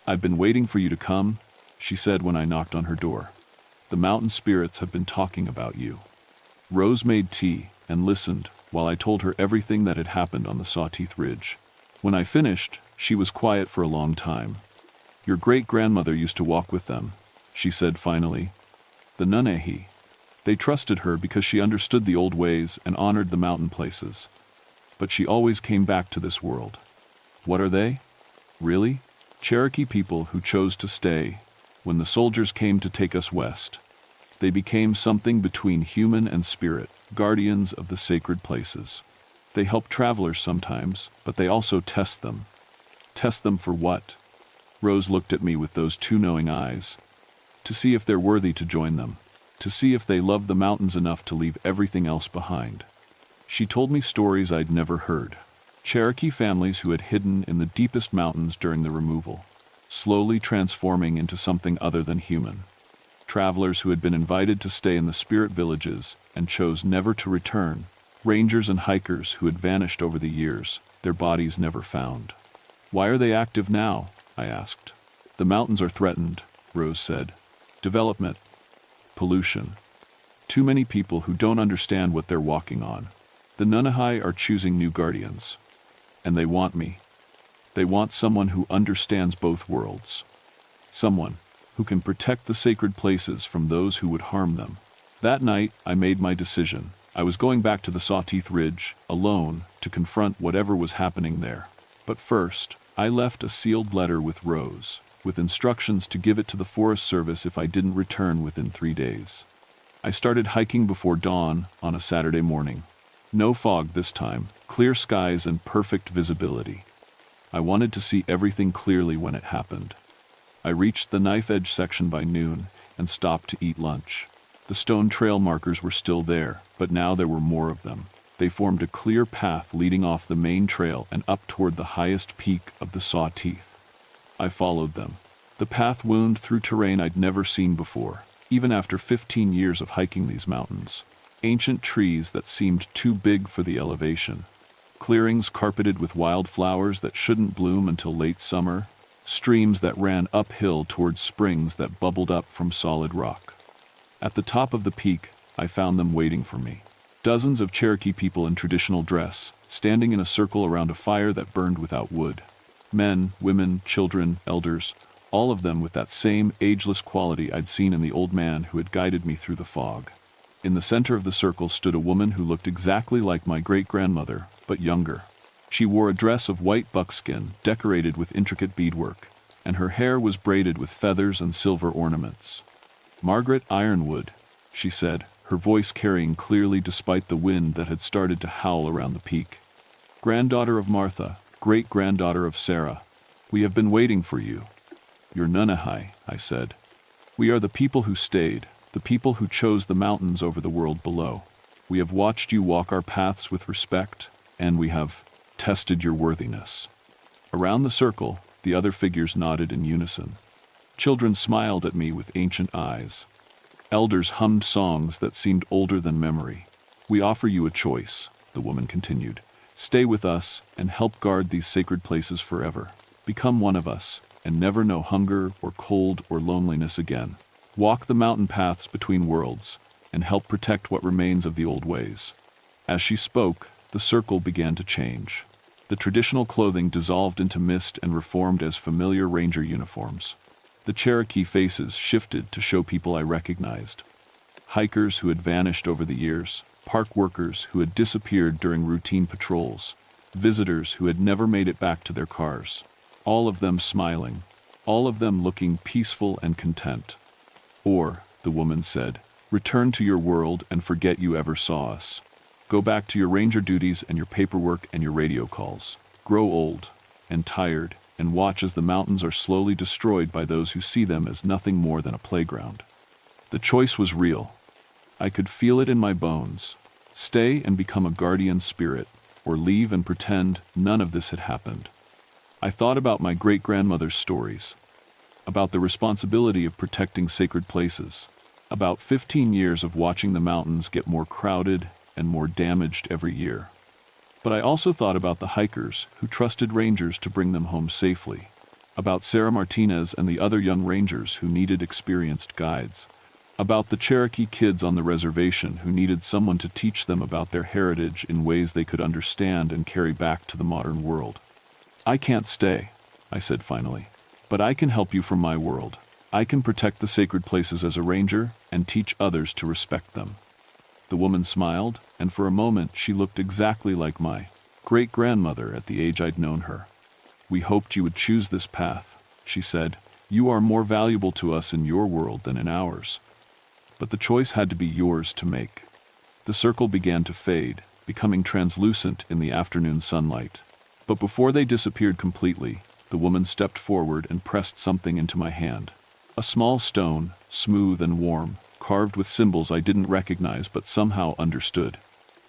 "I've been waiting for you to come," she said when I knocked on her door. "The mountain spirits have been talking about you." Rose made tea and listened while I told her everything that had happened on the Sawteeth Ridge. When I finished, she was quiet for a long time. Your great-grandmother used to walk with them, she said finally. The Nunahi. They trusted her because she understood the old ways and honored the mountain places. But she always came back to this world. What are they? Really? Cherokee people who chose to stay when the soldiers came to take us west. They became something between human and spirit, guardians of the sacred places. They help travelers sometimes, but they also test them. Test them for what? Rose looked at me with those two knowing eyes. To see if they're worthy to join them. To see if they love the mountains enough to leave everything else behind. She told me stories I'd never heard. Cherokee families who had hidden in the deepest mountains during the removal, slowly transforming into something other than human. Travelers who had been invited to stay in the spirit villages and chose never to return. Rangers and hikers who had vanished over the years, their bodies never found. Why are they active now? I asked. The mountains are threatened, Rose said. Development. Pollution. Too many people who don't understand what they're walking on. The Nunahi are choosing new guardians. And they want me. They want someone who understands both worlds. Someone who can protect the sacred places from those who would harm them. That night, I made my decision. I was going back to the Sawtooth Ridge, alone, to confront whatever was happening there. But first, I left a sealed letter with Rose, with instructions to give it to the Forest Service if I didn't return within 3 days. I started hiking before dawn on a Saturday morning. No fog this time, clear skies and perfect visibility. I wanted to see everything clearly when it happened. I reached the knife edge section by noon and stopped to eat lunch. The stone trail markers were still there, but now there were more of them. They formed a clear path leading off the main trail and up toward the highest peak of the Sawtooth. I followed them. The path wound through terrain I'd never seen before, even after 15 years of hiking these mountains. Ancient trees that seemed too big for the elevation. Clearings carpeted with wildflowers that shouldn't bloom until late summer. Streams that ran uphill towards springs that bubbled up from solid rock. At the top of the peak, I found them waiting for me. Dozens of Cherokee people in traditional dress, standing in a circle around a fire that burned without wood. Men, women, children, elders, all of them with that same ageless quality I'd seen in the old man who had guided me through the fog. In the center of the circle stood a woman who looked exactly like my great-grandmother, but younger. She wore a dress of white buckskin, decorated with intricate beadwork, and her hair was braided with feathers and silver ornaments. "Margaret Ironwood," she said, her voice carrying clearly despite the wind that had started to howl around the peak. "Granddaughter of Martha, great-granddaughter of Sarah, we have been waiting for you." "You're Nunahi," I said. "We are the people who stayed, the people who chose the mountains over the world below. We have watched you walk our paths with respect, and we have tested your worthiness." Around the circle, the other figures nodded in unison. Children smiled at me with ancient eyes. Elders hummed songs that seemed older than memory. "We offer you a choice," the woman continued. "Stay with us and help guard these sacred places forever. Become one of us and never know hunger or cold or loneliness again. Walk the mountain paths between worlds and help protect what remains of the old ways." As she spoke, the circle began to change. The traditional clothing dissolved into mist and reformed as familiar ranger uniforms. The Cherokee faces shifted to show people I recognized. Hikers who had vanished over the years, park workers who had disappeared during routine patrols, visitors who had never made it back to their cars. All of them smiling, all of them looking peaceful and content. "Or," the woman said, "return to your world and forget you ever saw us. Go back to your ranger duties and your paperwork and your radio calls. Grow old and tired and watch as the mountains are slowly destroyed by those who see them as nothing more than a playground." The choice was real. I could feel it in my bones. Stay and become a guardian spirit, or leave and pretend none of this had happened. I thought about my great-grandmother's stories, about the responsibility of protecting sacred places, about 15 years of watching the mountains get more crowded and more damaged every year. But I also thought about the hikers who trusted rangers to bring them home safely, about Sarah Martinez and the other young rangers who needed experienced guides, about the Cherokee kids on the reservation who needed someone to teach them about their heritage in ways they could understand and carry back to the modern world. "I can't stay," I said finally. But I can help you from my world. I can protect the sacred places as a ranger and teach others to respect them." The woman smiled, and for a moment she looked exactly like my great-grandmother at the age I'd known her. "We hoped you would choose this path," she said. "You are more valuable to us in your world than in ours." But the choice had to be yours to make. The circle began to fade, becoming translucent in the afternoon sunlight. But before they disappeared completely, the woman stepped forward and pressed something into my hand. A small stone, smooth and warm, carved with symbols I didn't recognize but somehow understood.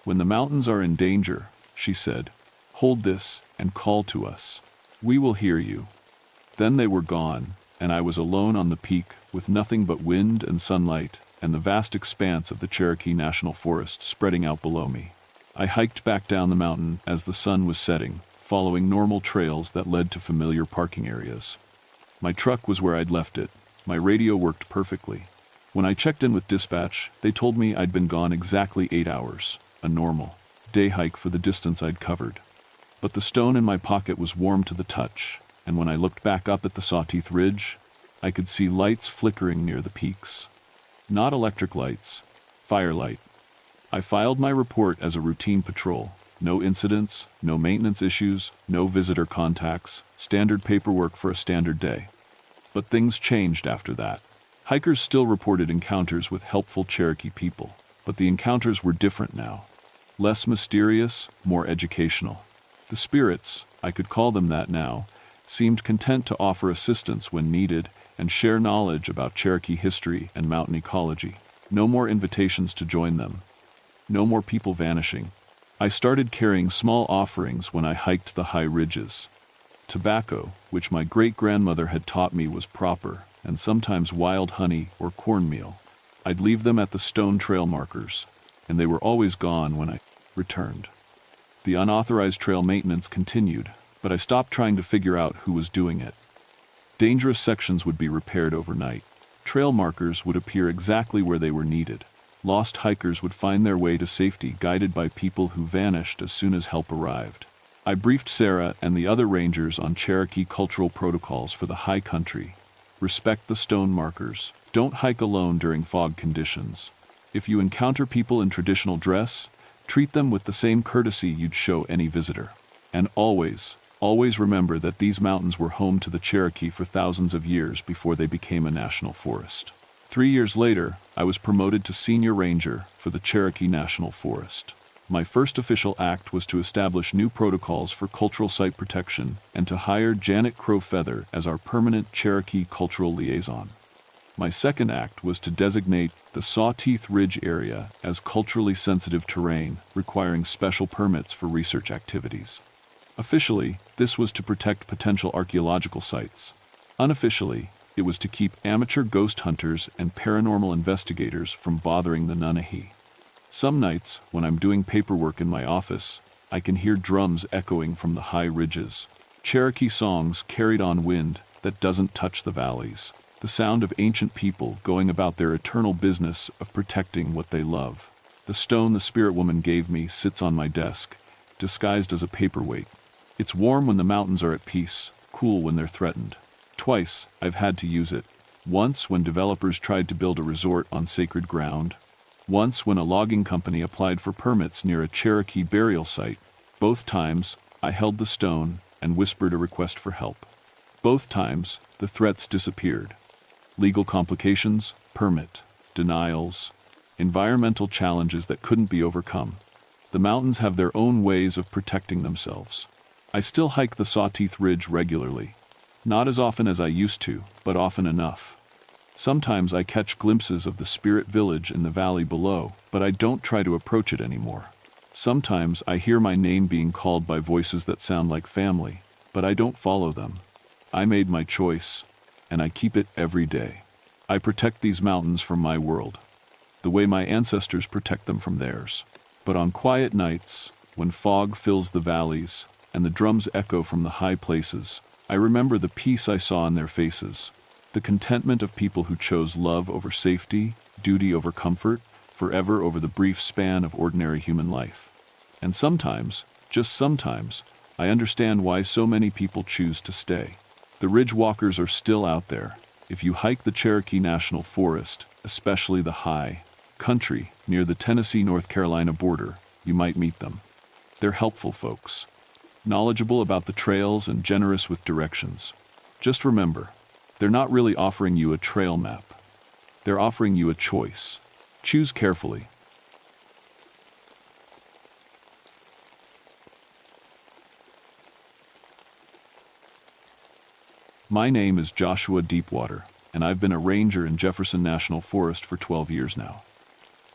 "When the mountains are in danger," she said, "hold this and call to us. We will hear you." Then they were gone, and I was alone on the peak with nothing but wind and sunlight and the vast expanse of the Cherokee National Forest spreading out below me. I hiked back down the mountain as the sun was setting, following normal trails that led to familiar parking areas. My truck was where I'd left it. My radio worked perfectly. When I checked in with dispatch, they told me I'd been gone exactly 8 hours, a normal day hike for the distance I'd covered. But the stone in my pocket was warm to the touch, and when I looked back up at the Sawtooth Ridge, I could see lights flickering near the peaks. Not electric lights, firelight. I filed my report as a routine patrol. No incidents, no maintenance issues, no visitor contacts, standard paperwork for a standard day. But things changed after that. Hikers still reported encounters with helpful Cherokee people, but the encounters were different now. Less mysterious, more educational. The spirits, I could call them that now, seemed content to offer assistance when needed and share knowledge about Cherokee history and mountain ecology. No more invitations to join them. No more people vanishing. I started carrying small offerings when I hiked the high ridges. Tobacco, which my great-grandmother had taught me was proper, and sometimes wild honey or cornmeal. I'd leave them at the stone trail markers, and they were always gone when I returned. The unauthorized trail maintenance continued, but I stopped trying to figure out who was doing it. Dangerous sections would be repaired overnight. Trail markers would appear exactly where they were needed. Lost hikers would find their way to safety guided by people who vanished as soon as help arrived. I briefed Sarah and the other rangers on Cherokee cultural protocols for the high country. Respect the stone markers. Don't hike alone during fog conditions. If you encounter people in traditional dress, treat them with the same courtesy you'd show any visitor. And always remember that these mountains were home to the Cherokee for thousands of years before they became a national forest. 3 years later, I was promoted to senior ranger for the Cherokee National Forest. My first official act was to establish new protocols for cultural site protection and to hire Janet Crowfeather as our permanent Cherokee cultural liaison. My second act was to designate the Sawtooth Ridge area as culturally sensitive terrain, requiring special permits for research activities. Officially, this was to protect potential archaeological sites. Unofficially, it was to keep amateur ghost hunters and paranormal investigators from bothering the Nunahi. Some nights, when I'm doing paperwork in my office, I can hear drums echoing from the high ridges. Cherokee songs carried on wind that doesn't touch the valleys. The sound of ancient people going about their eternal business of protecting what they love. The stone the spirit woman gave me sits on my desk, disguised as a paperweight. It's warm when the mountains are at peace, cool when they're threatened. Twice, I've had to use it. Once when developers tried to build a resort on sacred ground. Once when a logging company applied for permits near a Cherokee burial site. Both times, I held the stone and whispered a request for help. Both times, the threats disappeared. Legal complications, permit, denials, environmental challenges that couldn't be overcome. The mountains have their own ways of protecting themselves. I still hike the Sawtooth Ridge regularly. Not as often as I used to, but often enough. Sometimes I catch glimpses of the spirit village in the valley below, but I don't try to approach it anymore. Sometimes I hear my name being called by voices that sound like family, but I don't follow them. I made my choice, and I keep it every day. I protect these mountains from my world, the way my ancestors protect them from theirs. But on quiet nights, when fog fills the valleys, and the drums echo from the high places, I remember the peace I saw in their faces, the contentment of people who chose love over safety, duty over comfort, forever over the brief span of ordinary human life. And sometimes, just sometimes, I understand why so many people choose to stay. The ridge walkers are still out there. If you hike the Cherokee National Forest, especially the high country near the Tennessee-North Carolina border, you might meet them. They're helpful folks, knowledgeable about the trails and generous with directions. Just remember, they're not really offering you a trail map. They're offering you a choice. Choose carefully. My name is Joshua Deepwater, and I've been a ranger in Jefferson National Forest for 12 years now.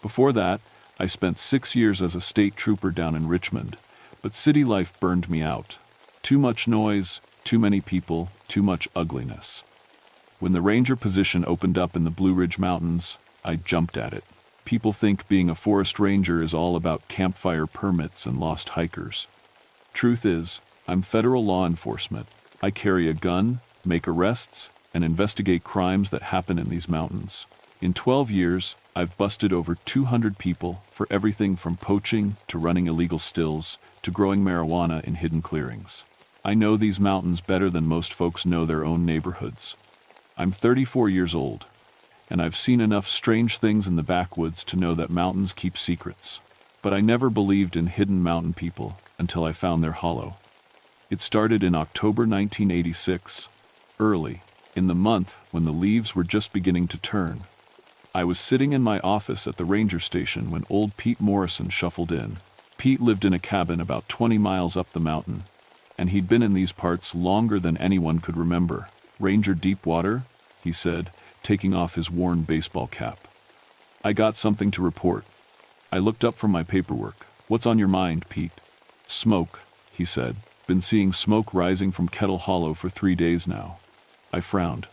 Before that, I spent 6 years as a state trooper down in Richmond, but city life burned me out. Too much noise, too many people, too much ugliness. When the ranger position opened up in the Blue Ridge Mountains, I jumped at it. People think being a forest ranger is all about campfire permits and lost hikers. Truth is, I'm federal law enforcement. I carry a gun, make arrests, and investigate crimes that happen in these mountains. In 12 years, I've busted over 200 people for everything from poaching to running illegal stills to growing marijuana in hidden clearings. I know these mountains better than most folks know their own neighborhoods. I'm 34 years old, and I've seen enough strange things in the backwoods to know that mountains keep secrets. But I never believed in hidden mountain people until I found their hollow. It started in October 1986, early, in the month when the leaves were just beginning to turn. I was sitting in my office at the ranger station when old Pete Morrison shuffled in. Pete lived in a cabin about 20 miles up the mountain, and he'd been in these parts longer than anyone could remember. "Ranger Deepwater," he said, taking off his worn baseball cap. "I got something to report." I looked up from my paperwork. "What's on your mind, Pete?" "Smoke," he said. "Been seeing smoke rising from Kettle Hollow for 3 days now." I frowned.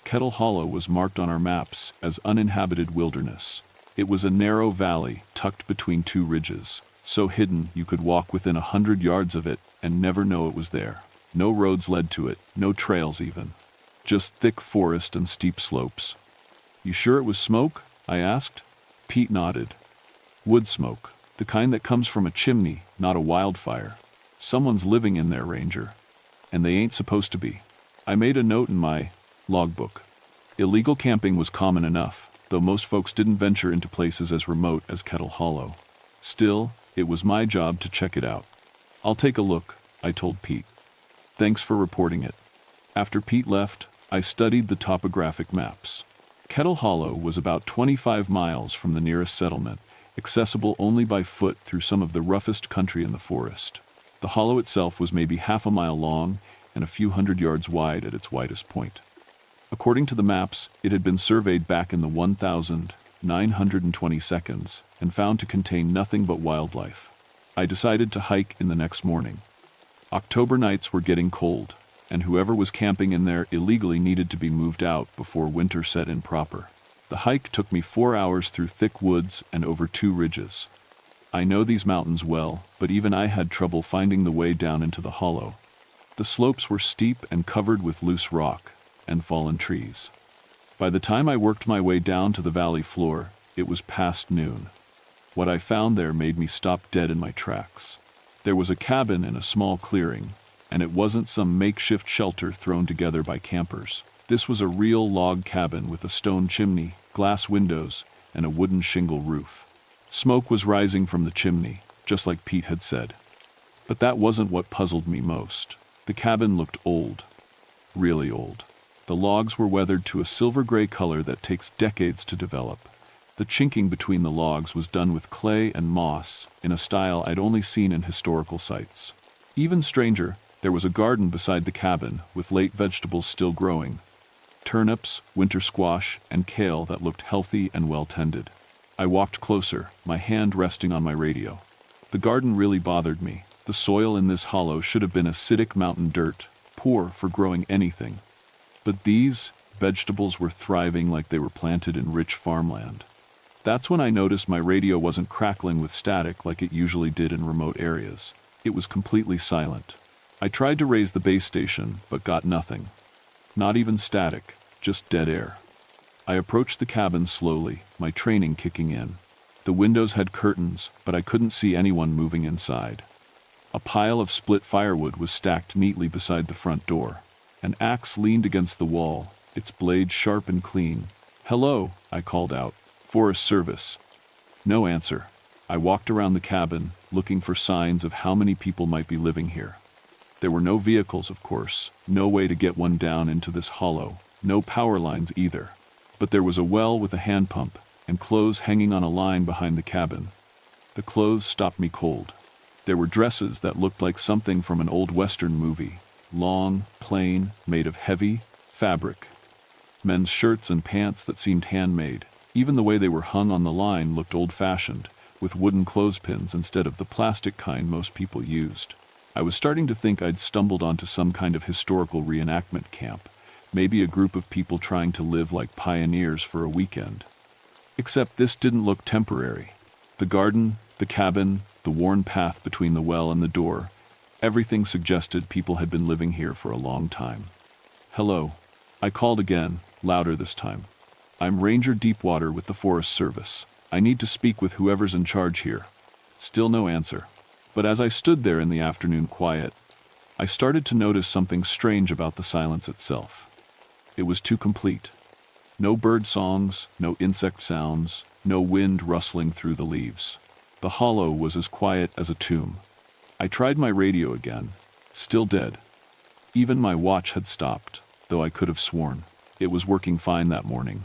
Kettle Hollow was marked on our maps as uninhabited wilderness. It was a narrow valley tucked between two ridges, so hidden you could walk within 100 yards of it and never know it was there. No roads led to it, no trails even. Just thick forest and steep slopes. "You sure it was smoke?" I asked. Pete nodded. "Wood smoke, the kind that comes from a chimney, not a wildfire. Someone's living in there, Ranger. And they ain't supposed to be." I made a note in my logbook. Illegal camping was common enough, though most folks didn't venture into places as remote as Kettle Hollow. Still, it was my job to check it out. "I'll take a look," I told Pete. "Thanks for reporting it." After Pete left, I studied the topographic maps. Kettle Hollow was about 25 miles from the nearest settlement, accessible only by foot through some of the roughest country in the forest. The hollow itself was maybe half a mile long and a few hundred yards wide at its widest point. According to the maps, it had been surveyed back in the 1922 and found to contain nothing but wildlife. I decided to hike in the next morning. October nights were getting cold, and whoever was camping in there illegally needed to be moved out before winter set in proper. The hike took me 4 hours through thick woods and over 2 ridges. I know these mountains well, but even I had trouble finding the way down into the hollow. The slopes were steep and covered with loose rock and fallen trees. By the time I worked my way down to the valley floor, it was past noon. What I found there made me stop dead in my tracks. There was a cabin in a small clearing, and it wasn't some makeshift shelter thrown together by campers. This was a real log cabin with a stone chimney, glass windows, and a wooden shingle roof. Smoke was rising from the chimney, just like Pete had said. But that wasn't what puzzled me most. The cabin looked old, really old. The logs were weathered to a silver-gray color that takes decades to develop. The chinking between the logs was done with clay and moss in a style I'd only seen in historical sites. Even stranger, there was a garden beside the cabin with late vegetables still growing. Turnips, winter squash, and kale that looked healthy and well-tended. I walked closer, my hand resting on my radio. The garden really bothered me. The soil in this hollow should have been acidic mountain dirt, poor for growing anything. But these vegetables were thriving like they were planted in rich farmland. That's when I noticed my radio wasn't crackling with static like it usually did in remote areas. It was completely silent. I tried to raise the base station, but got nothing. Not even static, just dead air. I approached the cabin slowly, my training kicking in. The windows had curtains, but I couldn't see anyone moving inside. A pile of split firewood was stacked neatly beside the front door. An axe leaned against the wall, its blade sharp and clean. "Hello," I called out. "Forest Service." No answer. I walked around the cabin, looking for signs of how many people might be living here. There were no vehicles, of course, no way to get one down into this hollow, no power lines either. But there was a well with a hand pump, and clothes hanging on a line behind the cabin. The clothes stopped me cold. There were dresses that looked like something from an old Western movie, long, plain, made of heavy fabric. Men's shirts and pants that seemed handmade. Even the way they were hung on the line looked old-fashioned, with wooden clothespins instead of the plastic kind most people used. I was starting to think I'd stumbled onto some kind of historical reenactment camp, maybe a group of people trying to live like pioneers for a weekend. Except this didn't look temporary. The garden, the cabin, the worn path between the well and the door, everything suggested people had been living here for a long time. "Hello," I called again, louder this time. "I'm Ranger Deepwater with the Forest Service. I need to speak with whoever's in charge here." Still no answer. But as I stood there in the afternoon quiet, I started to notice something strange about the silence itself. It was too complete. No bird songs, no insect sounds, no wind rustling through the leaves. The hollow was as quiet as a tomb. I tried my radio again. Still dead. Even my watch had stopped, though I could have sworn it was working fine that morning.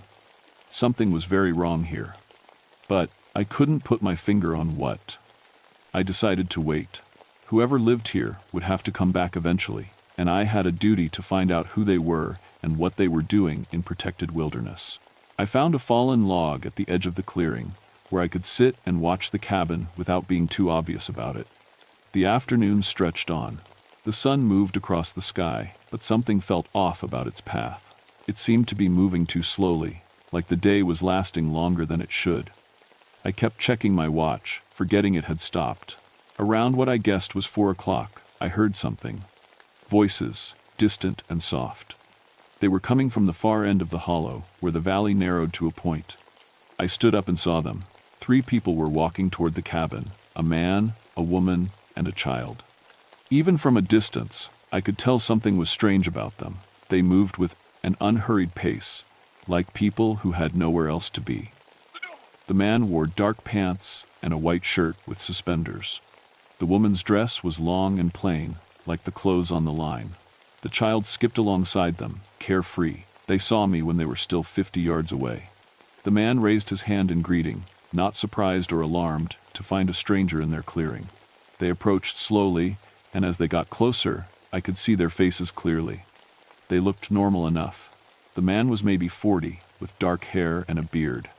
Something was very wrong here. But I couldn't put my finger on what. I decided to wait. Whoever lived here would have to come back eventually, and I had a duty to find out who they were and what they were doing in protected wilderness. I found a fallen log at the edge of the clearing, where I could sit and watch the cabin without being too obvious about it. The afternoon stretched on. The sun moved across the sky, but something felt off about its path. It seemed to be moving too slowly, like the day was lasting longer than it should. I kept checking my watch, forgetting it had stopped. Around what I guessed was 4 o'clock, I heard something. Voices, distant and soft. They were coming from the far end of the hollow, where the valley narrowed to a point. I stood up and saw them. 3 people were walking toward the cabin, a man, a woman, and a child. Even from a distance, I could tell something was strange about them. They moved with an unhurried pace, like people who had nowhere else to be. The man wore dark pants and a white shirt with suspenders. The woman's dress was long and plain, like the clothes on the line. The child skipped alongside them, carefree. They saw me when they were still 50 yards away. The man raised his hand in greeting, not surprised or alarmed to find a stranger in their clearing. They approached slowly, and as they got closer, I could see their faces clearly. They looked normal enough. The man was maybe 40, with dark hair and a beard.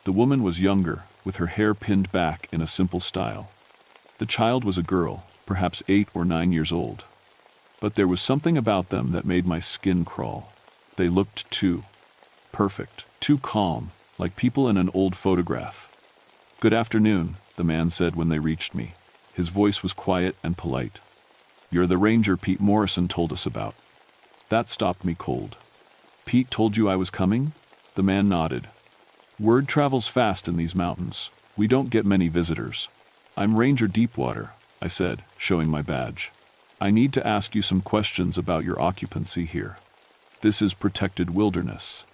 The woman was younger, with her hair pinned back in a simple style. The child was a girl, perhaps 8 or 9 years old. But there was something about them that made my skin crawl. They looked too perfect, too calm, like people in an old photograph. "Good afternoon," the man said when they reached me. His voice was quiet and polite. "You're the ranger Pete Morrison told us about." That stopped me cold. "Pete told you I was coming?" The man nodded. "Word travels fast in these mountains. We don't get many visitors." "I'm Ranger Deepwater," I said, showing my badge. "I need to ask you some questions about your occupancy here. This is protected wilderness."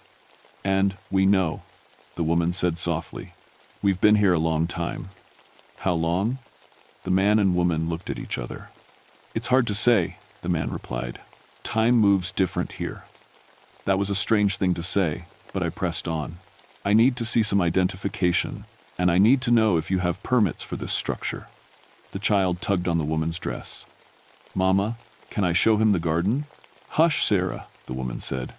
"And we know," the woman said softly. "We've been here a long time." "How long?" The man and woman looked at each other. "It's hard to say," the man replied. "Time moves different here." That was a strange thing to say, but I pressed on. "I need to see some identification, and I need to know if you have permits for this structure." The child tugged on the woman's dress. "Mama, can I show him the garden?" "Hush, Sarah," the woman said.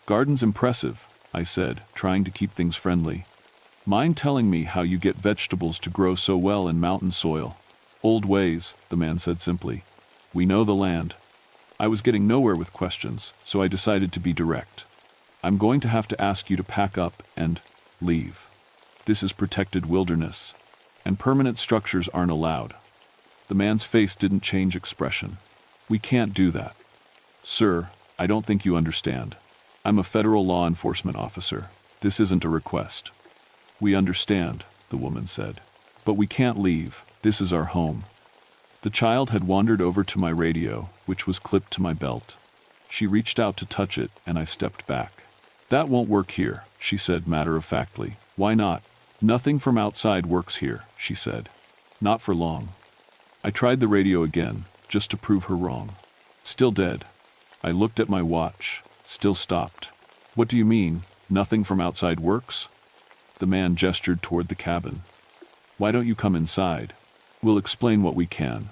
"Garden's impressive," I said, trying to keep things friendly. "Mind telling me how you get vegetables to grow so well in mountain soil?" "Old ways," the man said simply. "We know the land." I was getting nowhere with questions, so I decided to be direct. "I'm going to have to ask you to pack up and leave. This is protected wilderness, and permanent structures aren't allowed." The man's face didn't change expression. "We can't do that." "Sir, I don't think you understand. I'm a federal law enforcement officer. This isn't a request." "We understand," the woman said. "But we can't leave. This is our home." The child had wandered over to my radio, which was clipped to my belt. She reached out to touch it, and I stepped back. "That won't work here," she said matter-of-factly. "Why not?" "Nothing from outside works here," she said. "Not for long." I tried the radio again, just to prove her wrong. Still dead. I looked at my watch. Still stopped. "What do you mean, nothing from outside works?" The man gestured toward the cabin. "Why don't you come inside? We'll explain what we can."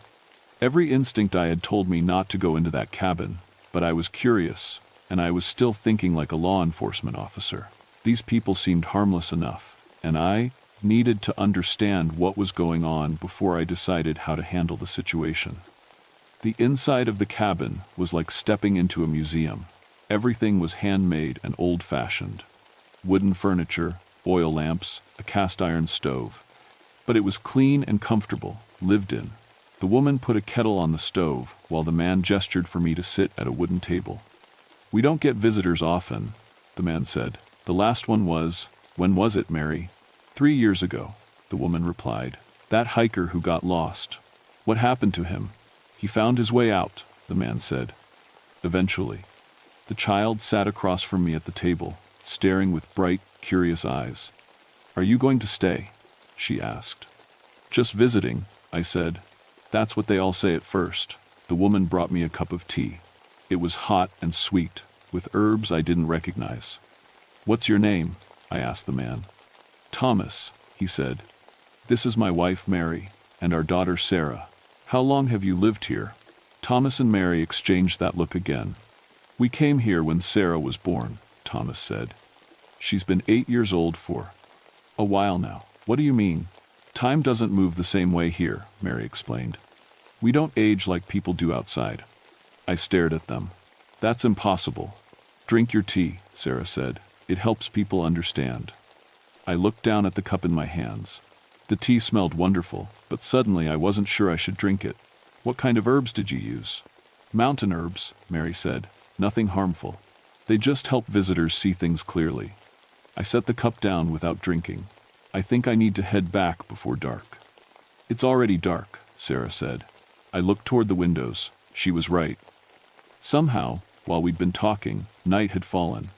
Every instinct I had told me not to go into that cabin, but I was curious, and I was still thinking like a law enforcement officer. These people seemed harmless enough, and I needed to understand what was going on before I decided how to handle the situation. The inside of the cabin was like stepping into a museum. Everything was handmade and old-fashioned. Wooden furniture, oil lamps, a cast-iron stove. But it was clean and comfortable, lived in. The woman put a kettle on the stove, while the man gestured for me to sit at a wooden table. "We don't get visitors often," the man said. "The last one was, when was it, Mary?" 3 years ago, the woman replied. "That hiker who got lost. What happened to him?" "He found his way out," the man said. "Eventually." The child sat across from me at the table, staring with bright, curious eyes. "Are you going to stay?" she asked. "Just visiting," I said. "That's what they all say at first." The woman brought me a cup of tea. It was hot and sweet, with herbs I didn't recognize. "What's your name?" I asked the man. "Thomas," he said. "This is my wife, Mary, and our daughter, Sarah. How long have you lived here?" Thomas and Mary exchanged that look again. "We came here when Sarah was born," Thomas said. "She's been 8 years old for a while now." "What do you mean?" "Time doesn't move the same way here," Mary explained. "We don't age like people do outside." I stared at them. "That's impossible." "Drink your tea," Sarah said. "It helps people understand." I looked down at the cup in my hands. The tea smelled wonderful, but suddenly I wasn't sure I should drink it. "What kind of herbs did you use?" "Mountain herbs," Mary said. "Nothing harmful. They just help visitors see things clearly." I set the cup down without drinking. "I think I need to head back before dark." "It's already dark," Sarah said. I looked toward the windows. She was right. Somehow, while we'd been talking, night had fallen.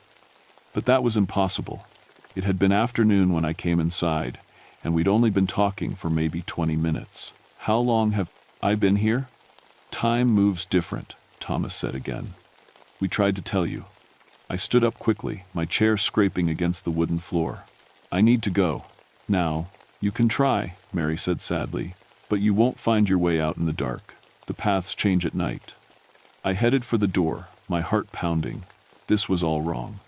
But that was impossible. It had been afternoon when I came inside, and we'd only been talking for maybe 20 minutes. "How long have I been here?" "Time moves different," Thomas said again. "We tried to tell you." I stood up quickly, my chair scraping against the wooden floor. "I need to go." "Now, you can try," Mary said sadly, "but you won't find your way out in the dark. The paths change at night." I headed for the door, my heart pounding. This was all wrong.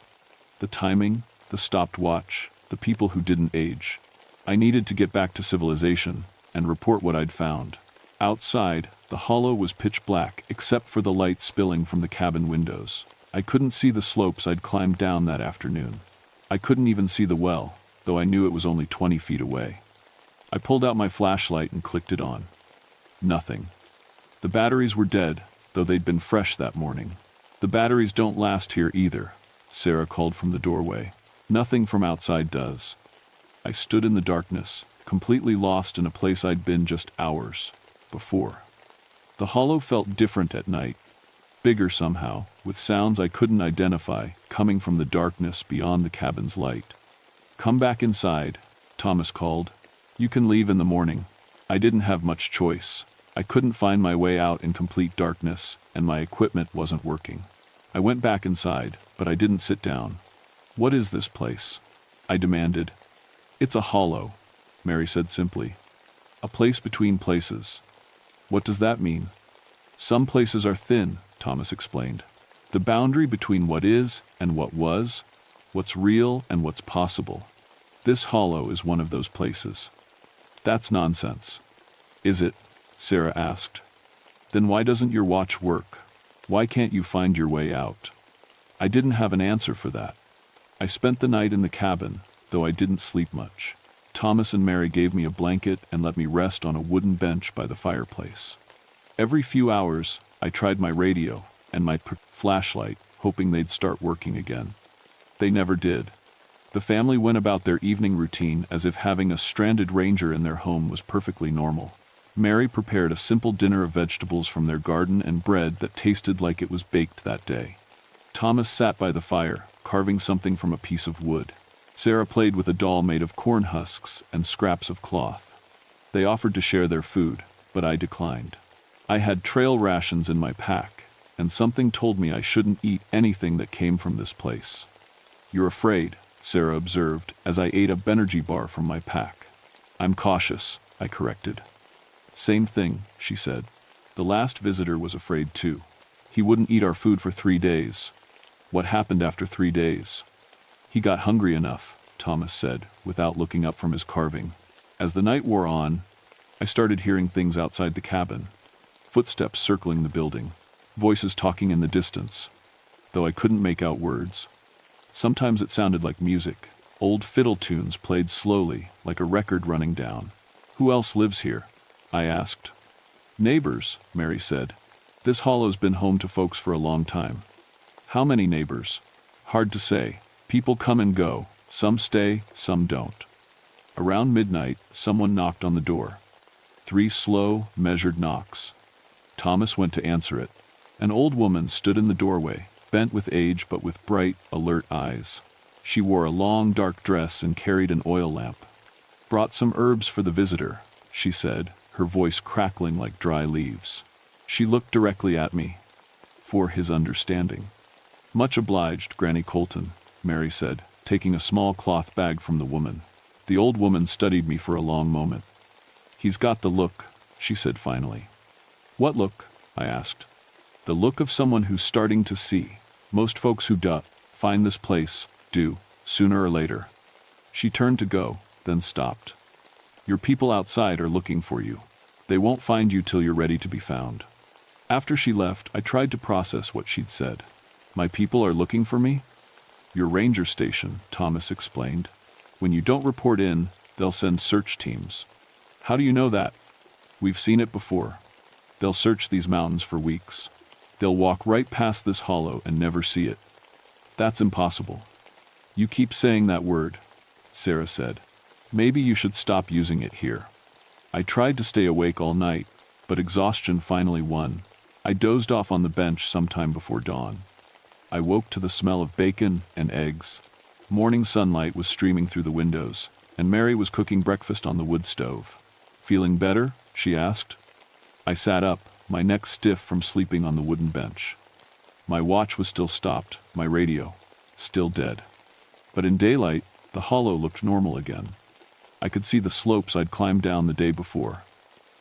The timing, the stopped watch, the people who didn't age. I needed to get back to civilization and report what I'd found. Outside, the hollow was pitch black except for the light spilling from the cabin windows. I couldn't see the slopes I'd climbed down that afternoon. I couldn't even see the well, though I knew it was only 20 feet away. I pulled out my flashlight and clicked it on. Nothing. The batteries were dead, though they'd been fresh that morning. "The batteries don't last here either," Sarah called from the doorway. "Nothing from outside does." I stood in the darkness, completely lost in a place I'd been just hours before. The hollow felt different at night, bigger somehow, with sounds I couldn't identify coming from the darkness beyond the cabin's light. "Come back inside," Thomas called. "You can leave in the morning." I didn't have much choice. I couldn't find my way out in complete darkness, and my equipment wasn't working. I went back inside, but I didn't sit down. "What is this place?" I demanded. "It's a hollow," Mary said simply. "A place between places." "What does that mean?" "Some places are thin," Thomas explained. "The boundary between what is and what was, what's real and what's possible. This hollow is one of those places." "That's nonsense." "Is it?" Sarah asked. "Then why doesn't your watch work? Why can't you find your way out?" I didn't have an answer for that. I spent the night in the cabin, though I didn't sleep much. Thomas and Mary gave me a blanket and let me rest on a wooden bench by the fireplace. Every few hours, I tried my radio and my flashlight, hoping they'd start working again. They never did. The family went about their evening routine as if having a stranded ranger in their home was perfectly normal. Mary prepared a simple dinner of vegetables from their garden and bread that tasted like it was baked that day. Thomas sat by the fire, carving something from a piece of wood. Sarah played with a doll made of corn husks and scraps of cloth. They offered to share their food, but I declined. I had trail rations in my pack, and something told me I shouldn't eat anything that came from this place. "You're afraid," Sarah observed as I ate a Benergy bar from my pack. "I'm cautious," I corrected. "Same thing," she said. "The last visitor was afraid too. He wouldn't eat our food for 3 days. What happened after 3 days?" "He got hungry enough," Thomas said, without looking up from his carving. "As the night wore on, I started hearing things outside the cabin. Footsteps circling the building, voices talking in the distance, though I couldn't make out words. Sometimes it sounded like music, old fiddle tunes played slowly, like a record running down. "Who else lives here?" I asked. "Neighbors," Mary said. "This hollow's been home to folks for a long time." "How many neighbors?" "Hard to say. People come and go. Some stay, some don't." Around midnight, someone knocked on the door. 3 slow, measured knocks. Thomas went to answer it. An old woman stood in the doorway, bent with age but with bright, alert eyes. She wore a long, dark dress and carried an oil lamp. "Brought some herbs for the visitor," she said, her voice crackling like dry leaves. She looked directly at me. For his understanding. "Much obliged, Granny Colton," Mary said, taking a small cloth bag from the woman. The old woman studied me for a long moment. "He's got the look," she said finally. "What look?" I asked. "The look of someone who's starting to see. Most folks who find this place, do, sooner or later." She turned to go, then stopped. "Your people outside are looking for you. They won't find you till you're ready to be found." After she left, I tried to process what she'd said. "My people are looking for me?" "Your ranger station," Thomas explained. "When you don't report in, they'll send search teams." "How do you know that?" "We've seen it before. They'll search these mountains for weeks. They'll walk right past this hollow and never see it." "That's impossible." "You keep saying that word," Sarah said. "Maybe you should stop using it here." I tried to stay awake all night, but exhaustion finally won. I dozed off on the bench sometime before dawn. I woke to the smell of bacon and eggs. Morning sunlight was streaming through the windows, and Mary was cooking breakfast on the wood stove. "Feeling better?" she asked. I sat up, my neck stiff from sleeping on the wooden bench. My watch was still stopped, my radio still dead. But in daylight, the hollow looked normal again. I could see the slopes I'd climbed down the day before.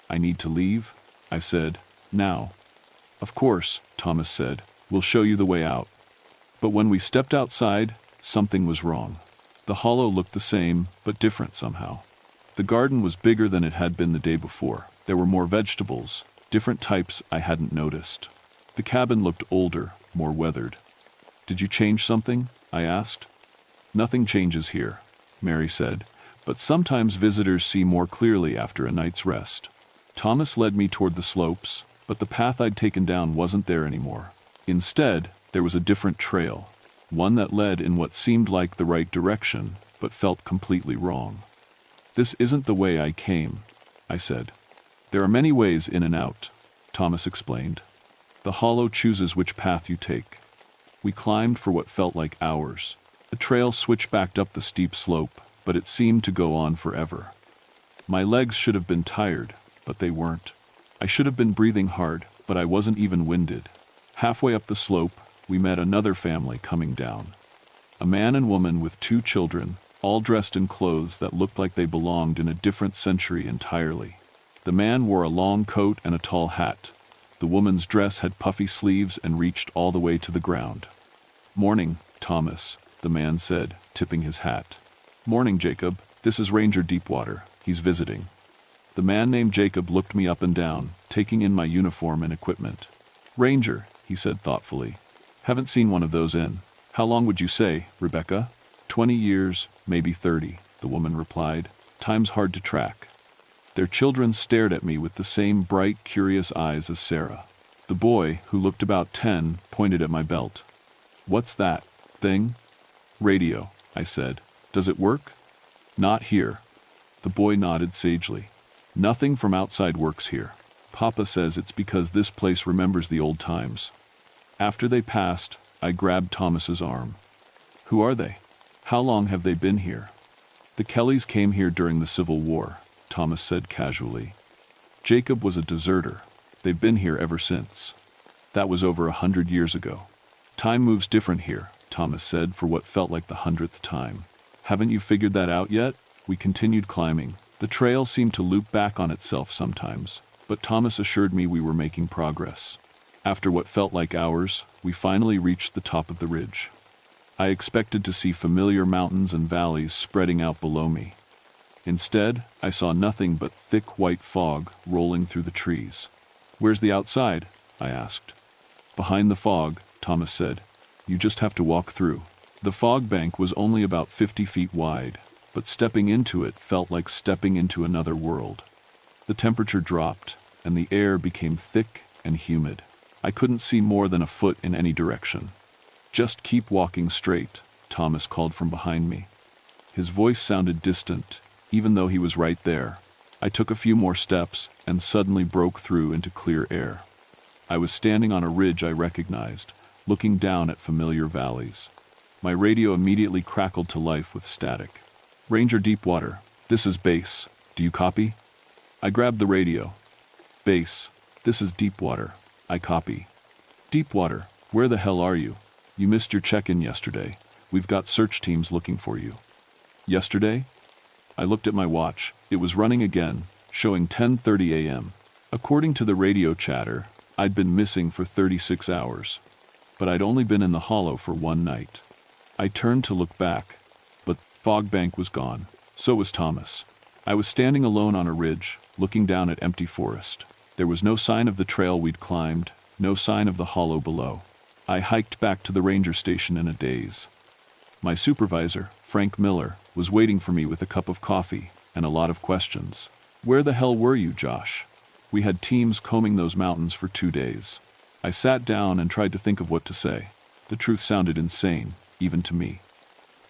"I need to leave," I said. "Now." "Of course," Thomas said. "We'll show you the way out." But when we stepped outside, something was wrong. The hollow looked the same, but different somehow. The garden was bigger than it had been the day before. There were more vegetables, different types I hadn't noticed. The cabin looked older, more weathered. "Did you change something?" I asked. "Nothing changes here," Mary said, "but sometimes visitors see more clearly after a night's rest." Thomas led me toward the slopes, but the path I'd taken down wasn't there anymore. Instead, there was a different trail, one that led in what seemed like the right direction, but felt completely wrong. "This isn't the way I came," I said. "There are many ways in and out," Thomas explained. "The hollow chooses which path you take." We climbed for what felt like hours. The trail switchbacked up the steep slope, but it seemed to go on forever. My legs should have been tired, but they weren't. I should have been breathing hard, but I wasn't even winded. Halfway up the slope, we met another family coming down. A man and woman with 2 children, all dressed in clothes that looked like they belonged in a different century entirely. The man wore a long coat and a tall hat. The woman's dress had puffy sleeves and reached all the way to the ground. "Morning, Thomas," the man said, tipping his hat. "Morning, Jacob. This is Ranger Deepwater. He's visiting." The man named Jacob looked me up and down, taking in my uniform and equipment. "Ranger," he said thoughtfully. "Haven't seen one of those in, how long would you say, Rebecca?" 20 years, maybe 30, the woman replied. "Time's hard to track." Their children stared at me with the same bright, curious eyes as Sarah. The boy, who looked about 10, pointed at my belt. "What's that thing?" "Radio," I said. "Does it work?" "Not here." The boy nodded sagely. "Nothing from outside works here. Papa says it's because this place remembers the old times." After they passed, I grabbed Thomas's arm. Who are they? How long have they been here? The Kellys came here during the Civil War, Thomas said casually. Jacob was a deserter. They've been here ever since. That was over 100 years ago. Time moves different here, Thomas said for what felt like the 100th time. Haven't you figured that out yet? We continued climbing. The trail seemed to loop back on itself sometimes, but Thomas assured me we were making progress. After what felt like hours, we finally reached the top of the ridge. I expected to see familiar mountains and valleys spreading out below me. Instead, I saw nothing but thick white fog rolling through the trees. Where's the outside? I asked. Behind the fog, Thomas said. You just have to walk through. The fog bank was only about 50 feet wide, but stepping into it felt like stepping into another world. The temperature dropped, and the air became thick and humid. I couldn't see more than a foot in any direction. Just keep walking straight, Thomas called from behind me. His voice sounded distant, even though he was right there. I took a few more steps and suddenly broke through into clear air. I was standing on a ridge I recognized, looking down at familiar valleys. My radio immediately crackled to life with static. Ranger Deepwater, this is Base. Do you copy? I grabbed the radio. Base, this is Deepwater. I copy. Deepwater, where the hell are you? You missed your check-in yesterday. We've got search teams looking for you. Yesterday? I looked at my watch. It was running again, showing 10:30 a.m. According to the radio chatter, I'd been missing for 36 hours. But I'd only been in the hollow for one night. I turned to look back, but fog bank was gone. So was Thomas. I was standing alone on a ridge, looking down at empty forest. There was no sign of the trail we'd climbed, no sign of the hollow below. I hiked back to the ranger station in a daze. My supervisor, Frank Miller, was waiting for me with a cup of coffee and a lot of questions. Where the hell were you, Josh? We had teams combing those mountains for 2 days. I sat down and tried to think of what to say. The truth sounded insane, even to me.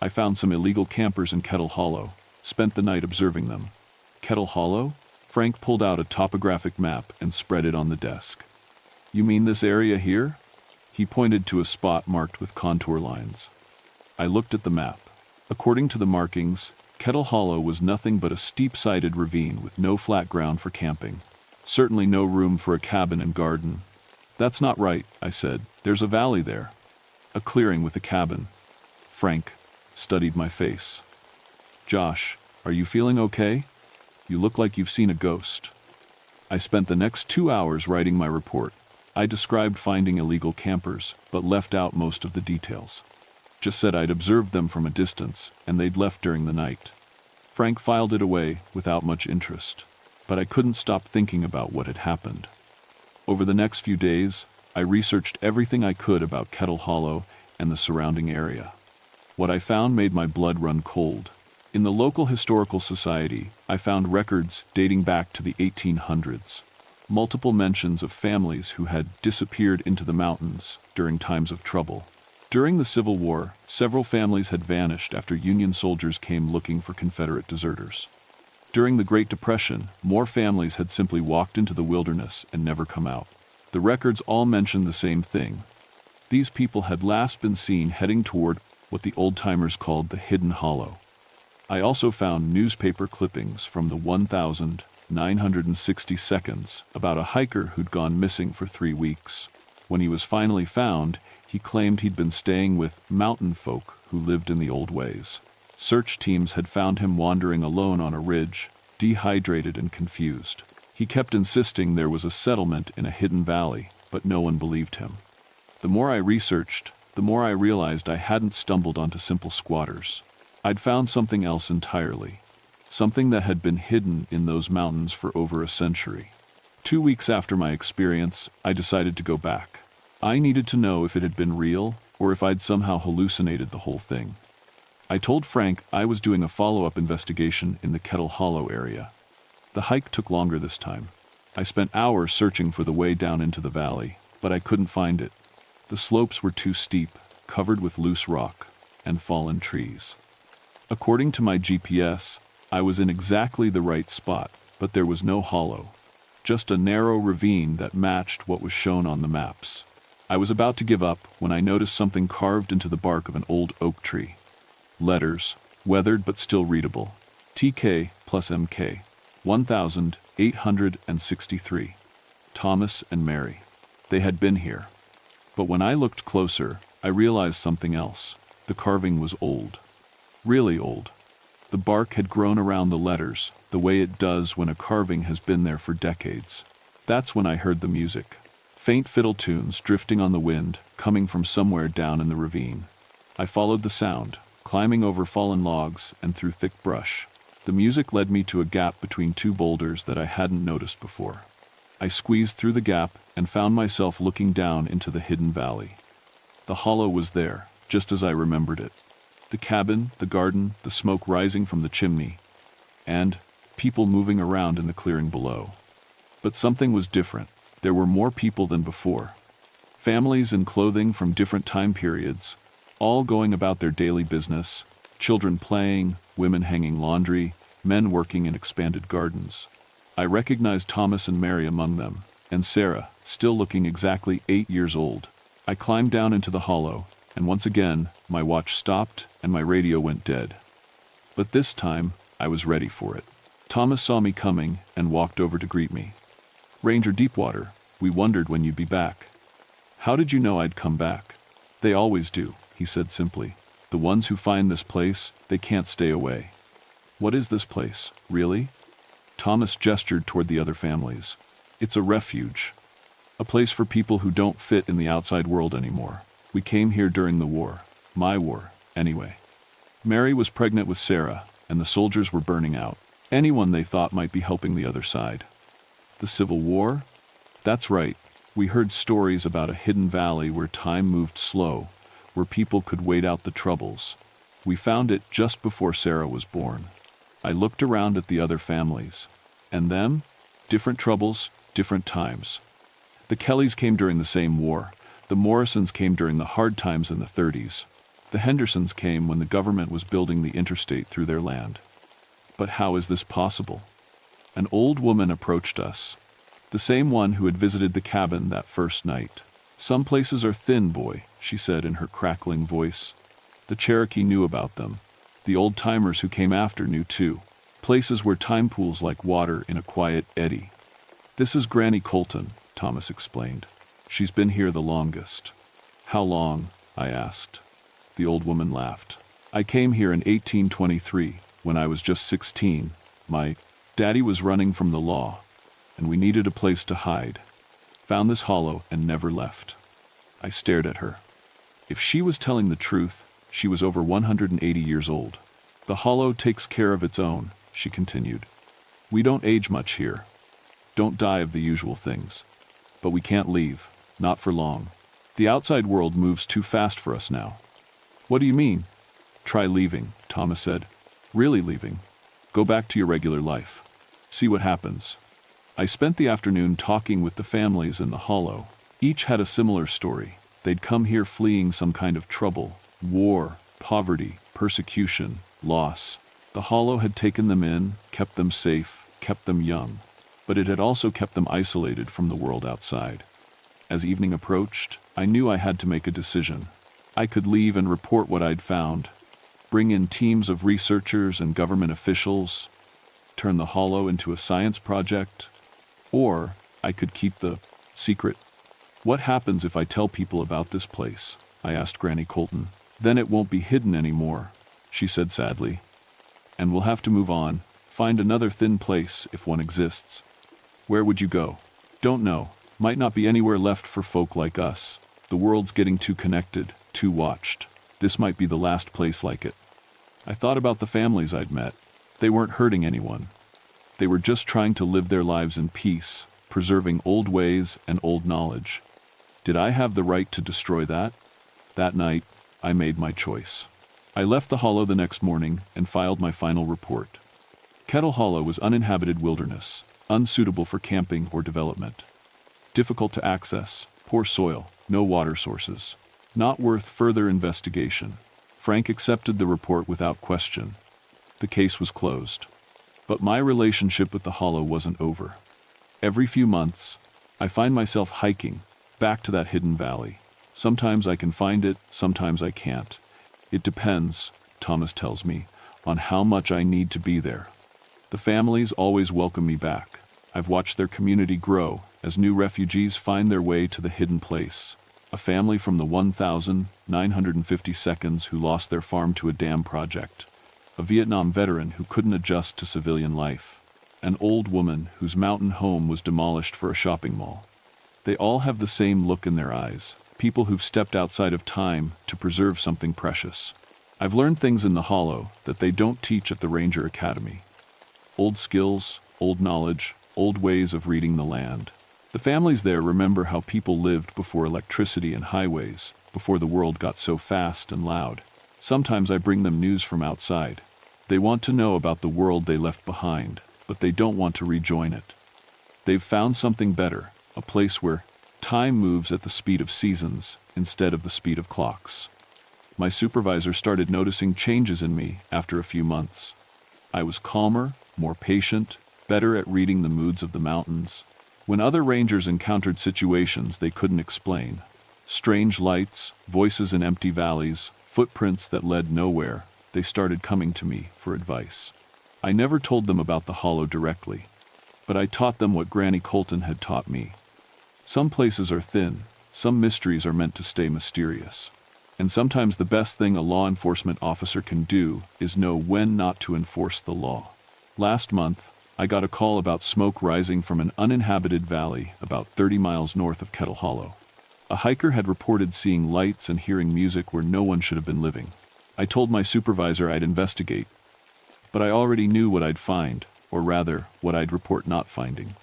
I found some illegal campers in Kettle Hollow, spent the night observing them. Kettle Hollow? Frank pulled out a topographic map and spread it on the desk. You mean this area here? He pointed to a spot marked with contour lines. I looked at the map. According to the markings, Kettle Hollow was nothing but a steep-sided ravine with no flat ground for camping. Certainly no room for a cabin and garden. That's not right, I said. There's a valley there. A clearing with a cabin. Frank studied my face. Josh, are you feeling okay? You look like you've seen a ghost. I spent the next 2 hours writing my report. I described finding illegal campers, but left out most of the details. Just said I'd observed them from a distance, and they'd left during the night. Frank filed it away without much interest, but I couldn't stop thinking about what had happened. Over the next few days, I researched everything I could about Kettle Hollow and the surrounding area. What I found made my blood run cold. In the local historical society, I found records dating back to the 1800s. Multiple mentions of families who had disappeared into the mountains during times of trouble. During the Civil War, several families had vanished after Union soldiers came looking for Confederate deserters. During the Great Depression, more families had simply walked into the wilderness and never come out. The records all mention the same thing. These people had last been seen heading toward what the old-timers called the Hidden Hollow. I also found newspaper clippings from the 1,960 seconds about a hiker who'd gone missing for 3 weeks. When he was finally found, he claimed he'd been staying with mountain folk who lived in the old ways. Search teams had found him wandering alone on a ridge, dehydrated and confused. He kept insisting there was a settlement in a hidden valley, but no one believed him. The more I researched, the more I realized I hadn't stumbled onto simple squatters. I'd found something else entirely. Something that had been hidden in those mountains for over a century. 2 weeks after my experience, I decided to go back. I needed to know if it had been real or if I'd somehow hallucinated the whole thing. I told Frank I was doing a follow-up investigation in the Kettle Hollow area. The hike took longer this time. I spent hours searching for the way down into the valley, but I couldn't find it. The slopes were too steep, covered with loose rock and fallen trees. According to my GPS, I was in exactly the right spot, but there was no hollow. Just a narrow ravine that matched what was shown on the maps. I was about to give up when I noticed something carved into the bark of an old oak tree. Letters, weathered but still readable. TK plus MK. 1863. Thomas and Mary. They had been here. But when I looked closer, I realized something else. The carving was old. Really old. The bark had grown around the letters, the way it does when a carving has been there for decades. That's when I heard the music. Faint fiddle tunes drifting on the wind, coming from somewhere down in the ravine. I followed the sound, climbing over fallen logs and through thick brush. The music led me to a gap between two boulders that I hadn't noticed before. I squeezed through the gap and found myself looking down into the hidden valley. The hollow was there, just as I remembered it. The cabin, the garden, the smoke rising from the chimney, and people moving around in the clearing below. But something was different. There were more people than before. Families in clothing from different time periods, all going about their daily business, children playing, women hanging laundry, men working in expanded gardens. I recognized Thomas and Mary among them, and Sarah, still looking exactly 8 years old. I climbed down into the hollow, and once again, my watch stopped and my radio went dead. But this time, I was ready for it. Thomas saw me coming and walked over to greet me. "Ranger Deepwater, we wondered when you'd be back." "How did you know I'd come back?" "They always do," he said simply. "The ones who find this place, they can't stay away." "What is this place, really?" Thomas gestured toward the other families. "It's a refuge. A place for people who don't fit in the outside world anymore. We came here during the war. My war, anyway." Mary was pregnant with Sarah, and the soldiers were burning out. Anyone they thought might be helping the other side. The Civil War? That's right. We heard stories about a hidden valley where time moved slow, where people could wait out the troubles. We found it just before Sarah was born. I looked around at the other families. And them? Different troubles, different times. The Kellys came during the same war. The Morrisons came during the hard times in the 30s. The Hendersons came when the government was building the interstate through their land. But how is this possible? An old woman approached us. The same one who had visited the cabin that first night. "Some places are thin, boy," she said in her crackling voice. The Cherokee knew about them. The old-timers who came after knew too. Places where time pools like water in a quiet eddy. "This is Granny Colton," Thomas explained. "She's been here the longest." "How long?" I asked. The old woman laughed. "I came here in 1823, when I was just 16. My daddy was running from the law, and we needed a place to hide. Found this hollow and never left." I stared at her. If she was telling the truth, she was over 180 years old. "The hollow takes care of its own," she continued. "We don't age much here. Don't die of the usual things. But we can't leave, not for long. The outside world moves too fast for us now." "What do you mean?" "Try leaving," Thomas said. "Really leaving. Go back to your regular life. See what happens." I spent the afternoon talking with the families in the hollow. Each had a similar story. They'd come here fleeing some kind of trouble, war, poverty, persecution, loss. The hollow had taken them in, kept them safe, kept them young. But it had also kept them isolated from the world outside. As evening approached, I knew I had to make a decision. I could leave and report what I'd found, bring in teams of researchers and government officials, turn the hollow into a science project, or I could keep the secret. "What happens if I tell people about this place?" I asked Granny Colton. "Then it won't be hidden anymore," she said sadly. "And we'll have to move on, find another thin place if one exists." "Where would you go?" "Don't know. Might not be anywhere left for folk like us. The world's getting too connected, too watched. This might be the last place like it." I thought about the families I'd met. They weren't hurting anyone. They were just trying to live their lives in peace, preserving old ways and old knowledge. Did I have the right to destroy that? That night, I made my choice. I left the hollow the next morning and filed my final report. Kettle Hollow was uninhabited wilderness, unsuitable for camping or development. Difficult to access, poor soil, no water sources. Not worth further investigation. Frank accepted the report without question. The case was closed. But my relationship with the hollow wasn't over. Every few months, I find myself hiking, back to that hidden valley. Sometimes I can find it, sometimes I can't. It depends, Thomas tells me, on how much I need to be there. The families always welcome me back. I've watched their community grow as new refugees find their way to the hidden place. A family from the 1,952nd who lost their farm to a dam project. A Vietnam veteran who couldn't adjust to civilian life. An old woman whose mountain home was demolished for a shopping mall. They all have the same look in their eyes, people who've stepped outside of time to preserve something precious. I've learned things in the Hollow that they don't teach at the Ranger Academy. Old skills, old knowledge, old ways of reading the land. The families there remember how people lived before electricity and highways, before the world got so fast and loud. Sometimes I bring them news from outside. They want to know about the world they left behind, but they don't want to rejoin it. They've found something better, a place where time moves at the speed of seasons instead of the speed of clocks. My supervisor started noticing changes in me after a few months. I was calmer, more patient, better at reading the moods of the mountains. When other rangers encountered situations they couldn't explain, strange lights, voices in empty valleys, footprints that led nowhere, they started coming to me for advice. I never told them about the Hollow directly, but I taught them what Granny Colton had taught me. Some places are thin, some mysteries are meant to stay mysterious. And sometimes the best thing a law enforcement officer can do is know when not to enforce the law. Last month, I got a call about smoke rising from an uninhabited valley about 30 miles north of Kettle Hollow. A hiker had reported seeing lights and hearing music where no one should have been living. I told my supervisor I'd investigate, but I already knew what I'd find, or rather, what I'd report not finding.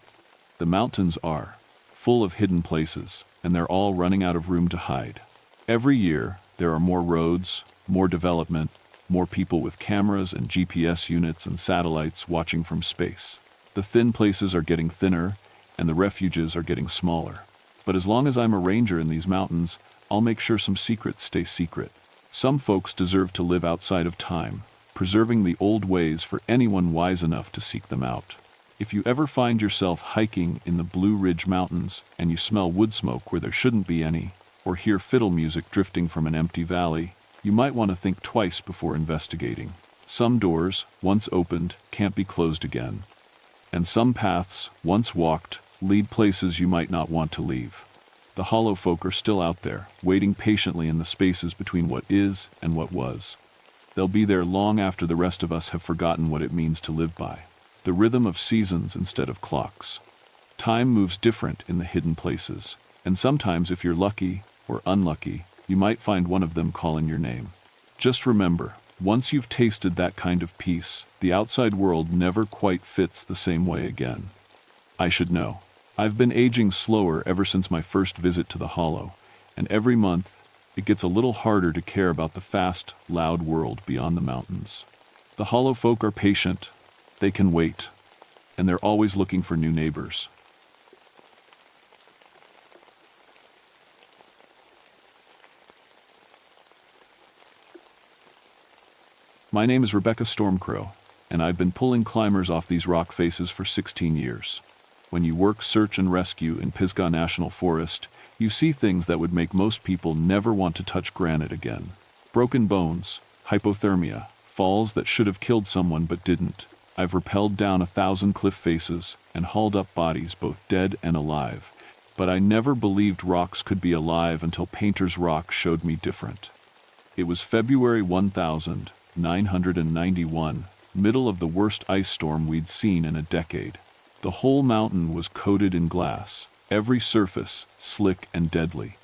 The mountains are full of hidden places, and they're all running out of room to hide. Every year, there are more roads, more development, more people with cameras and GPS units and satellites watching from space. The thin places are getting thinner, and the refuges are getting smaller. But as long as I'm a ranger in these mountains, I'll make sure some secrets stay secret. Some folks deserve to live outside of time, preserving the old ways for anyone wise enough to seek them out. If you ever find yourself hiking in the Blue Ridge Mountains and you smell wood smoke where there shouldn't be any, or hear fiddle music drifting from an empty valley, you might want to think twice before investigating. Some doors, once opened, can't be closed again. And some paths, once walked, lead places you might not want to leave. The Hollow folk are still out there, waiting patiently in the spaces between what is and what was. They'll be there long after the rest of us have forgotten what it means to live by. The rhythm of seasons instead of clocks. Time moves different in the hidden places, and sometimes if you're lucky or unlucky, you might find one of them calling your name. Just remember, once you've tasted that kind of peace, the outside world never quite fits the same way again. I should know. I've been aging slower ever since my first visit to the Hollow, and every month, it gets a little harder to care about the fast, loud world beyond the mountains. The Hollow folk are patient, they can wait, and they're always looking for new neighbors. My name is Rebecca Stormcrow, and I've been pulling climbers off these rock faces for 16 years. When you work search and rescue in Pisgah National Forest, you see things that would make most people never want to touch granite again. Broken bones, hypothermia, falls that should have killed someone but didn't. I've rappelled down 1,000 cliff faces and hauled up bodies both dead and alive. But I never believed rocks could be alive until Painter's Rock showed me different. It was February 1991, middle of the worst ice storm we'd seen in a decade. The whole mountain was coated in glass, every surface slick and deadly.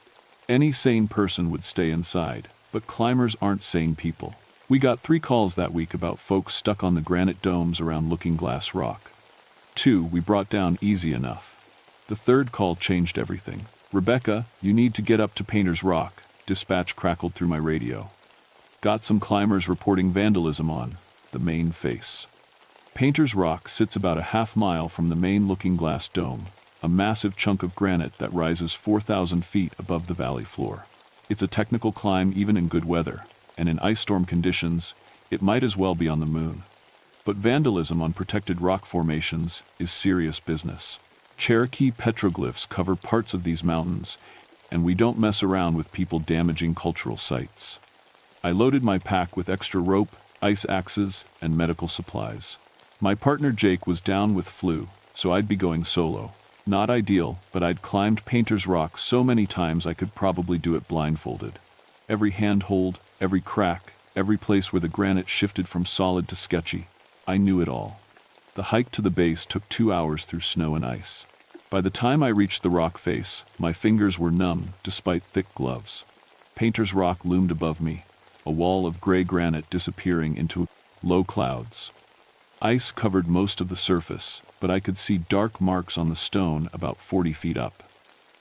Any sane person would stay inside, but climbers aren't sane people. We got 3 calls that week about folks stuck on the granite domes around Looking Glass Rock. 2 we brought down easy enough. The 3rd call changed everything. "Rebecca, you need to get up to Painter's Rock," dispatch crackled through my radio. Got some climbers reporting vandalism on the main face. Painter's Rock sits about a half-mile from the main Looking Glass Dome, a massive chunk of granite that rises 4,000 feet above the valley floor. It's a technical climb even in good weather, and in ice storm conditions, it might as well be on the moon. But vandalism on protected rock formations is serious business. Cherokee petroglyphs cover parts of these mountains, and we don't mess around with people damaging cultural sites. I loaded my pack with extra rope, ice axes, and medical supplies. My partner Jake was down with flu, so I'd be going solo. Not ideal, but I'd climbed Painter's Rock so many times I could probably do it blindfolded. Every handhold, every crack, every place where the granite shifted from solid to sketchy, I knew it all. The hike to the base took 2 hours through snow and ice. By the time I reached the rock face, my fingers were numb despite thick gloves. Painter's Rock loomed above me, a wall of gray granite disappearing into low clouds. Ice covered most of the surface, but I could see dark marks on the stone about 40 feet up.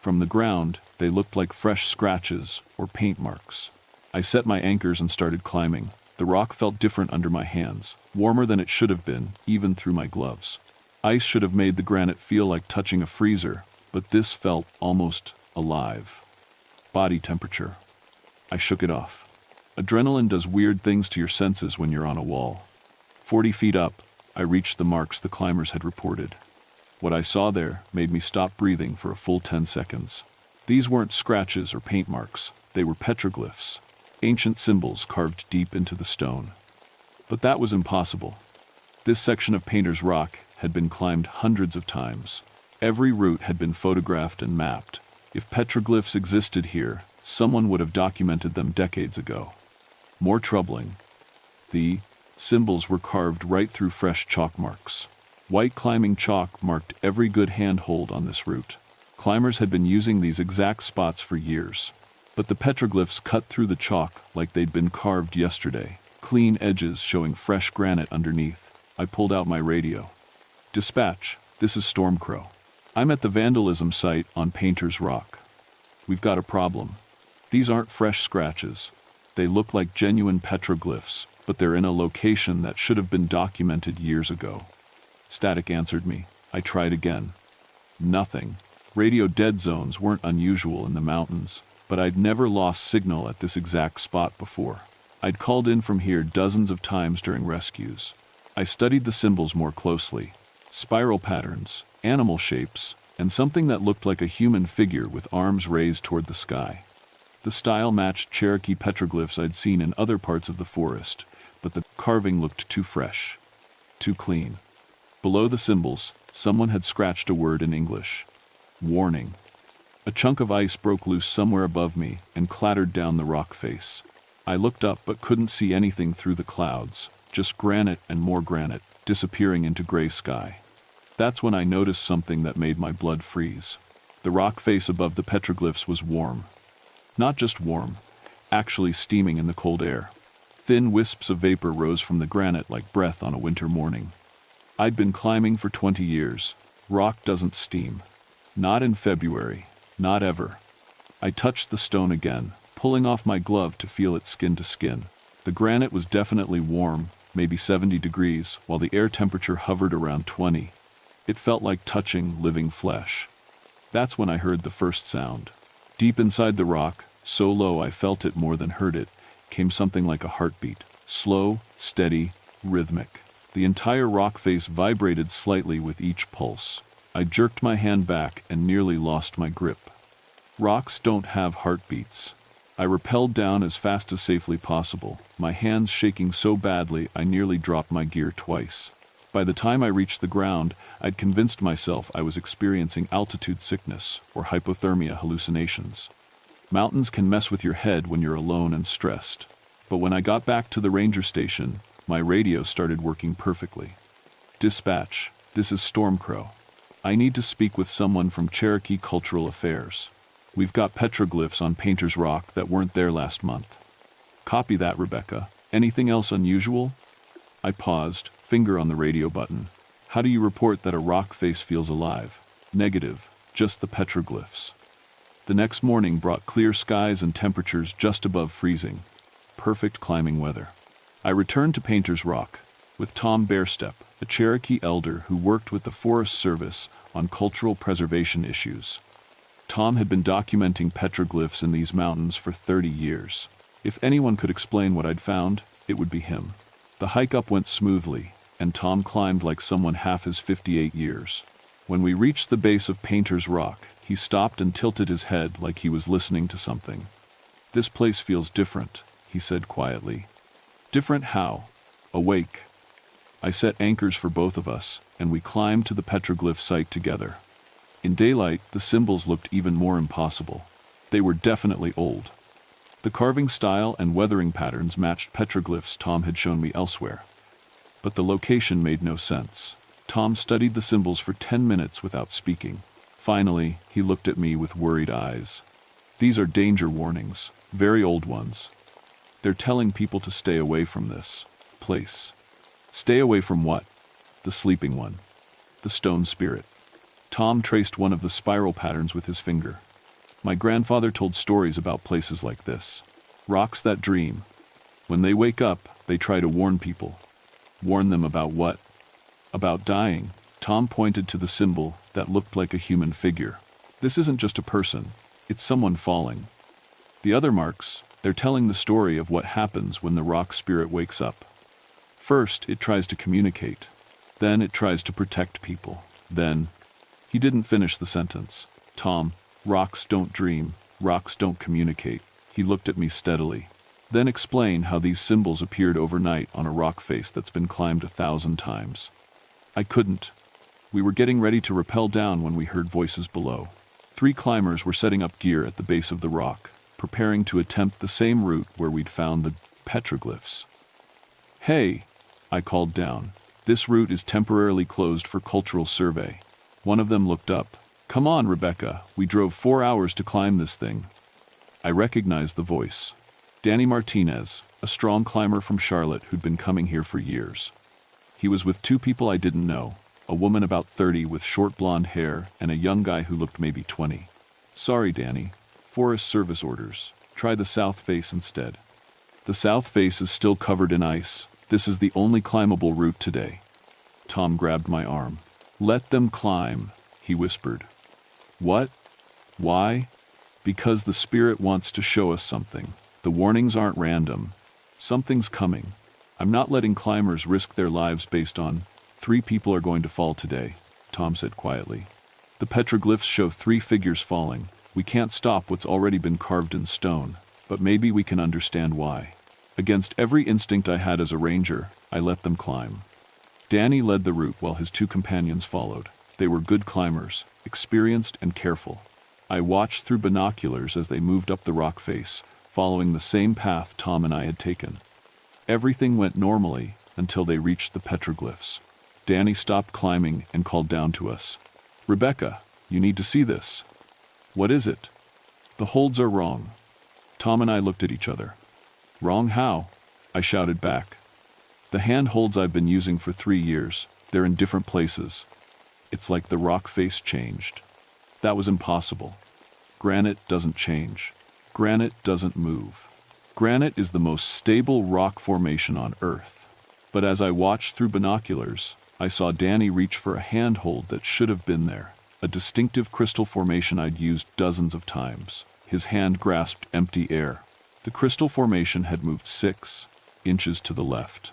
From the ground, they looked like fresh scratches or paint marks. I set my anchors and started climbing. The rock felt different under my hands, warmer than it should have been, even through my gloves. Ice should have made the granite feel like touching a freezer, but this felt almost alive. Body temperature. I shook it off. Adrenaline does weird things to your senses when you're on a wall. 40 feet up, I reached the marks the climbers had reported. What I saw there made me stop breathing for a full 10 seconds. These weren't scratches or paint marks, they were petroglyphs, ancient symbols carved deep into the stone. But that was impossible. This section of Painter's Rock had been climbed hundreds of times. Every route had been photographed and mapped. If petroglyphs existed here, someone would have documented them decades ago. More troubling, the symbols were carved right through fresh chalk marks. White climbing chalk marked every good handhold on this route. Climbers had been using these exact spots for years. But the petroglyphs cut through the chalk like they'd been carved yesterday, clean edges showing fresh granite underneath. I pulled out my radio. Dispatch, this is Stormcrow. I'm at the vandalism site on Painter's Rock. We've got a problem. These aren't fresh scratches. They look like genuine petroglyphs, but they're in a location that should have been documented years ago. Static answered me. I tried again. Nothing. Radio dead zones weren't unusual in the mountains, but I'd never lost signal at this exact spot before. I'd called in from here dozens of times during rescues. I studied the symbols more closely. Spiral patterns, animal shapes, and something that looked like a human figure with arms raised toward the sky. The style matched Cherokee petroglyphs I'd seen in other parts of the forest, but the carving looked too fresh, too clean. Below the symbols, someone had scratched a word in English. Warning. A chunk of ice broke loose somewhere above me and clattered down the rock face. I looked up but couldn't see anything through the clouds, just granite and more granite, disappearing into gray sky. That's when I noticed something that made my blood freeze. The rock face above the petroglyphs was warm. Not just warm, actually steaming in the cold air. Thin wisps of vapor rose from the granite like breath on a winter morning. I'd been climbing for 20 years. Rock doesn't steam. Not in February. Not ever. I touched the stone again, pulling off my glove to feel it skin to skin. The granite was definitely warm, maybe 70 degrees, while the air temperature hovered around 20. It felt like touching living flesh. That's when I heard the first sound. Deep inside the rock, so low I felt it more than heard it, came something like a heartbeat. Slow, steady, rhythmic. The entire rock face vibrated slightly with each pulse. I jerked my hand back and nearly lost my grip. Rocks don't have heartbeats. I rappelled down as fast as safely possible, my hands shaking so badly I nearly dropped my gear twice. By the time I reached the ground, I'd convinced myself I was experiencing altitude sickness or hypothermia hallucinations. Mountains can mess with your head when you're alone and stressed. But when I got back to the ranger station, my radio started working perfectly. Dispatch, this is Stormcrow. I need to speak with someone from Cherokee Cultural Affairs. We've got petroglyphs on Painter's Rock that weren't there last month. Copy that, Rebecca. Anything else unusual? I paused, finger on the radio button. How do you report that a rock face feels alive? Negative, just the petroglyphs. The next morning brought clear skies and temperatures just above freezing. Perfect climbing weather. I returned to Painter's Rock with Tom Bearstep, a Cherokee elder who worked with the Forest Service on cultural preservation issues. Tom had been documenting petroglyphs in these mountains for 30 years. If anyone could explain what I'd found, it would be him. The hike up went smoothly, and Tom climbed like someone half his 58 years. When we reached the base of Painter's Rock, He stopped and tilted his head like he was listening to something. "This place feels different," he said quietly. "Different how?" "Awake." I set anchors for both of us, and we climbed to the petroglyph site together. In daylight, the symbols looked even more impossible. They were definitely old. The carving style and weathering patterns matched petroglyphs Tom had shown me elsewhere. But the location made no sense. Tom studied the symbols for 10 minutes without speaking. Finally, he looked at me with worried eyes. "These are danger warnings, very old ones. They're telling people to stay away from this place." "Stay away from what?" "The sleeping one. The stone spirit." Tom traced one of the spiral patterns with his finger. "My grandfather told stories about places like this. Rocks that dream. When they wake up, they try to warn people." "Warn them about what?" "About dying." Tom pointed to the symbol that looked like a human figure. "This isn't just a person, it's someone falling. The other marks, they're telling the story of what happens when the rock spirit wakes up. First, it tries to communicate. Then it tries to protect people. Then..." He didn't finish the sentence. "Tom, rocks don't dream, rocks don't communicate." He looked at me steadily. "Then explain how these symbols appeared overnight on a rock face that's been climbed 1,000 times." I couldn't. We were getting ready to rappel down when we heard voices below. 3 climbers were setting up gear at the base of the rock, preparing to attempt the same route where we'd found the petroglyphs. "Hey," I called down. "This route is temporarily closed for cultural survey." One of them looked up. "Come on, Rebecca, we drove 4 hours to climb this thing." I recognized the voice. Danny Martinez, a strong climber from Charlotte who'd been coming here for years. He was with 2 people I didn't know, a woman about 30 with short blonde hair and a young guy who looked maybe 20. "Sorry, Danny. Forest Service orders. Try the south face instead." "The south face is still covered in ice. This is the only climbable route today." Tom grabbed my arm. "Let them climb," he whispered. "What? Why?" "Because the spirit wants to show us something. The warnings aren't random. Something's coming. I'm not letting climbers risk their lives based on 3 people are going to fall today," Tom said quietly. "The petroglyphs show 3 figures falling. We can't stop what's already been carved in stone, but maybe we can understand why." Against every instinct I had as a ranger, I let them climb. Danny led the route while his 2 companions followed. They were good climbers, experienced and careful. I watched through binoculars as they moved up the rock face, following the same path Tom and I had taken. Everything went normally until they reached the petroglyphs. Danny stopped climbing and called down to us. "Rebecca, you need to see this." "What is it?" "The holds are wrong." Tom and I looked at each other. "Wrong how?" I shouted back. "The hand holds I've been using for 3 years, they're in different places. It's like the rock face changed." That was impossible. Granite doesn't change. Granite doesn't move. Granite is the most stable rock formation on Earth. But as I watched through binoculars, I saw Danny reach for a handhold that should have been there, a distinctive crystal formation I'd used dozens of times. His hand grasped empty air. The crystal formation had moved 6 inches to the left.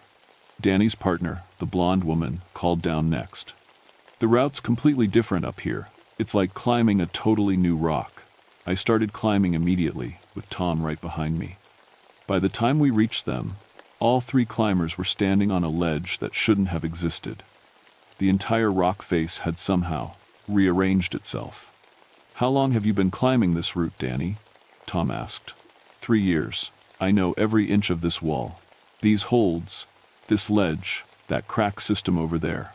Danny's partner, the blonde woman, called down next. "The route's completely different up here. It's like climbing a totally new rock." I started climbing immediately, with Tom right behind me. By the time we reached them, all 3 climbers were standing on a ledge that shouldn't have existed. The entire rock face had somehow rearranged itself. "How long have you been climbing this route, Danny?" Tom asked. 3 years. I know every inch of this wall. These holds, this ledge, that crack system over there.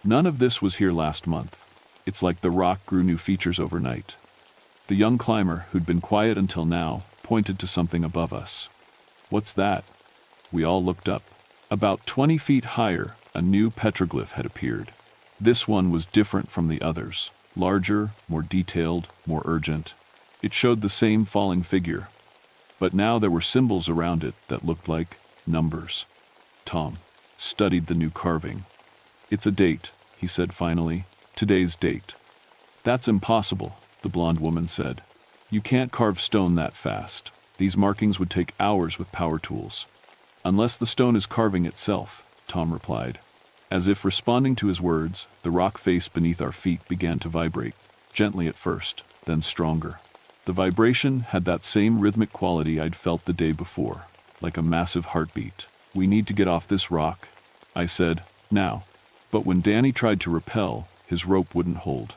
None of this was here last month. It's like the rock grew new features overnight." The young climber, who'd been quiet until now, pointed to something above us. "What's that?" We all looked up. About 20 feet higher, a new petroglyph had appeared. This one was different from the others. Larger, more detailed, more urgent. It showed the same falling figure. But now there were symbols around it that looked like numbers. Tom studied the new carving. "It's a date," he said finally. "Today's date." "That's impossible," the blonde woman said. "You can't carve stone that fast. These markings would take hours with power tools." "Unless the stone is carving itself," Tom replied. As if responding to his words, the rock face beneath our feet began to vibrate, gently at first, then stronger. The vibration had that same rhythmic quality I'd felt the day before, like a massive heartbeat. "We need to get off this rock," I said, "now." But when Danny tried to rappel, his rope wouldn't hold.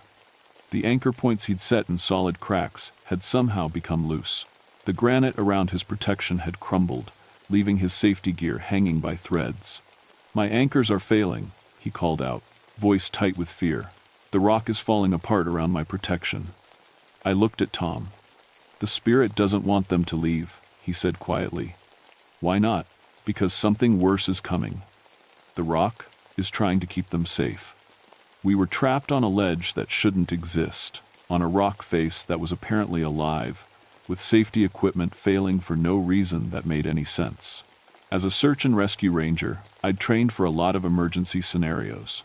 The anchor points he'd set in solid cracks had somehow become loose. The granite around his protection had crumbled, leaving his safety gear hanging by threads. "My anchors are failing," he called out, voice tight with fear. "The rock is falling apart around my protection." I looked at Tom. "The spirit doesn't want them to leave," he said quietly. "Why not?" "Because something worse is coming. The rock is trying to keep them safe." We were trapped on a ledge that shouldn't exist, on a rock face that was apparently alive, with safety equipment failing for no reason that made any sense. As a search and rescue ranger, I'd trained for a lot of emergency scenarios.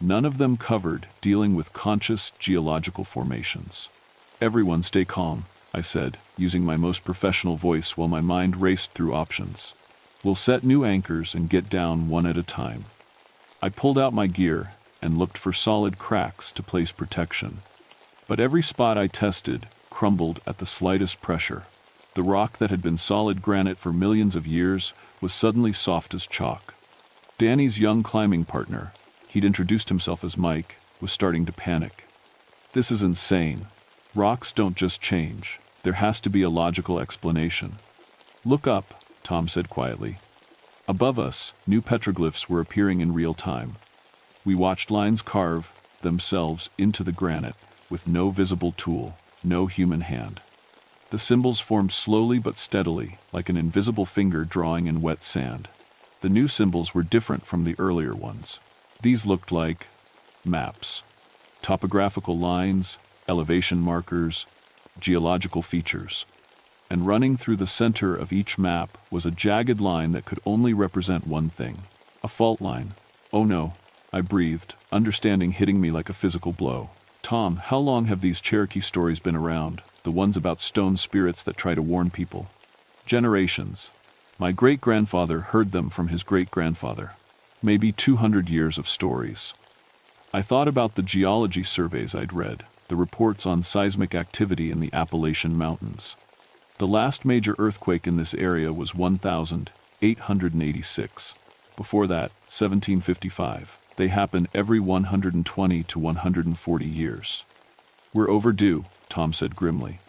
None of them covered dealing with conscious geological formations. "Everyone stay calm," I said, using my most professional voice while my mind raced through options. "We'll set new anchors and get down one at a time." I pulled out my gear and looked for solid cracks to place protection. But every spot I tested crumbled at the slightest pressure. The rock that had been solid granite for millions of years was suddenly soft as chalk. Danny's young climbing partner, he'd introduced himself as Mike, was starting to panic. "This is insane. Rocks don't just change. There has to be a logical explanation." "Look up," Tom said quietly. Above us, new petroglyphs were appearing in real time. We watched lines carve themselves into the granite, with no visible tool, no human hand. The symbols formed slowly but steadily, like an invisible finger drawing in wet sand. The new symbols were different from the earlier ones. These looked like maps. Topographical lines, elevation markers, geological features. And running through the center of each map was a jagged line that could only represent one thing: a fault line. "Oh no," I breathed, understanding hitting me like a physical blow. "Tom, how long have these Cherokee stories been around, the ones about stone spirits that try to warn people?" "Generations. My great-grandfather heard them from his great-grandfather. Maybe 200 years of stories." I thought about the geology surveys I'd read, the reports on seismic activity in the Appalachian Mountains. The last major earthquake in this area was 1886. Before that, 1755. They happen every 120 to 140 years. "We're overdue," Tom said grimly.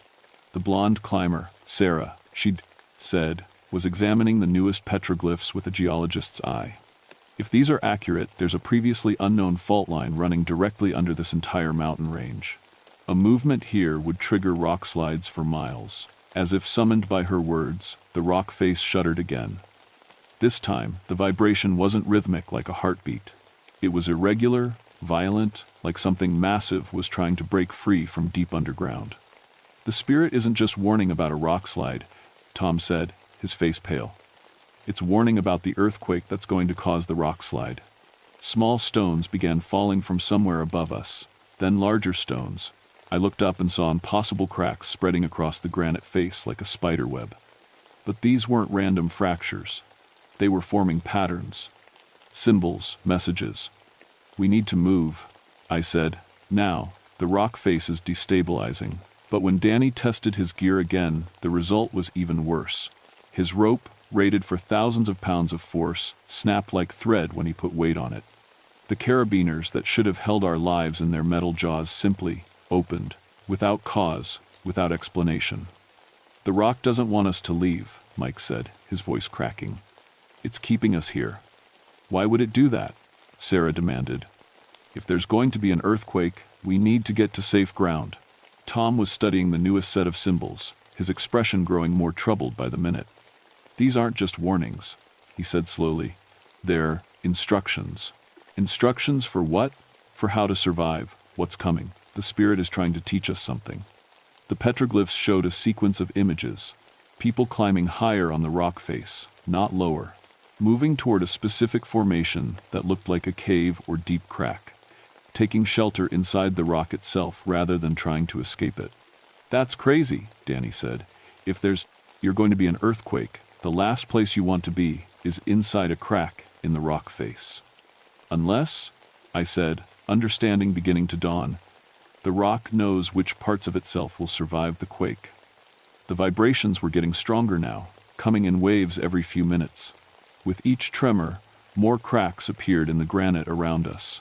The blonde climber, Sarah, she'd said, was examining the newest petroglyphs with a geologist's eye. "If these are accurate, there's a previously unknown fault line running directly under this entire mountain range. A movement here would trigger rock slides for miles." As if summoned by her words, the rock face shuddered again. This time, the vibration wasn't rhythmic like a heartbeat. It was irregular, violent, like something massive was trying to break free from deep underground. "The spirit isn't just warning about a rock slide," Tom said, his face pale. "It's warning about the earthquake that's going to cause the rock slide." Small stones began falling from somewhere above us, then larger stones. I looked up and saw impossible cracks spreading across the granite face like a spider web. But these weren't random fractures. They were forming patterns. Symbols, messages. "We need to move," I said. "Now." The rock face is destabilizing. But when Danny tested his gear again, the result was even worse. His rope, rated for thousands of pounds of force, snapped like thread when he put weight on it. The carabiners that should have held our lives in their metal jaws simply opened, without cause, without explanation. "The rock doesn't want us to leave," Mike said, his voice cracking. "It's keeping us here." "Why would it do that?" Sarah demanded. "If there's going to be an earthquake, we need to get to safe ground." Tom was studying the newest set of symbols, his expression growing more troubled by the minute. "These aren't just warnings," he said slowly. "They're instructions." "Instructions for what?" "For how to survive, what's coming. The spirit is trying to teach us something." The petroglyphs showed a sequence of images. People climbing higher on the rock face, not lower. Moving toward a specific formation that looked like a cave or deep crack. Taking shelter inside the rock itself rather than trying to escape it. "That's crazy," Danny said. You're going to be an earthquake, the last place you want to be is inside a crack in the rock face." "Unless," I said, understanding beginning to dawn, "the The rock knows which parts of itself will survive the quake. The vibrations were getting stronger now, coming in waves every few minutes. With each tremor, more cracks appeared in the granite around us.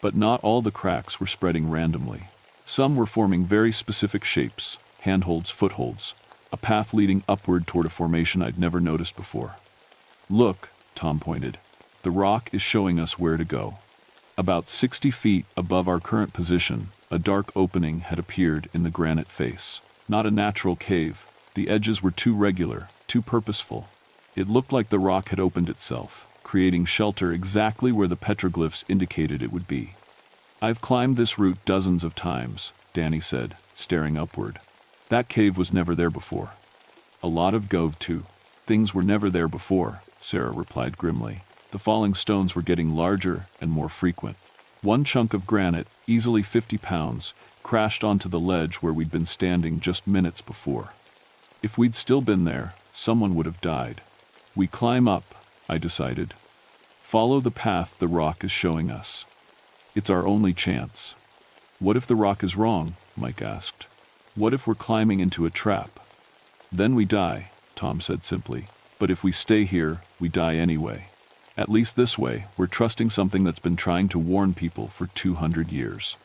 But not all the cracks were spreading randomly. Some were forming very specific shapes, handholds, footholds, a path leading upward toward a formation I'd never noticed before. "Look," Tom pointed. "The rock is showing us where to go." About 60 feet above our current position, a dark opening had appeared in the granite face. Not a natural cave. The edges were too regular, too purposeful. It looked like the rock had opened itself, creating shelter exactly where the petroglyphs indicated it would be. "I've climbed this route dozens of times," Danny said, staring upward. "That cave was never there before." "A lot of Gove too. Things were never there before," Sarah replied grimly. The falling stones were getting larger and more frequent. One chunk of granite, easily 50 pounds, crashed onto the ledge where we'd been standing just minutes before. If we'd still been there, someone would have died. "We climb up," I decided. "Follow the path the rock is showing us. It's our only chance." "What if the rock is wrong?" Mike asked. "What if we're climbing into a trap?" "Then we die," Tom said simply. "But if we stay here, we die anyway. At least this way, we're trusting something that's been trying to warn people for 200 years.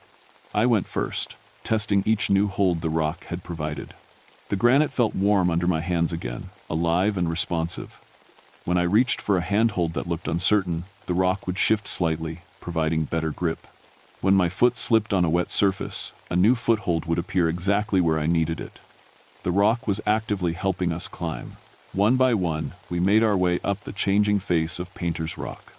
I went first, testing each new hold the rock had provided. The granite felt warm under my hands again, alive and responsive. When I reached for a handhold that looked uncertain, the rock would shift slightly, providing better grip. When my foot slipped on a wet surface, a new foothold would appear exactly where I needed it. The rock was actively helping us climb. One by one, we made our way up the changing face of Painter's Rock.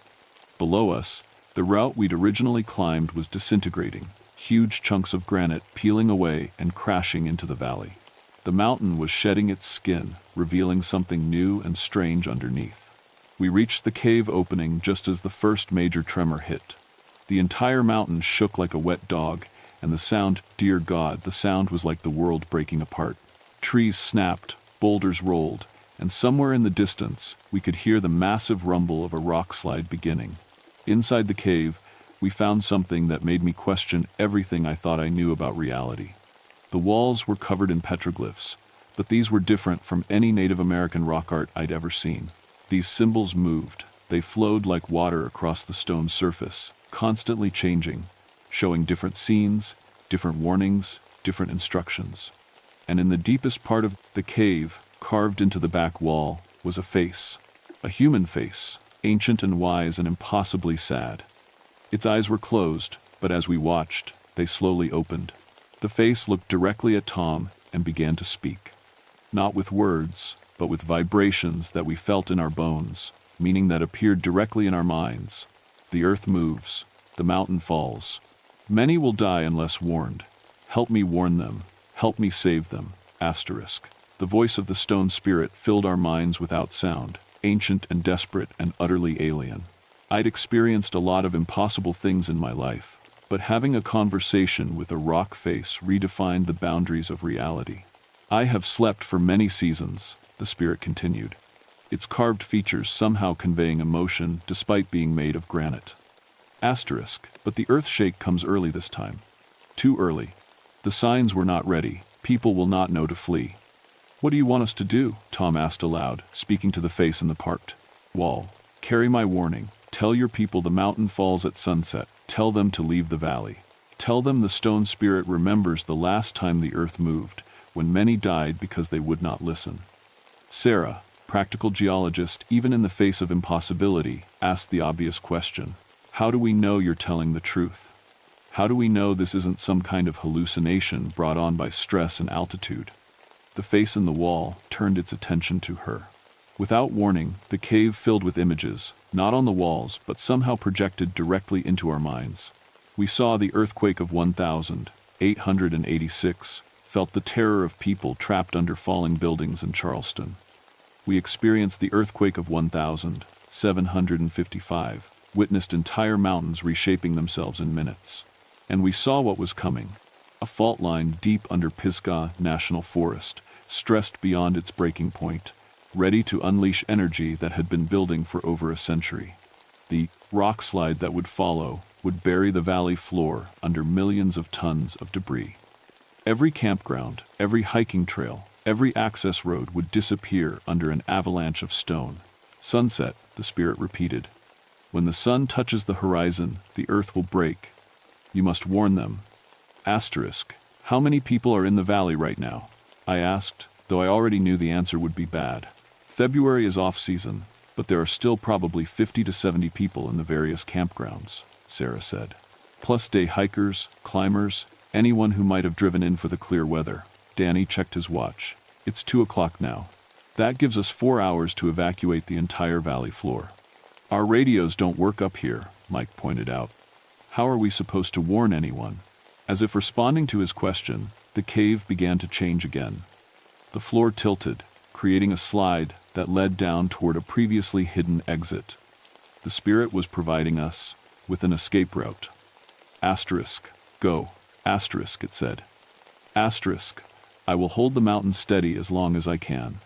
Below us, the route we'd originally climbed was disintegrating, huge chunks of granite peeling away and crashing into the valley. The mountain was shedding its skin, revealing something new and strange underneath. We reached the cave opening just as the first major tremor hit. The entire mountain shook like a wet dog, and the sound, dear God, the sound was like the world breaking apart. Trees snapped, boulders rolled, and somewhere in the distance, we could hear the massive rumble of a rock slide beginning. Inside the cave, we found something that made me question everything I thought I knew about reality. The walls were covered in petroglyphs, but these were different from any Native American rock art I'd ever seen. These symbols moved. They flowed like water across the stone surface, constantly changing, showing different scenes, different warnings, different instructions. And in the deepest part of the cave, carved into the back wall, was a face. A human face, ancient and wise and impossibly sad. Its eyes were closed, but as we watched, they slowly opened. The face looked directly at Tom and began to speak. Not with words, but with vibrations that we felt in our bones, meaning that appeared directly in our minds. The earth moves, the mountain falls. Many will die unless warned. Help me warn them, help me save them. Asterisk. The voice of the stone spirit filled our minds without sound, ancient and desperate and utterly alien. I'd experienced a lot of impossible things in my life, but having a conversation with a rock face redefined the boundaries of reality. "I have slept for many seasons," the spirit continued, its carved features somehow conveying emotion despite being made of granite. Asterisk, but the earth shake comes early this time. Too early. The signs were not ready. People will not know to flee. "What do you want us to do?" Tom asked aloud, speaking to the face in the parked wall. "Carry my warning. Tell your people the mountain falls at sunset. Tell them to leave the valley. Tell them the stone spirit remembers the last time the earth moved, when many died because they would not listen." Sarah, practical geologist, even in the face of impossibility, asked the obvious question. "How do we know you're telling the truth? How do we know this isn't some kind of hallucination brought on by stress and altitude?" The face in the wall turned its attention to her. Without warning, the cave filled with images, not on the walls, but somehow projected directly into our minds. We saw the earthquake of 1886, felt the terror of people trapped under falling buildings in Charleston. We experienced the earthquake of 1755, witnessed entire mountains reshaping themselves in minutes. And we saw what was coming. A fault line deep under Pisgah National Forest, stressed beyond its breaking point, ready to unleash energy that had been building for over a century. The rock slide that would follow would bury the valley floor under millions of tons of debris. Every campground, every hiking trail, every access road would disappear under an avalanche of stone. Sunset, the spirit repeated. When the sun touches the horizon, the earth will break. You must warn them. Asterisk. How many people are in the valley right now? I asked, though I already knew the answer would be bad. February is off-season, but there are still probably 50 to 70 people in the various campgrounds, Sarah said. Plus day hikers, climbers, anyone who might have driven in for the clear weather. Danny checked his watch. It's 2 o'clock now. That gives us 4 hours to evacuate the entire valley floor. Our radios don't work up here, Mike pointed out. How are we supposed to warn anyone? As if responding to his question, the cave began to change again. The floor tilted, creating a slide that led down toward a previously hidden exit. The spirit was providing us with an escape route. Asterisk. Go. Asterisk, it said. Asterisk. I will hold the mountain steady as long as I can.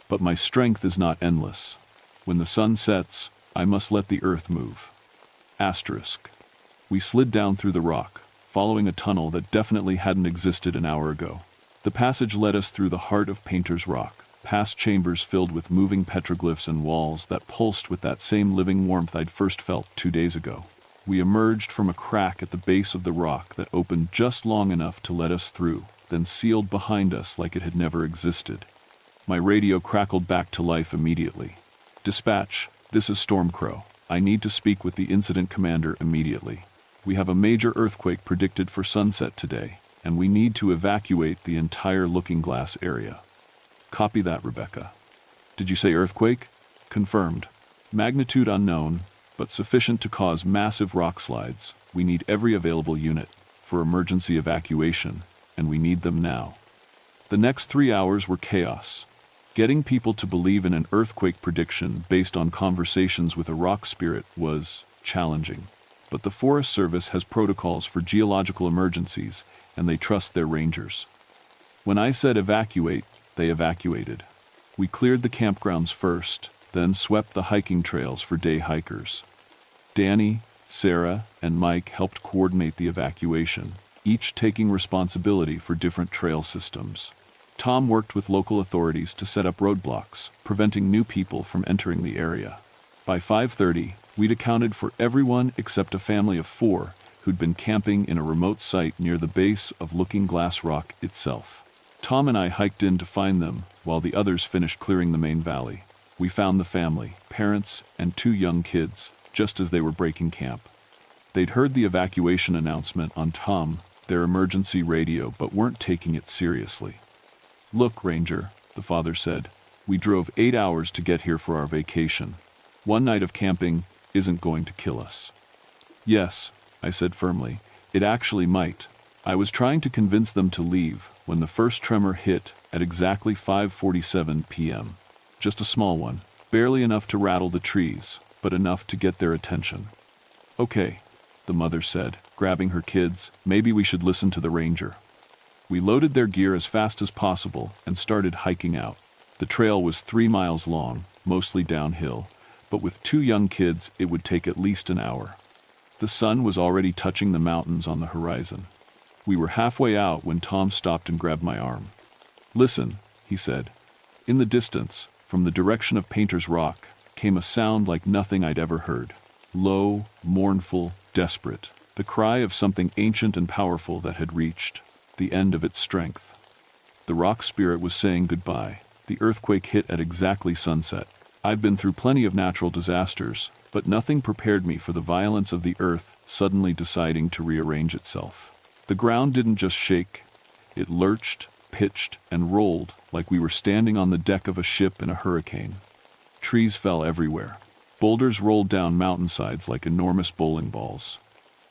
But my strength is not endless. When the sun sets, I must let the earth move. Asterisk. We slid down through the rock, following a tunnel that definitely hadn't existed an hour ago. The passage led us through the heart of Painter's Rock, past chambers filled with moving petroglyphs and walls that pulsed with that same living warmth I'd first felt 2 days ago. We emerged from a crack at the base of the rock that opened just long enough to let us through, then sealed behind us like it had never existed. My radio crackled back to life immediately. Dispatch, this is Stormcrow. I need to speak with the incident commander immediately. We have a major earthquake predicted for sunset today, and we need to evacuate the entire Looking Glass area. Copy that, Rebecca. Did you say earthquake? Confirmed. Magnitude unknown, but sufficient to cause massive rock slides. We need every available unit for emergency evacuation, and we need them now. The next 3 hours were chaos. Getting people to believe in an earthquake prediction based on conversations with a rock spirit was challenging. But the Forest Service has protocols for geological emergencies, and they trust their rangers. When I said evacuate, they evacuated. We cleared the campgrounds first, then swept the hiking trails for day hikers. Danny, Sarah, and Mike helped coordinate the evacuation, each taking responsibility for different trail systems. Tom worked with local authorities to set up roadblocks, preventing new people from entering the area. By 5:30, we'd accounted for everyone except a family of 4 who'd been camping in a remote site near the base of Looking Glass Rock itself. Tom and I hiked in to find them while the others finished clearing the main valley. We found the family, parents, and 2 young kids, just as they were breaking camp. They'd heard the evacuation announcement on Tom, their emergency radio, but weren't taking it seriously. Look, Ranger, the father said, we drove 8 hours to get here for our vacation. One night of camping isn't going to kill us. Yes, I said firmly, it actually might. I was trying to convince them to leave when the first tremor hit at exactly 5:47 p.m. Just a small one, barely enough to rattle the trees, but enough to get their attention. Okay, the mother said, grabbing her kids, maybe we should listen to the ranger. We loaded their gear as fast as possible and started hiking out. The trail was 3 miles long, mostly downhill, but with 2 young kids it would take at least an hour. The sun was already touching the mountains on the horizon. We were halfway out when Tom stopped and grabbed my arm. Listen, he said. In the distance, from the direction of Painter's Rock, came a sound like nothing I'd ever heard. Low, mournful, desperate. The cry of something ancient and powerful that had reached the end of its strength. The rock spirit was saying goodbye. The earthquake hit at exactly sunset. I'd been through plenty of natural disasters, but nothing prepared me for the violence of the earth suddenly deciding to rearrange itself. The ground didn't just shake. It lurched, pitched, and rolled like we were standing on the deck of a ship in a hurricane. Trees fell everywhere. Boulders rolled down mountainsides like enormous bowling balls.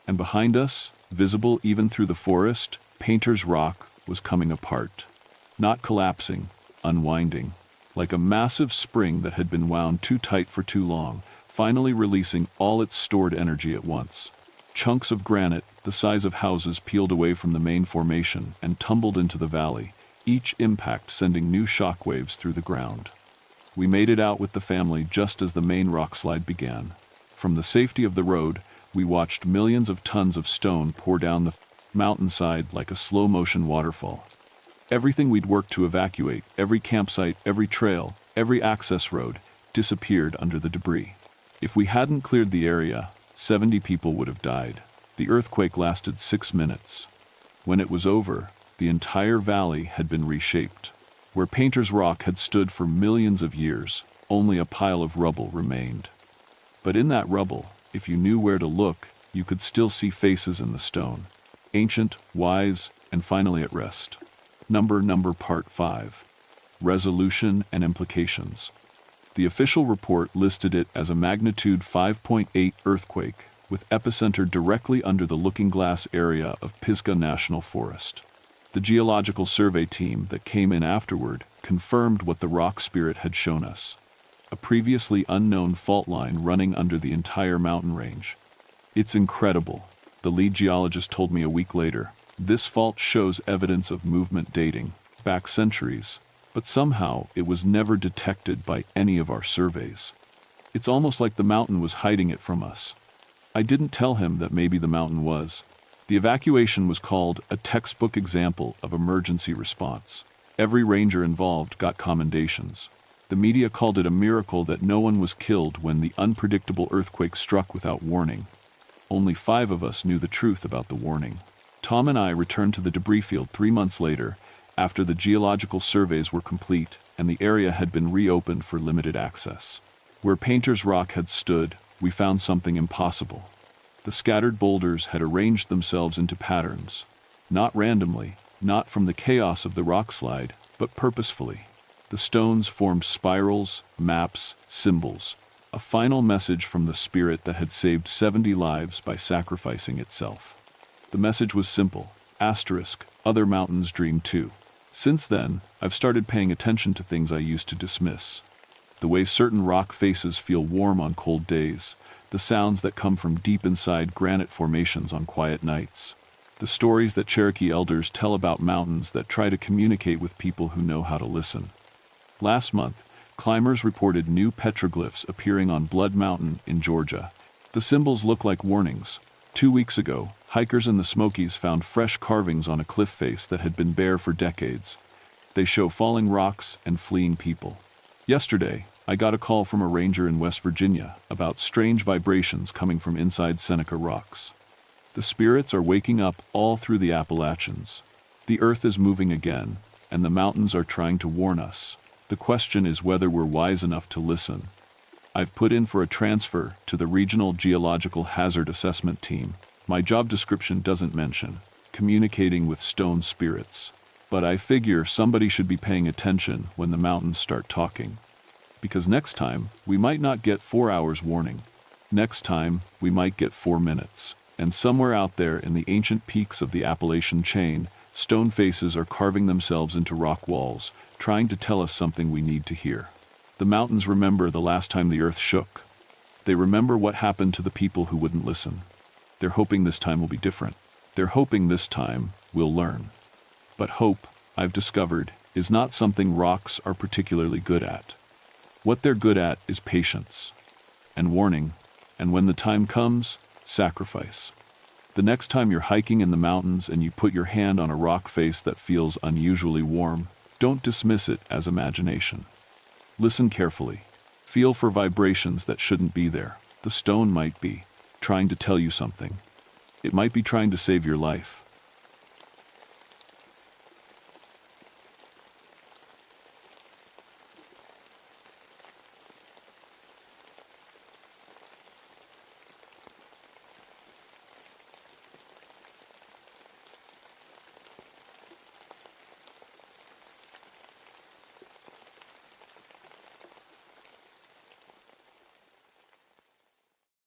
And behind us, visible even through the forest, Painter's Rock was coming apart. Not collapsing, unwinding. Like a massive spring that had been wound too tight for too long, finally releasing all its stored energy at once. Chunks of granite, the size of houses, peeled away from the main formation and tumbled into the valley, each impact sending new shockwaves through the ground. We made it out with the family just as the main rock slide began. From the safety of the road, We watched millions of tons of stone pour down the mountainside like a slow-motion waterfall. Everything we'd worked to evacuate, every campsite, every trail, every access road, disappeared under the debris. If we hadn't cleared the area, 70 people would have died. The earthquake lasted 6 minutes. When it was over, the entire valley had been reshaped. Where Painter's Rock had stood for millions of years, only a pile of rubble remained. But in that rubble, if you knew where to look, you could still see faces in the stone. Ancient, wise, and finally at rest. Number Part 5. Resolution and Implications. The official report listed it as a magnitude 5.8 earthquake, with epicenter directly under the Looking Glass area of Pisgah National Forest. The geological survey team that came in afterward confirmed what the rock spirit had shown us: a previously unknown fault line running under the entire mountain range. It's incredible, the lead geologist told me a week later. This fault shows evidence of movement dating back centuries, but somehow it was never detected by any of our surveys. It's almost like the mountain was hiding it from us. I didn't tell him that maybe the mountain was. The evacuation was called a textbook example of emergency response. Every ranger involved got commendations. The media called it a miracle that no one was killed when the unpredictable earthquake struck without warning. Only 5 of us knew the truth about the warning. Tom and I returned to the debris field 3 months later, after the geological surveys were complete and the area had been reopened for limited access. Where Painter's Rock had stood, we found something impossible. The scattered boulders had arranged themselves into patterns, not randomly, not from the chaos of the rock slide, but purposefully. The stones formed spirals, maps, symbols, a final message from the spirit that had saved 70 lives by sacrificing itself. The message was simple: asterisk, other mountains dream too. Since then, I've started paying attention to things I used to dismiss. The way certain rock faces feel warm on cold days, the sounds that come from deep inside granite formations on quiet nights, the stories that Cherokee elders tell about mountains that try to communicate with people who know how to listen. Last month, climbers reported new petroglyphs appearing on Blood Mountain in Georgia. The symbols look like warnings. 2 weeks ago, hikers in the Smokies found fresh carvings on a cliff face that had been bare for decades. They show falling rocks and fleeing people. Yesterday, I got a call from a ranger in West Virginia about strange vibrations coming from inside Seneca rocks. The spirits are waking up all through the Appalachians. The earth is moving again, and the mountains are trying to warn us. The question is whether we're wise enough to listen. I've put in for a transfer to the Regional Geological Hazard Assessment Team. My job description doesn't mention communicating with stone spirits, but I figure somebody should be paying attention when the mountains start talking. Because next time, we might not get 4 hours warning. Next time, we might get 4 minutes. And somewhere out there in the ancient peaks of the Appalachian chain, stone faces are carving themselves into rock walls, trying to tell us something we need to hear. The mountains remember the last time the earth shook. They remember what happened to the people who wouldn't listen. They're hoping this time will be different. They're hoping this time we'll learn. But hope, I've discovered, is not something rocks are particularly good at. What they're good at is patience and warning, and when the time comes, sacrifice. The next time you're hiking in the mountains and you put your hand on a rock face that feels unusually warm, don't dismiss it as imagination. Listen carefully. Feel for vibrations that shouldn't be there. The stone might be trying to tell you something. It might be trying to save your life.